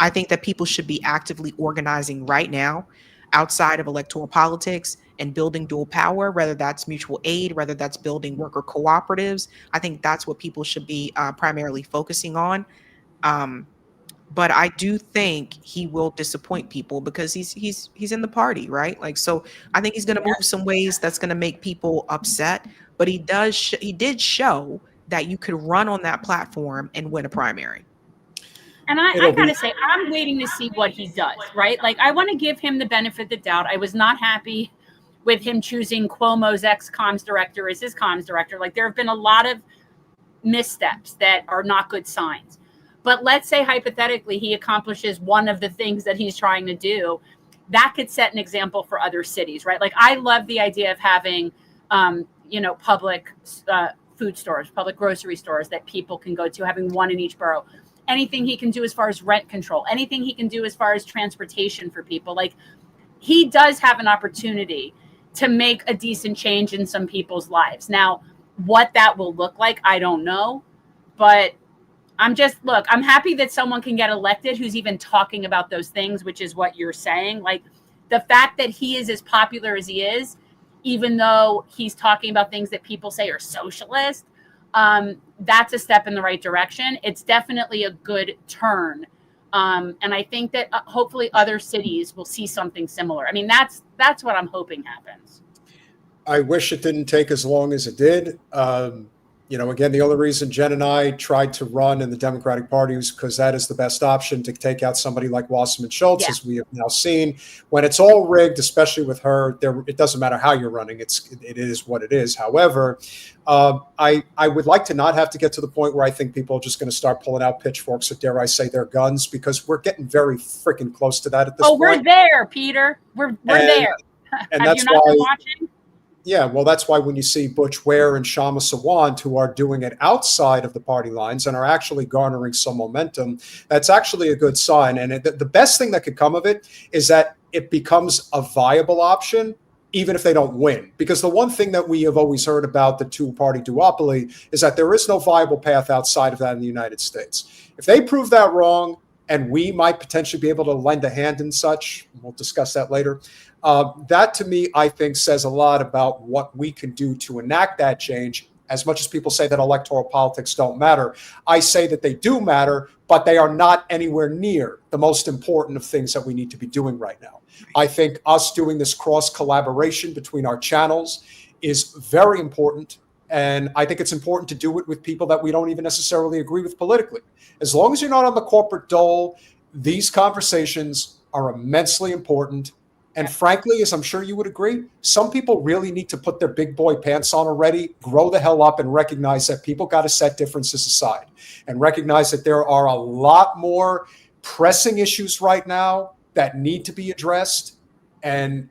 I think that people should be actively organizing right now outside of electoral politics and building dual power, whether that's mutual aid, whether that's building worker cooperatives. I think that's what people should be primarily focusing on. But I do think he will disappoint people because he's in the party, right? Like, so I think he's going to move some ways that's going to make people upset. But he did show that you could run on that platform and win a primary. And I gotta say, I'm waiting to see what he does, right? Like, I want to give him the benefit of the doubt. I was not happy with him choosing Cuomo's ex-comms director as his comms director. Like, there have been a lot of missteps that are not good signs. But let's say, hypothetically, he accomplishes one of the things that he's trying to do. That could set an example for other cities, right? Like, I love the idea of having, public food stores, public grocery stores that people can go to, having one in each borough. Anything he can do as far as rent control, anything he can do as far as transportation for people. Like, he does have an opportunity to make a decent change in some people's lives. Now, what that will look like, I don't know. But I'm happy that someone can get elected who's even talking about those things, which is what you're saying. Like, the fact that he is as popular as he is, even though he's talking about things that people say are socialist, that's a step in the right direction. It's definitely a good turn. And I think that hopefully other cities will see something similar. I mean, that's what I'm hoping happens. I wish it didn't take as long as it did. Again, the only reason Jen and I tried to run in the Democratic Party was because that is the best option to take out somebody like Wasserman Schultz, as we have now seen. When it's all rigged, especially with her, it doesn't matter how you're running. It is what it is. However, I would like to not have to get to the point where I think people are just going to start pulling out pitchforks or, dare I say, their guns, because we're getting very freaking close to that at this point. We're there, Peter. We're there. And have that's you not why, been watching? Yeah, well, that's why when you see Butch Ware and Shama Sawant, who are doing it outside of the party lines and are actually garnering some momentum, that's actually a good sign. And the best thing that could come of it is that it becomes a viable option, even if they don't win. Because the one thing that we have always heard about the two-party duopoly is that there is no viable path outside of that in the United States. If they prove that wrong, and we might potentially be able to lend a hand in such, we'll discuss that later, that to me, I think, says a lot about what we can do to enact that change. As much as people say that electoral politics don't matter, I say that they do matter, but they are not anywhere near the most important of things that we need to be doing right now. I think us doing this cross collaboration between our channels is very important. And I think it's important to do it with people that we don't even necessarily agree with politically. As long as you're not on the corporate dole, these conversations are immensely important. And frankly, as I'm sure you would agree, some people really need to put their big boy pants on already, grow the hell up, and recognize that people got to set differences aside and recognize that there are a lot more pressing issues right now that need to be addressed. And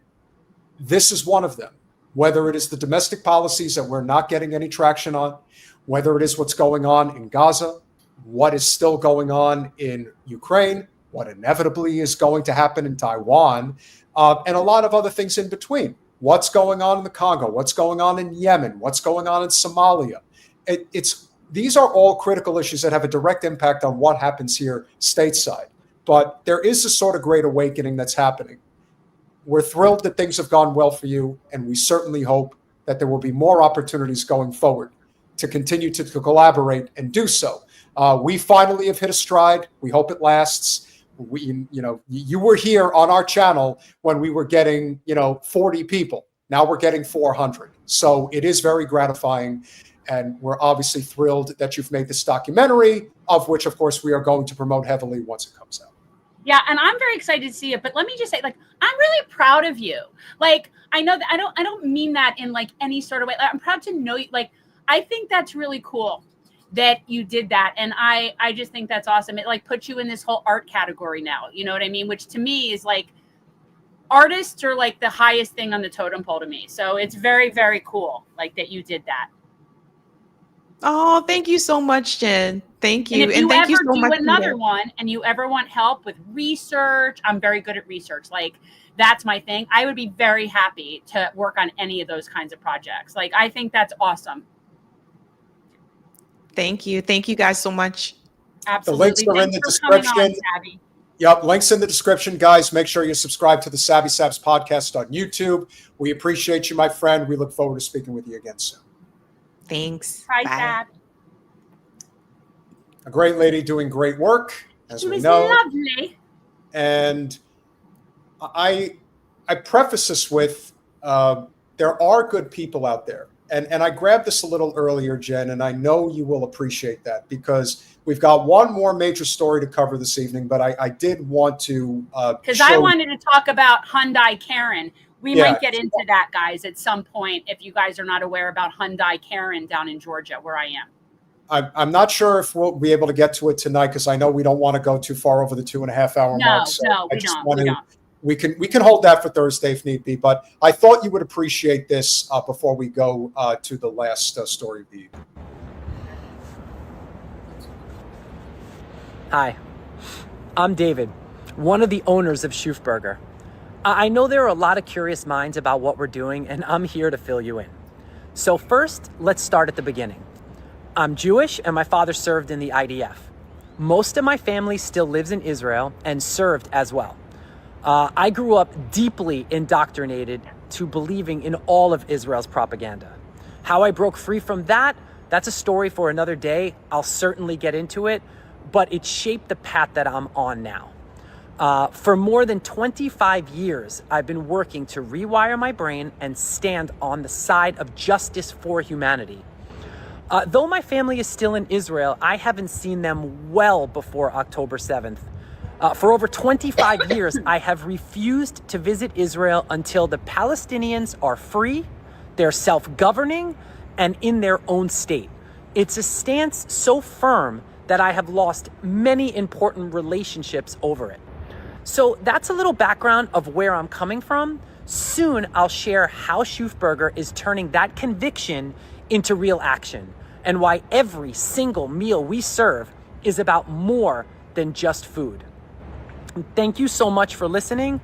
this is one of them. Whether it is the domestic policies that we're not getting any traction on, whether it is what's going on in Gaza, what is still going on in Ukraine, what inevitably is going to happen in Taiwan, and a lot of other things in between. What's going on in the Congo, what's going on in Yemen, what's going on in Somalia. These are all critical issues that have a direct impact on what happens here stateside. But there is a sort of great awakening that's happening. We're thrilled that things have gone well for you, and we certainly hope that there will be more opportunities going forward to continue to collaborate and do so. We finally have hit a stride. We hope it lasts. You were here on our channel when we were getting, 40 people. Now we're getting 400. So it is very gratifying, and we're obviously thrilled that you've made this documentary, of which, of course, we are going to promote heavily once it comes out. Yeah, and I'm very excited to see it. But let me just say, I'm really proud of you. I know that I don't mean that in any sort of way. I'm proud to know you. I think that's really cool. that you did that. And I just think that's awesome. It like puts you in this whole art category now. You know what I mean? Which to me is like, artists are like the highest thing on the totem pole to me. So it's very, very cool. Like that you did that. Oh, thank you so much, Jen. Thank you. And if you thank ever you so do much, another Peter. one and you ever want help with research, I'm very good at research. Like that's my thing. I would be very happy to work on any of those kinds of projects. Like I think that's awesome. Thank you. Thank you guys so much. Absolutely. The links are in Thanks the for coming description. on, Sabby. Yep, links in the description, guys. Make sure you subscribe to the Sabby Sabs podcast on YouTube. We appreciate you, my friend. We look forward to speaking with you again soon. Thanks. Bye, Bye. Sab. A great lady doing great work, as She we was know. lovely. And I preface this with there are good people out there. And I grabbed this a little earlier, Jen, and I know you will appreciate that because we've got one more major story to cover this evening, but I did want to because I wanted to talk about Hyundai Karen. We Yeah. might get into that, guys, at some point if you guys are not aware about Hyundai Karen down in Georgia, where I am. I'm not sure if we'll be able to get to it tonight because I know we don't want to go too far over the 2.5 hour mark. So No, I we just don't. want We to- don't. We can hold that for Thursday if need be, but I thought you would appreciate this before we go to the last story of the evening. Hi, I'm David, one of the owners of Schufberger. I know there are a lot of curious minds about what we're doing, and I'm here to fill you in. So first, let's start at the beginning. I'm Jewish, and my father served in the IDF. Most of my family still lives in Israel and served as well. I grew up deeply indoctrinated to believing in all of Israel's propaganda. How I broke free from that, that's a story for another day. I'll certainly get into it, but it shaped the path that I'm on now. For more than 25 years, I've been working to rewire my brain and stand on the side of justice for humanity. Though my family is still in Israel, I haven't seen them well before October 7th. For over 25 years, I have refused to visit Israel until the Palestinians are free, they're self-governing, and in their own state. It's a stance so firm that I have lost many important relationships over it. So that's a little background of where I'm coming from. Soon, I'll share how Schufberger is turning that conviction into real action, and why every single meal we serve is about more than just food. Thank you so much for listening.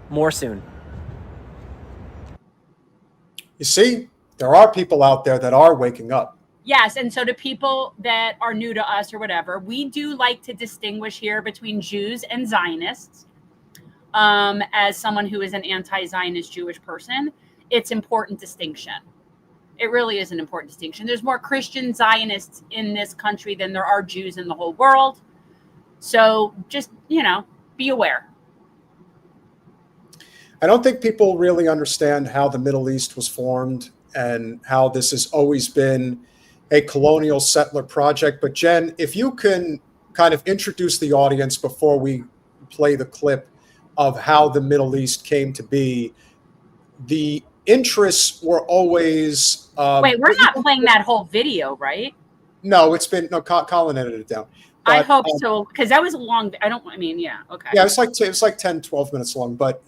More soon. You see, there are people out there that are waking up. Yes, and so to people that are new to us or whatever, we do like to distinguish here between Jews and Zionists. As someone who is an anti-Zionist Jewish person, it's important distinction. It really is an important distinction. There's more Christian Zionists in this country than there are Jews in the whole world. So just, be aware. I don't think people really understand how the Middle East was formed and how this has always been a colonial settler project. But Jen, if you can kind of introduce the audience before we play the clip of how the Middle East came to be, the interests were always... Wait, we're not playing that whole video, right? No, it's been... No, Colin edited it down. I But, hope so, because that was a long... okay. Yeah, it's like 10, 12 minutes long. But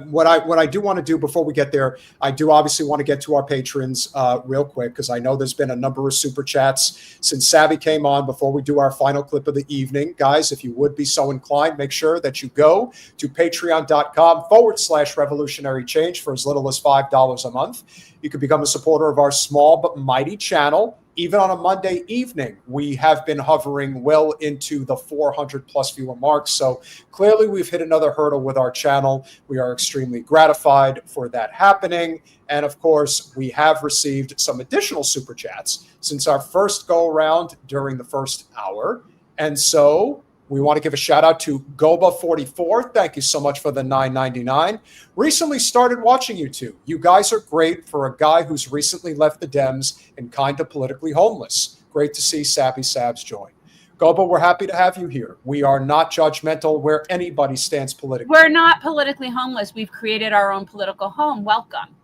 what I do want to do before we get there, I do obviously want to get to our patrons real quick, because I know there's been a number of super chats since Sabby came on. Before we do our final clip of the evening, guys, if you would be so inclined, make sure that you go to patreon.com/revolutionary change for as little as $5 a month. You can become a supporter of our small but mighty channel. Even on a Monday evening, we have been hovering well into the 400 plus viewer mark. So clearly we've hit another hurdle with our channel. We are extremely gratified for that happening. And of course, we have received some additional super chats since our first go around during the first hour. And so we want to give a shout out to Goba44. Thank you so much for the $9.99. Recently started watching you two. You guys are great for a guy who's recently left the Dems and kind of politically homeless. Great to see Sabby Sabs join. Goba, we're happy to have you here. We are not judgmental where anybody stands politically. We're not politically homeless. We've created our own political home. Welcome.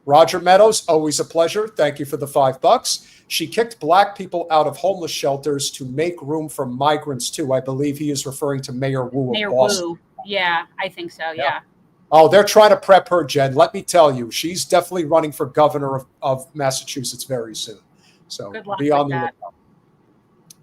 Roger Meadows, always a pleasure. Thank you for the $5. She kicked black people out of homeless shelters to make room for migrants too. I believe he is referring to Mayor Wu of Boston. Wu. Yeah, I think so. Yeah. Oh, they're trying to prep her, Jen. Let me tell you, she's definitely running for governor of Massachusetts very soon. So Good luck be on with the that. lookout.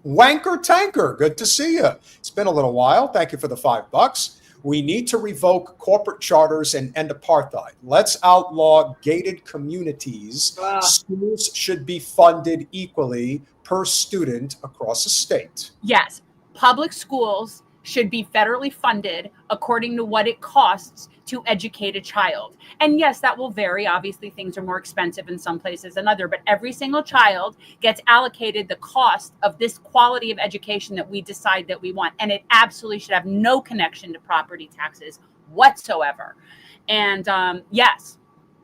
Wanker Tanker, good to see you. It's been a little while. Thank you for the $5. We need to revoke corporate charters and end apartheid. Let's outlaw gated communities. Schools should be funded equally per student across the state. Yes, public schools should be federally funded according to what it costs to educate a child. And yes, that will vary. Obviously, things are more expensive in some places than other, but every single child gets allocated the cost of this quality of education that we decide that we want. And it absolutely should have no connection to property taxes whatsoever. And yes,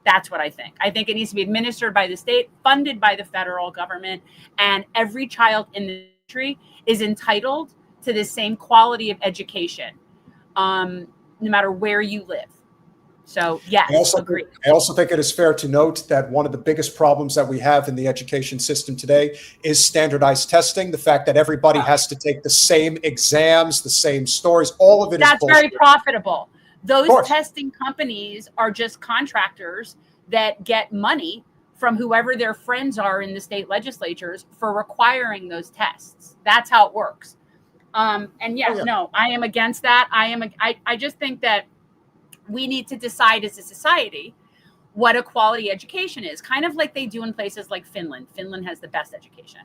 that's what I think. I think it needs to be administered by the state, funded by the federal government, and every child in the country is entitled to the same quality of education, no matter where you live. So, yes, agree. I also think it is fair to note that one of the biggest problems that we have in the education system today is standardized testing. The fact that everybody has to take the same exams, the same stories, all of it is bullshit. That's very profitable. Those testing companies are just contractors that get money from whoever their friends are in the state legislatures for requiring those tests. That's how it works. And yes, no, I am against that. I just think that we need to decide as a society what a quality education is, kind of like they do in places like Finland. Finland has the best education.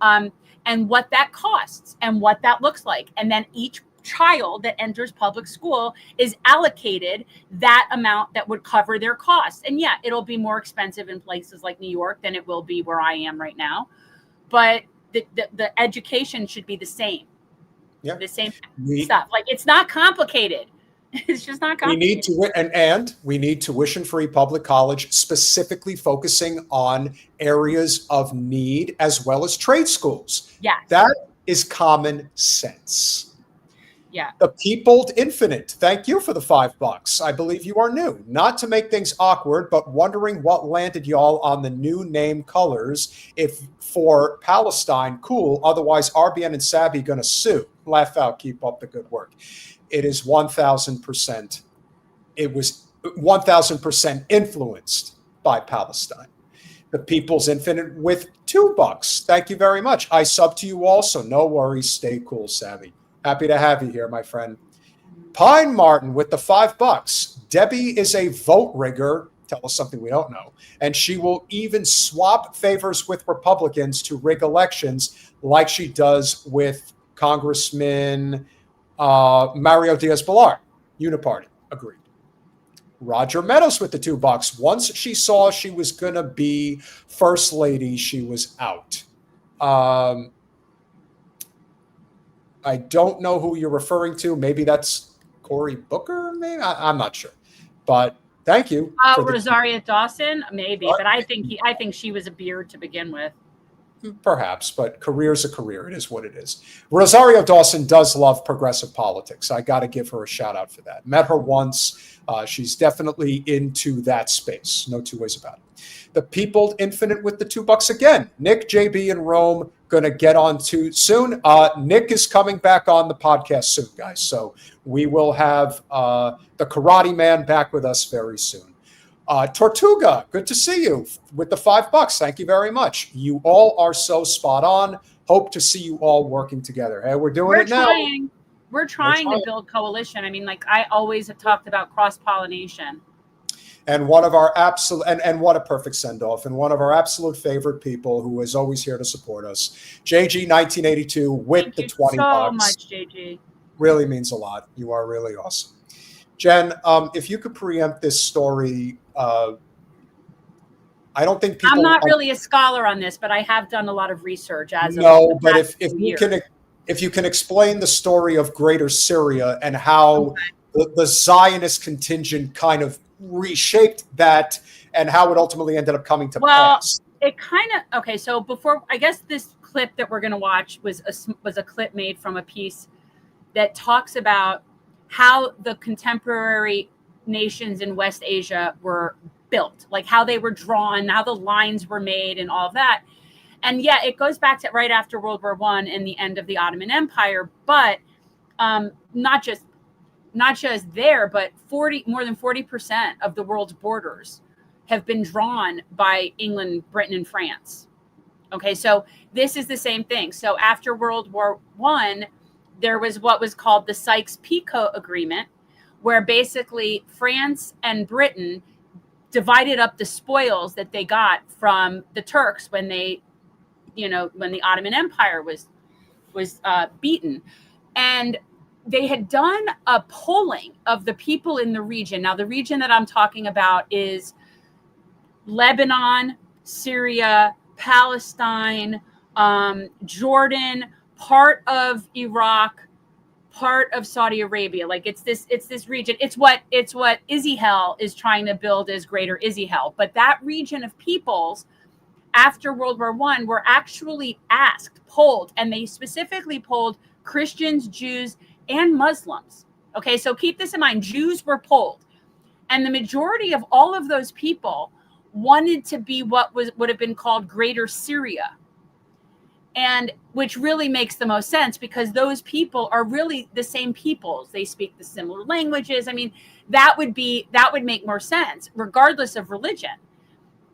And what that costs and what that looks like. And then each child that enters public school is allocated that amount that would cover their costs. And yeah, it'll be more expensive in places like New York than it will be where I am right now. But the education should be the same. Yeah. The same stuff. Like, it's not complicated. It's just not complicated. We need tuition-free public college, specifically focusing on areas of need as well as trade schools. Yeah. That is common sense. Yeah. The Peopled Infinite, thank you for the $5. I believe you are new. Not to make things awkward, but wondering what landed y'all on the new name colors. If for Palestine, cool. Otherwise, RBN and Sabby going to sue. Laugh out. Keep up the good work. It is 1,000%. It was 1,000% influenced by Palestine. The People's Infinite with $2. Thank you very much. I sub to you also. No worries. Stay cool, Sabby. Happy to have you here, my friend. Pine Martin with the $5. Debbie is a vote rigger. Tell us something we don't know. And she will even swap favors with Republicans to rig elections like she does with Congressman Mario Diaz-Balart. Uniparty. Agreed. Roger Meadows with the $2. Once she saw she was going to be first lady, she was out. I don't know who you're referring to. Maybe that's Cory Booker. Maybe I'm not sure. But thank you. Rosaria Dawson, maybe. But I think she was a beard to begin with. Perhaps, but career's a career. It is what it is. Rosario Dawson does love progressive politics. I got to give her a shout out for that. Met her once. She's definitely into that space. No two ways about it. The Peopled Infinite with the $2 again. Nick, JB, and Rome going to get on to soon. Nick is coming back on the podcast soon, guys. So we will have the Karate Man back with us very soon. Tortuga, good to see you with the $5. Thank you very much. You all are so spot on. Hope to see you all working together. Hey, we're doing it now. We're trying to build coalition. I mean, like I always have talked about cross-pollination. And one of our absolute, and what a perfect send-off, and one of our absolute favorite people who is always here to support us, JG 1982 with the $20. So much, JG. Really means a lot. You are really awesome. Jen, if you could preempt this story, I don't think people. I'm not really a scholar on this, but I have done a lot of research. But if you can explain the story of Greater Syria and how the Zionist contingent kind of reshaped that and how it ultimately ended up coming to pass. It kind of okay. So before, I guess this clip that we're going to watch was a clip made from a piece that talks about how the contemporary nations in West Asia were built, like how they were drawn, how the lines were made and all of that. And yeah, it goes back to right after World War I and the end of the Ottoman Empire, but not just there, but more than 40% of the world's borders have been drawn by England, Britain, and France. Okay, so this is the same thing. So after World War I, there was what was called the Sykes-Picot Agreement, where basically France and Britain divided up the spoils that they got from the Turks when they, when the Ottoman Empire was beaten. And they had done a polling of the people in the region. Now, the region that I'm talking about is Lebanon, Syria, Palestine, Jordan, part of Iraq, part of Saudi Arabia. Like it's this region. It's what Israel is trying to build as Greater Israel. But that region of peoples after World War I were actually polled, and they specifically polled Christians, Jews, and Muslims. Okay, so keep this in mind. Jews were polled, and the majority of all of those people wanted to be what would have been called Greater Syria, and which really makes the most sense because those people are really the same peoples. They speak the similar languages. I mean, that would make more sense regardless of religion.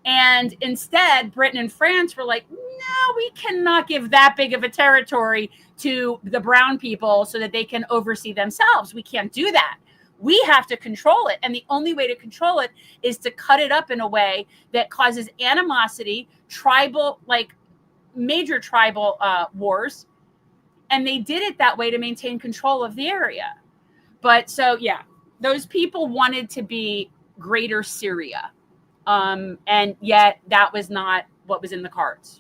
And instead, Britain and France were like, no, we cannot give that big of a territory to the brown people so that they can oversee themselves. We can't do that. We have to control it. And the only way to control it is to cut it up in a way that causes animosity, major tribal wars. And they did it that way to maintain control of the area. But so, yeah, those people wanted to be Greater Syria. And yet that was not what was in the cards.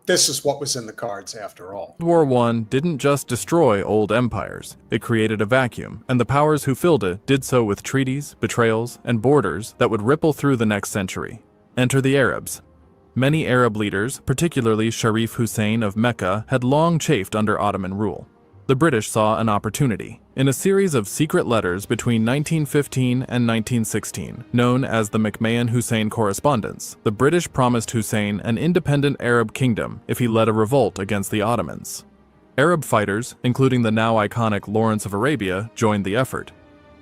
This is what was in the cards after all. World War I didn't just destroy old empires. It created a vacuum, and the powers who filled it did so with treaties, betrayals, and borders that would ripple through the next century. Enter the Arabs. Many Arab leaders, particularly Sharif Hussein of Mecca, had long chafed under Ottoman rule. The British saw an opportunity. In a series of secret letters between 1915 and 1916, known as the McMahon-Hussein Correspondence, the British promised Hussein an independent Arab kingdom if he led a revolt against the Ottomans. Arab fighters, including the now iconic Lawrence of Arabia, joined the effort.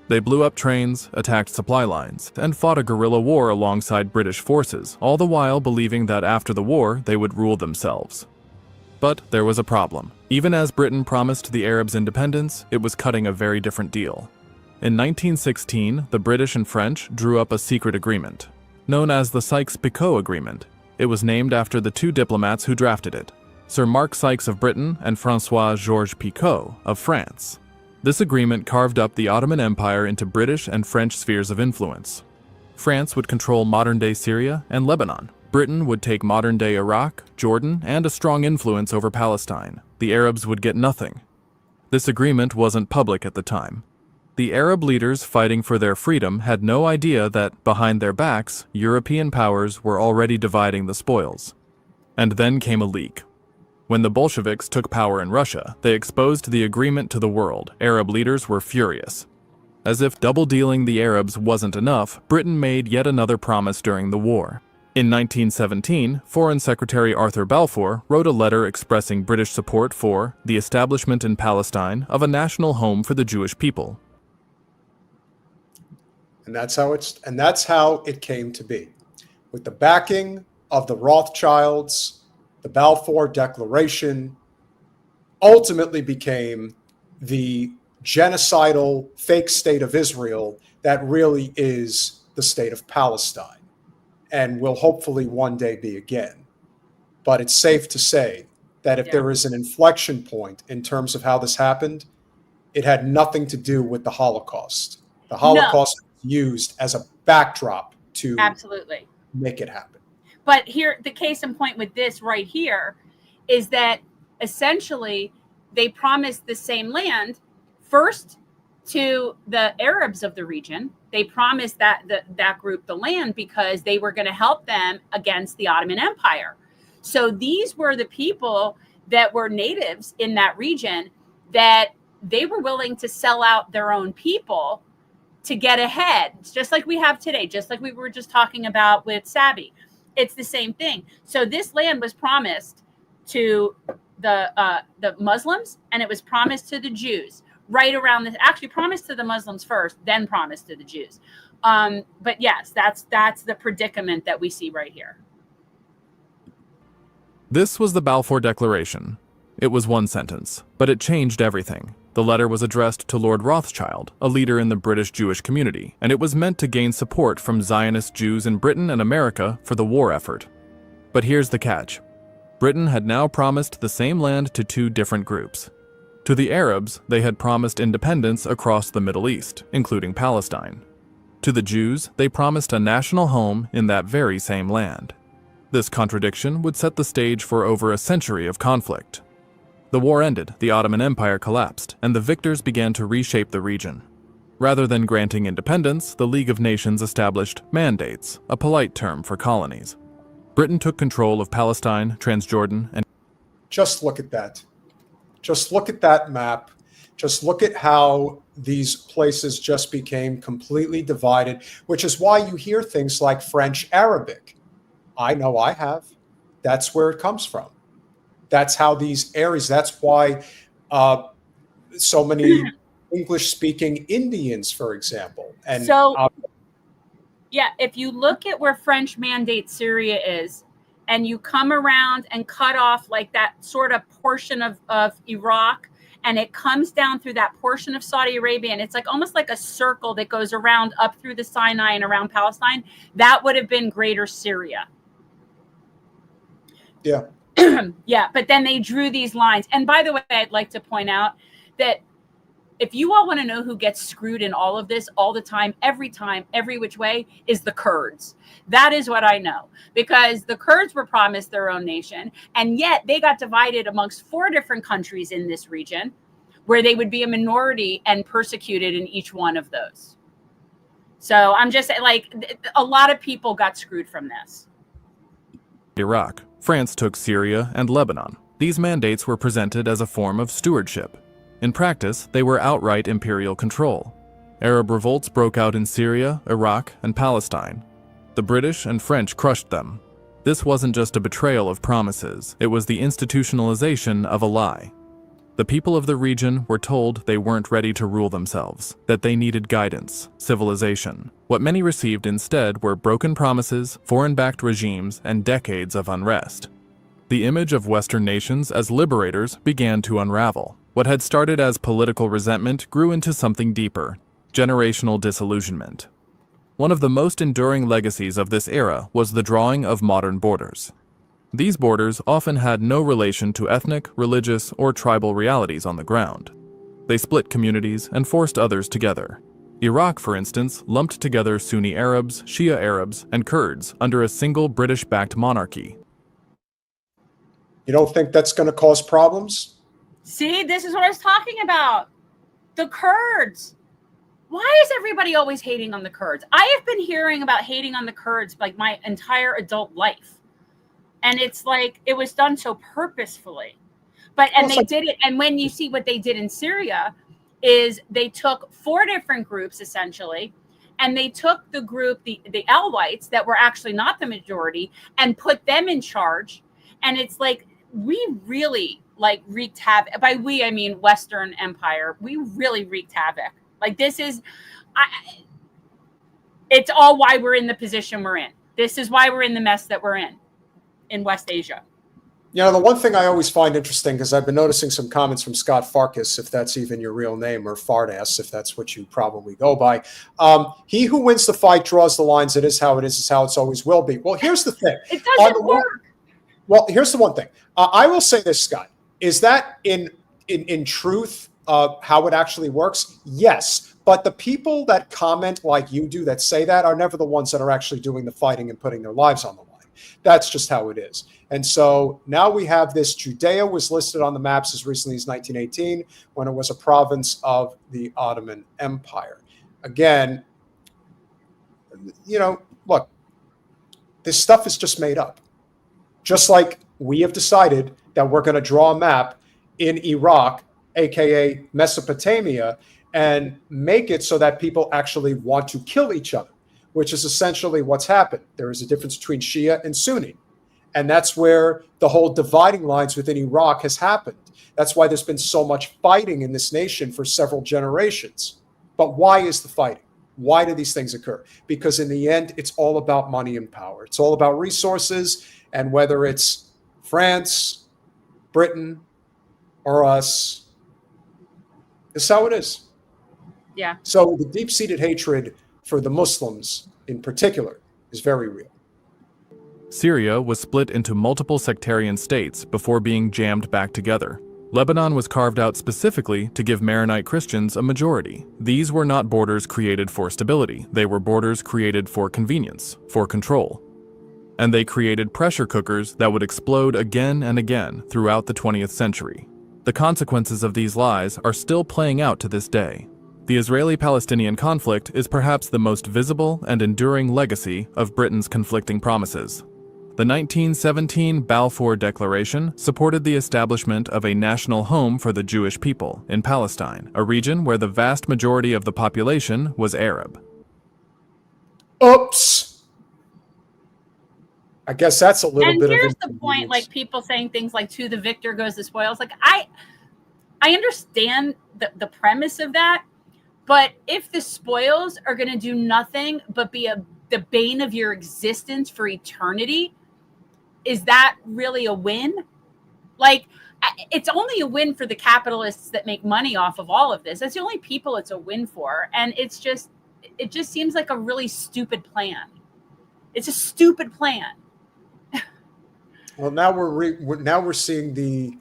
They blew up trains, attacked supply lines, and fought a guerrilla war alongside British forces, all the while believing that after the war they would rule themselves. But there was a problem. Even as Britain promised the Arabs independence, it was cutting a very different deal. In 1916, the British and French drew up a secret agreement. Known as the Sykes-Picot Agreement, it was named after the two diplomats who drafted it, Sir Mark Sykes of Britain and François-Georges Picot of France. This agreement carved up the Ottoman Empire into British and French spheres of influence. France would control modern-day Syria and Lebanon. Britain would take modern-day Iraq, Jordan, and a strong influence over Palestine. The Arabs would get nothing. This agreement wasn't public at the time. The Arab leaders fighting for their freedom had no idea that, behind their backs, European powers were already dividing the spoils. And then came a leak. When the Bolsheviks took power in Russia, they exposed the agreement to the world. Arab leaders were furious. As if double-dealing the Arabs wasn't enough, Britain made yet another promise during the war. In 1917, Foreign Secretary Arthur Balfour wrote a letter expressing British support for the establishment in Palestine of a national home for the Jewish people. And that's how it came to be. With the backing of the Rothschilds, the Balfour Declaration ultimately became the genocidal fake state of Israel that really is the state of Palestine, and will hopefully one day be again. But it's safe to say that if there is an inflection point in terms of how this happened, it had nothing to do with the Holocaust. The Holocaust was used as a backdrop to make it happen. But here, the case in point with this right here is that essentially they promised the same land first to the Arabs of the region. They promised that group the land because they were going to help them against the Ottoman Empire. So these were the people that were natives in that region that they were willing to sell out their own people to get ahead. It's just like we have today, just like we were just talking about with Sabby. It's the same thing. So this land was promised to the Muslims, and it was promised to the Jews right around this. Actually, promised to the Muslims first, then promised to the Jews. But yes, that's the predicament that we see right here. This was the Balfour Declaration. It was one sentence, but it changed everything. The letter was addressed to Lord Rothschild, a leader in the British Jewish community, and it was meant to gain support from Zionist Jews in Britain and America for the war effort. But here's the catch. Britain had now promised the same land to two different groups. To the Arabs, they had promised independence across the Middle East, including Palestine. To the Jews, they promised a national home in that very same land. This contradiction would set the stage for over a century of conflict. The war ended, the Ottoman Empire collapsed, and the victors began to reshape the region. Rather than granting independence, the League of Nations established mandates, a polite term for colonies. Britain took control of Palestine, Transjordan, and... Just look at that. Just look at that map. Just look at how these places just became completely divided, which is why you hear things like French Arabic. I know I have. That's where it comes from. That's how these areas, that's why so many English-speaking Indians, for example. And yeah, if you look at where French mandate Syria is, and you come around and cut off like that sort of portion of Iraq, and it comes down through that portion of Saudi Arabia, and it's like almost like a circle that goes around up through the Sinai and around Palestine, that would have been Greater Syria. Yeah. Yeah, but then they drew these lines. And by the way, I'd like to point out that if you all want to know who gets screwed in all of this all the time, every which way, is the Kurds. That is what I know, because the Kurds were promised their own nation, and yet they got divided amongst 4 different countries in this region where they would be a minority and persecuted in each one of those. So I'm just like, a lot of people got screwed from this. Iraq. France took Syria and Lebanon. These mandates were presented as a form of stewardship. In practice, they were outright imperial control. Arab revolts broke out in Syria, Iraq, and Palestine. The British and French crushed them. This wasn't just a betrayal of promises, it was the institutionalization of a lie. The people of the region were told they weren't ready to rule themselves, that they needed guidance, civilization. What many received instead were broken promises, foreign-backed regimes, and decades of unrest. The image of Western nations as liberators began to unravel. What had started as political resentment grew into something deeper, generational disillusionment. One of the most enduring legacies of this era was the drawing of modern borders. These borders often had no relation to ethnic, religious, or tribal realities on the ground. They split communities and forced others together. Iraq, for instance, lumped together Sunni Arabs, Shia Arabs, and Kurds under a single British-backed monarchy. You don't think that's going to cause problems? See, this is what I was talking about. The Kurds. Why is everybody always hating on the Kurds? I have been hearing about hating on the Kurds like my entire adult life. And it's like, it was done so purposefully. And they did it. And when you see what they did in Syria, is they took 4 different groups, essentially, and they took the group, the Alawites, that were actually not the majority, and put them in charge. And it's like, we really like wreaked havoc. By we, I mean Western Empire. We really wreaked havoc. Like, this is, it's all why we're in the position we're in. This is why we're in the mess that we're in West Asia. You know, the one thing I always find interesting, because I've been noticing some comments from Scott Farkas, if that's even your real name, or Fardas, if that's what you probably go by. He who wins the fight draws the lines. It is how it is how it's always will be. Well, here's the thing. It doesn't work. Well, here's the one thing. I will say this, Scott. Is that in truth how it actually works? Yes. But the people that comment like you do, that say that, are never the ones that are actually doing the fighting and putting their lives on the line. That's just how it is. And so now we have this. Judea was listed on the maps as recently as 1918, when it was a province of the Ottoman Empire. Again, you know, look, this stuff is just made up. Just like we have decided that we're going to draw a map in Iraq, aka Mesopotamia, and make it so that people actually want to kill each other, which is essentially what's happened. There is a difference between Shia and Sunni. And that's where the whole dividing lines within Iraq has happened. That's why there's been so much fighting in this nation for several generations. But why is the fighting? Why do these things occur? Because in the end, it's all about money and power. It's all about resources. And whether it's France, Britain, or us, this is how it is. Yeah. So the deep-seated hatred for the Muslims in particular is very real. Syria was split into multiple sectarian states before being jammed back together. Lebanon was carved out specifically to give Maronite Christians a majority. These were not borders created for stability. They were borders created for convenience, for control. And they created pressure cookers that would explode again and again throughout the 20th century. The consequences of these lies are still playing out to this day. The Israeli-Palestinian conflict is perhaps the most visible and enduring legacy of Britain's conflicting promises. The 1917 Balfour Declaration supported the establishment of a national home for the Jewish people in Palestine, a region where the vast majority of the population was Arab. Oops. I guess that's a little bit of... And here's the point, like people saying things like, to the victor goes the spoils. Like, I understand the premise of that, but if the spoils are going to do nothing but be the bane of your existence for eternity, is that really a win? Like, it's only a win for the capitalists that make money off of all of this. That's the only people it's a win for. And it just seems like a really stupid plan. It's a stupid plan. Well, now we're seeing the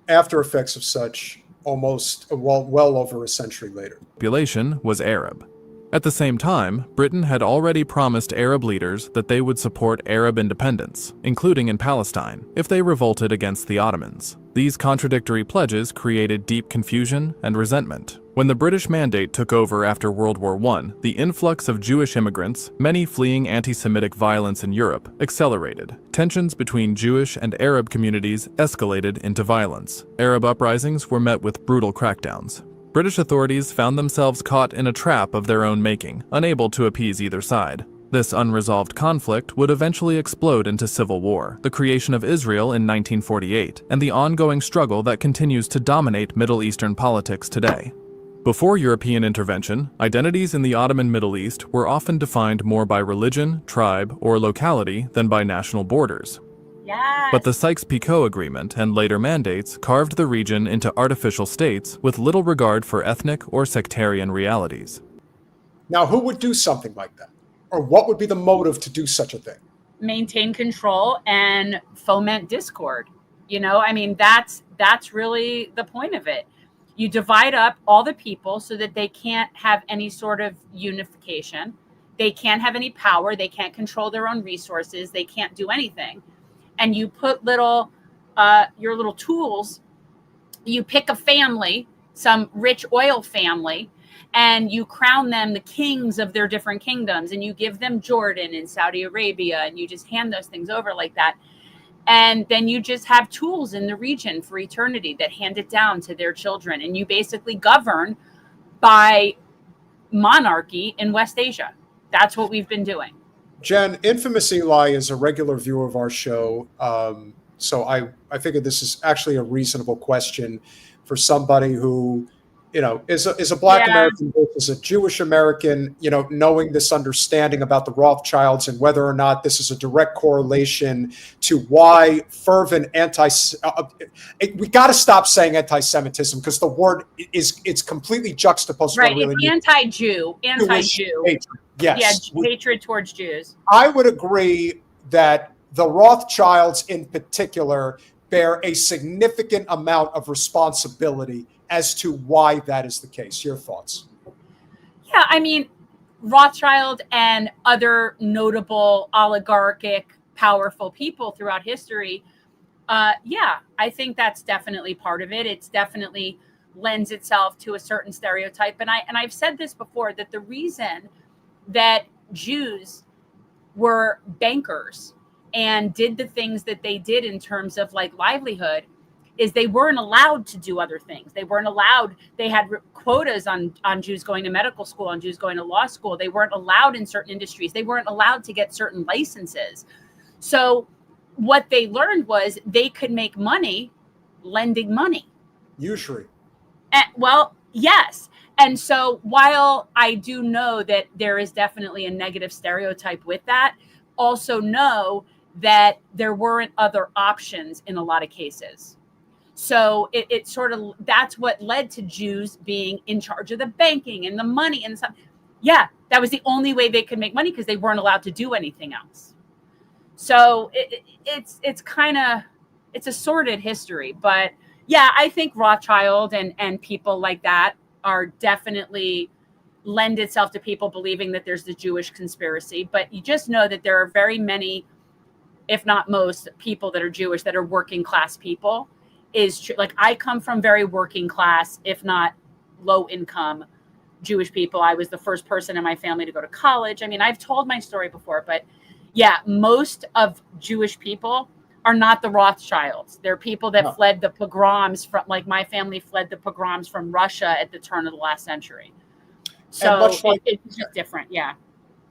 after effects of such almost well over a century later. Population was Arab. At the same time, Britain had already promised Arab leaders that they would support Arab independence, including in Palestine, if they revolted against the Ottomans. These contradictory pledges created deep confusion and resentment. When the British Mandate took over after World War I, the influx of Jewish immigrants, many fleeing anti-Semitic violence in Europe, accelerated. Tensions between Jewish and Arab communities escalated into violence. Arab uprisings were met with brutal crackdowns. British authorities found themselves caught in a trap of their own making, unable to appease either side. This unresolved conflict would eventually explode into civil war, the creation of Israel in 1948, and the ongoing struggle that continues to dominate Middle Eastern politics today. Before European intervention, identities in the Ottoman Middle East were often defined more by religion, tribe, or locality than by national borders. Yes. But the Sykes-Picot Agreement and later mandates carved the region into artificial states with little regard for ethnic or sectarian realities. Now, who would do something like that? Or what would be the motive to do such a thing? Maintain control and foment discord. You know, I mean, that's really the point of it. You divide up all the people so that they can't have any sort of unification. They can't have any power. They can't control their own resources. They can't do anything. And you put your little tools, you pick a family, some rich oil family, and you crown them the kings of their different kingdoms, and you give them Jordan and Saudi Arabia, and you just hand those things over like that. And then you just have tools in the region for eternity that hand it down to their children. And you basically govern by monarchy in West Asia. That's what we've been doing. Jen, Infamous Eli is a regular viewer of our show. So I figured this is actually a reasonable question for somebody who, you know, is a Black American versus a Jewish American, you know, knowing this understanding about the Rothschilds and whether or not this is a direct correlation to why fervent we got to stop saying anti-Semitism, because the word it's completely juxtaposed. Right, really it's anti-Jew. hatred. Yes. Yeah, hatred towards Jews. I would agree that the Rothschilds in particular bear a significant amount of responsibility as to why that is the case. Your thoughts? Yeah, I mean, Rothschild and other notable oligarchic, powerful people throughout history. Yeah, I think that's definitely part of it. It's definitely lends itself to a certain stereotype. And I've said this before, that the reason that Jews were bankers and did the things that they did in terms of like livelihood is they weren't allowed to do other things. They weren't allowed. They had quotas on Jews going to medical school, on Jews going to law school. They weren't allowed in certain industries. They weren't allowed to get certain licenses. So what they learned was they could make money lending money. Usury. Well, yes. And so while I do know that there is definitely a negative stereotype with that, also know that there weren't other options in a lot of cases. So it sort of, that's what led to Jews being in charge of the banking and the money and stuff. Yeah, that was the only way they could make money because they weren't allowed to do anything else. So it's kind of, it's a sordid history. But yeah, I think Rothschild and people like that are definitely lend itself to people believing that there's the Jewish conspiracy. But you just know that there are very many, if not most, people that are Jewish that are working class people. Is true. Like, I come from very working class, if not low income Jewish people. I was the first person in my family to go to college. I mean, I've told my story before, but yeah, most of Jewish people are not the Rothschilds. They're people that fled the pogroms from, like my family fled the pogroms from Russia at the turn of the last century. So it's just different. Yeah.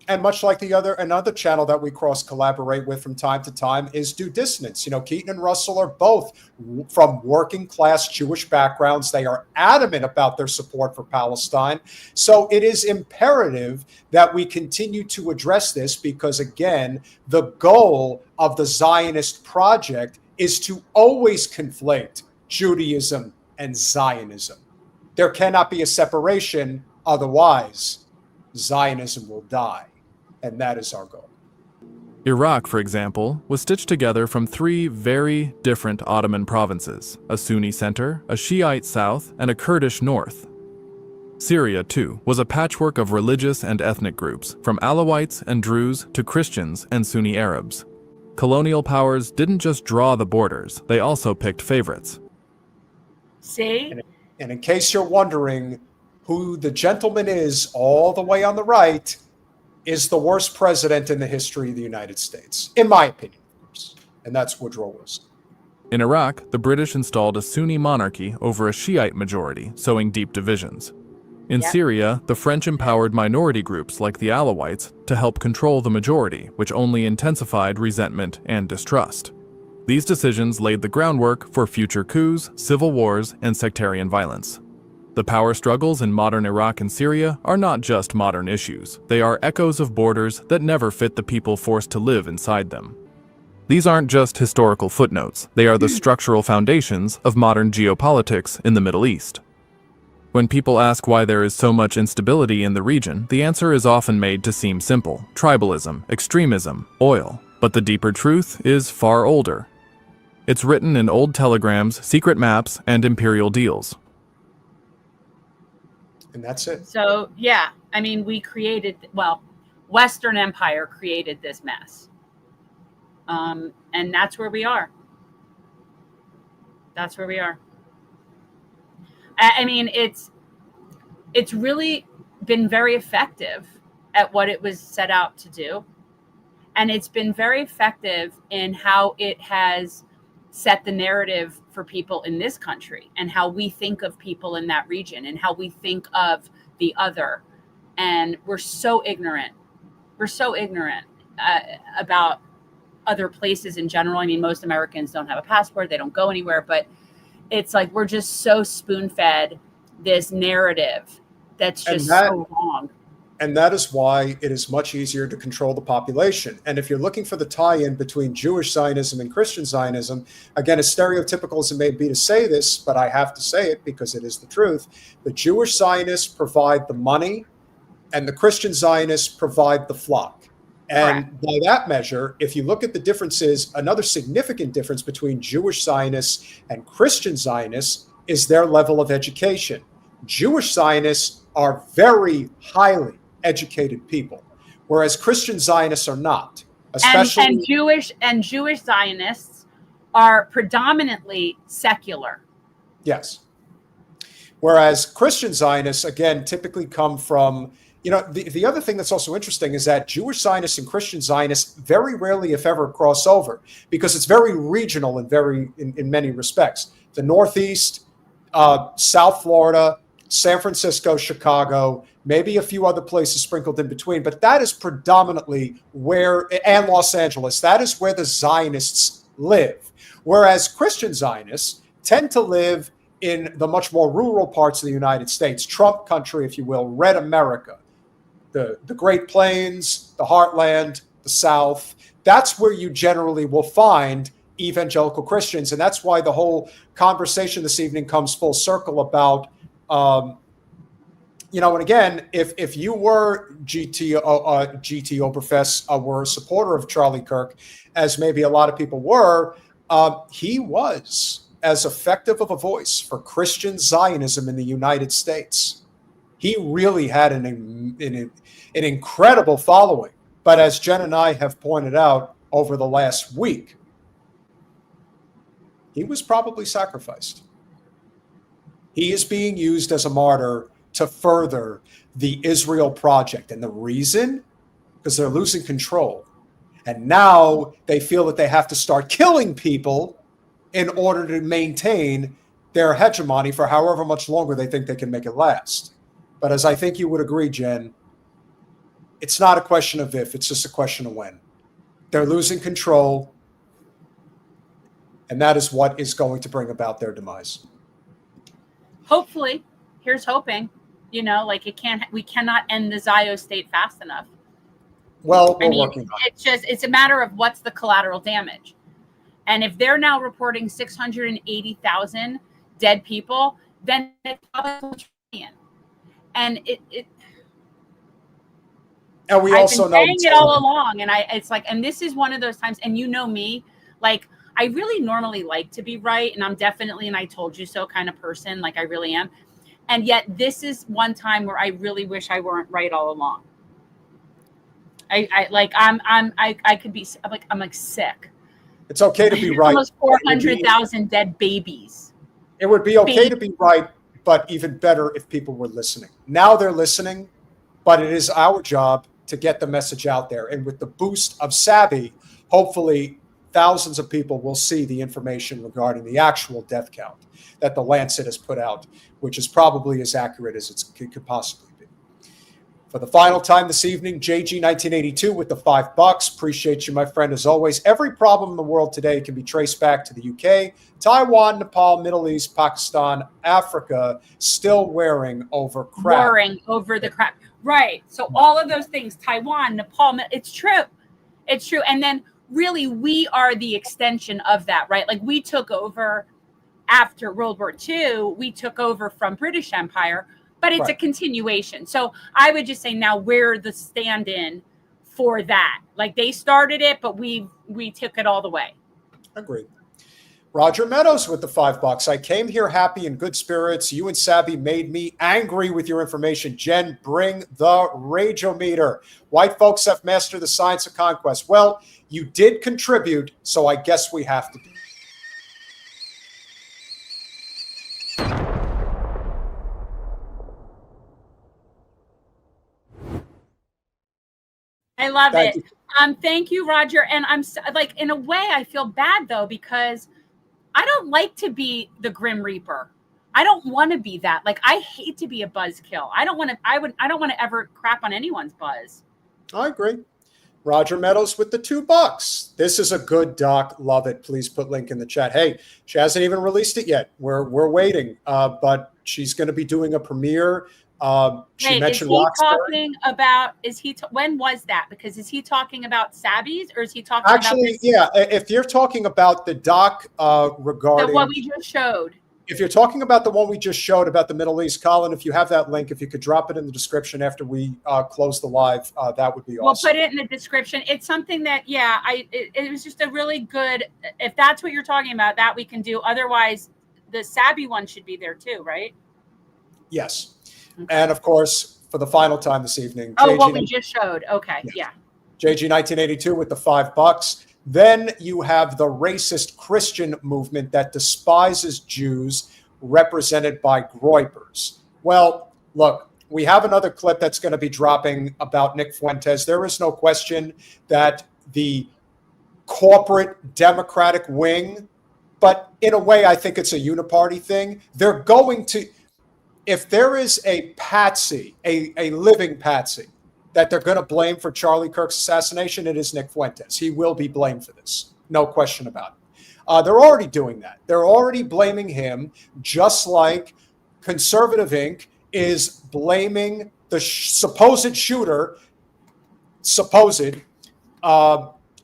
And much like another channel that we cross-collaborate with from time to time is Do Dissonance. You know, Keaton and Russell are both from working-class Jewish backgrounds. They are adamant about their support for Palestine. So it is imperative that we continue to address this because, again, the goal of the Zionist project is to always conflate Judaism and Zionism. There cannot be a separation, otherwise Zionism will die. And that is our goal. Iraq, for example, was stitched together from 3 very different Ottoman provinces, a Sunni center, a Shiite south, and a Kurdish north. Syria, too, was a patchwork of religious and ethnic groups, from Alawites and Druze to Christians and Sunni Arabs. Colonial powers didn't just draw the borders, they also picked favorites. See? And in case you're wondering who the gentleman is all the way on the right, is the worst president in the history of the United States, in my opinion, of course. And that's Woodrow Wilson. In Iraq, the British installed a Sunni monarchy over a Shiite majority, sowing deep divisions. In Syria, the French empowered minority groups like the Alawites to help control the majority, which only intensified resentment and distrust. These decisions laid the groundwork for future coups, civil wars, and sectarian violence. The power struggles in modern Iraq and Syria are not just modern issues. They are echoes of borders that never fit the people forced to live inside them. These aren't just historical footnotes. They are the structural foundations of modern geopolitics in the Middle East. When people ask why there is so much instability in the region, the answer is often made to seem simple: tribalism, extremism, oil. But the deeper truth is far older. It's written in old telegrams, secret maps, and imperial deals. And that's it. So, yeah, I mean, Western Empire created this mess. And that's where we are. That's where we are. I mean, it's really been very effective at what it was set out to do. And it's been very effective in how it has set the narrative for people in this country and how we think of people in that region and how we think of the other. And we're so ignorant. We're so ignorant about other places in general. I mean, most Americans don't have a passport. They don't go anywhere. But it's like we're just so spoon-fed this narrative that's just so wrong. And that is why it is much easier to control the population. And if you're looking for the tie-in between Jewish Zionism and Christian Zionism, again, as stereotypical as it may be to say this, but I have to say it because it is the truth, the Jewish Zionists provide the money and the Christian Zionists provide the flock. And by that measure, if you look at the differences, another significant difference between Jewish Zionists and Christian Zionists is their level of education. Jewish Zionists are very highly educated people, whereas Christian Zionists are not. Especially and Jewish Zionists are predominantly secular. Yes. Whereas Christian Zionists, again, typically come from, you know, the other thing that's also interesting is that Jewish Zionists and Christian Zionists very rarely, if ever, cross over because it's very regional and in many respects. the Northeast, South Florida, San Francisco, Chicago, maybe a few other places sprinkled in between, but that is predominantly where, and Los Angeles, that is where the Zionists live. Whereas Christian Zionists tend to live in the much more rural parts of the United States, Trump country, if you will, red America, the Great Plains, the heartland, the South. That's where you generally will find evangelical Christians. And that's why the whole conversation this evening comes full circle about, and again, if you were GT Oberfest, were a supporter of Charlie Kirk, as maybe a lot of people were, he was as effective of a voice for Christian Zionism in the United States. He really had an incredible following. But as Jen and I have pointed out over the last week, he was probably sacrificed. He is being used as a martyr to further the Israel project. And the reason? Because they're losing control. And now they feel that they have to start killing people in order to maintain their hegemony for however much longer they think they can make it last. But as I think you would agree, Jen, it's not a question of if, it's just a question of when. They're losing control, and that is what is going to bring about their demise. Hopefully, here's hoping. We cannot end the Zio state fast enough. Well, we're working on it. It's a matter of what's the collateral damage. And if they're now reporting 680,000 dead people, then it's probably and and we also know saying it all along. And and this is one of those times, and you know me, like I really normally like to be right, and I'm definitely an I told you so kind of person, like I really am. And yet this is one time where I really wish I weren't right all along. I could be I'm like sick. It's okay to be right. Almost 400,000 dead babies. It would be okay to be right, but even better if people were listening. Now they're listening, but it is our job to get the message out there. And with the boost of Sabby, hopefully thousands of people will see the information regarding the actual death count that the Lancet has put out, which is probably as accurate as it could possibly be. For the final time this evening, JG 1982 with the $5. Appreciate you, my friend, as always. Every problem in the world today can be traced back to the UK, Taiwan, Nepal, Middle East, Pakistan, Africa, still wearing over crap. Warring over the crap. Right. So all of those things, Taiwan, Nepal, it's true. It's true. And then really we are the extension of that, right? Like we took over after World War II, we took over from British Empire, but it's a continuation. So I would just say now we're the stand-in for that. Like they started it, but we took it all the way. Agreed. Roger Meadows with the $5. I came here happy and good spirits. You and Sabby made me angry with your information. Jen, bring the rageometer. White folks have mastered the science of conquest. Well, you did contribute, so I guess we have to do. I love it. Thank you, Roger. And I'm like, in a way, I feel bad though, because I don't like to be the Grim Reaper. I don't want to be that. Like, I hate to be a buzzkill. I don't want to ever crap on anyone's buzz. I agree. Roger Meadows with the $2. This is a good doc. Love it. Please put link in the chat. Hey, she hasn't even released it yet. We're waiting. But she's going to be doing a premiere. She mentioned talking about, when was that? Because is he talking about Sabby's or is he talking actually, about if you're talking about the doc regarding what we just showed. If you're talking about the one we just showed about the Middle East, Colin, if you have that link, if you could drop it in the description after we close the live, that would be awesome. We'll put it in the description. It's something that, it was just a really good, if that's what you're talking about, that we can do. Otherwise, the Sabby one should be there too, right? Yes. Okay. And of course, for the final time this evening. What we just showed. Okay. Yeah. JG 1982 with the $5. Then you have the racist Christian movement that despises Jews, represented by Groypers. Well, look, we have another clip that's going to be dropping about Nick Fuentes. There is no question that the corporate Democratic wing But in a way, I think it's a uniparty thing. They're going to, if there is a patsy, a living patsy, that they're going to blame for Charlie Kirk's assassination, it is Nick Fuentes. He will be blamed for this. No question about it. They're already doing that. They're already blaming him, just like Conservative Inc. is blaming the supposed shooter,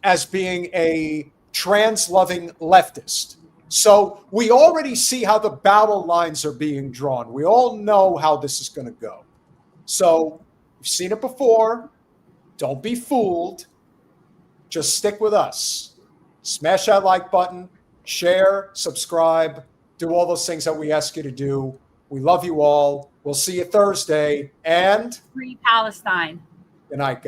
as being a trans-loving leftist. So we already see how the battle lines are being drawn. We all know how this is going to go. So we've seen it before. Don't be fooled. Just stick with us. Smash that like button, share, subscribe, do all those things that we ask you to do. We love you all. We'll see you Thursday. And Free Palestine. good night, guys.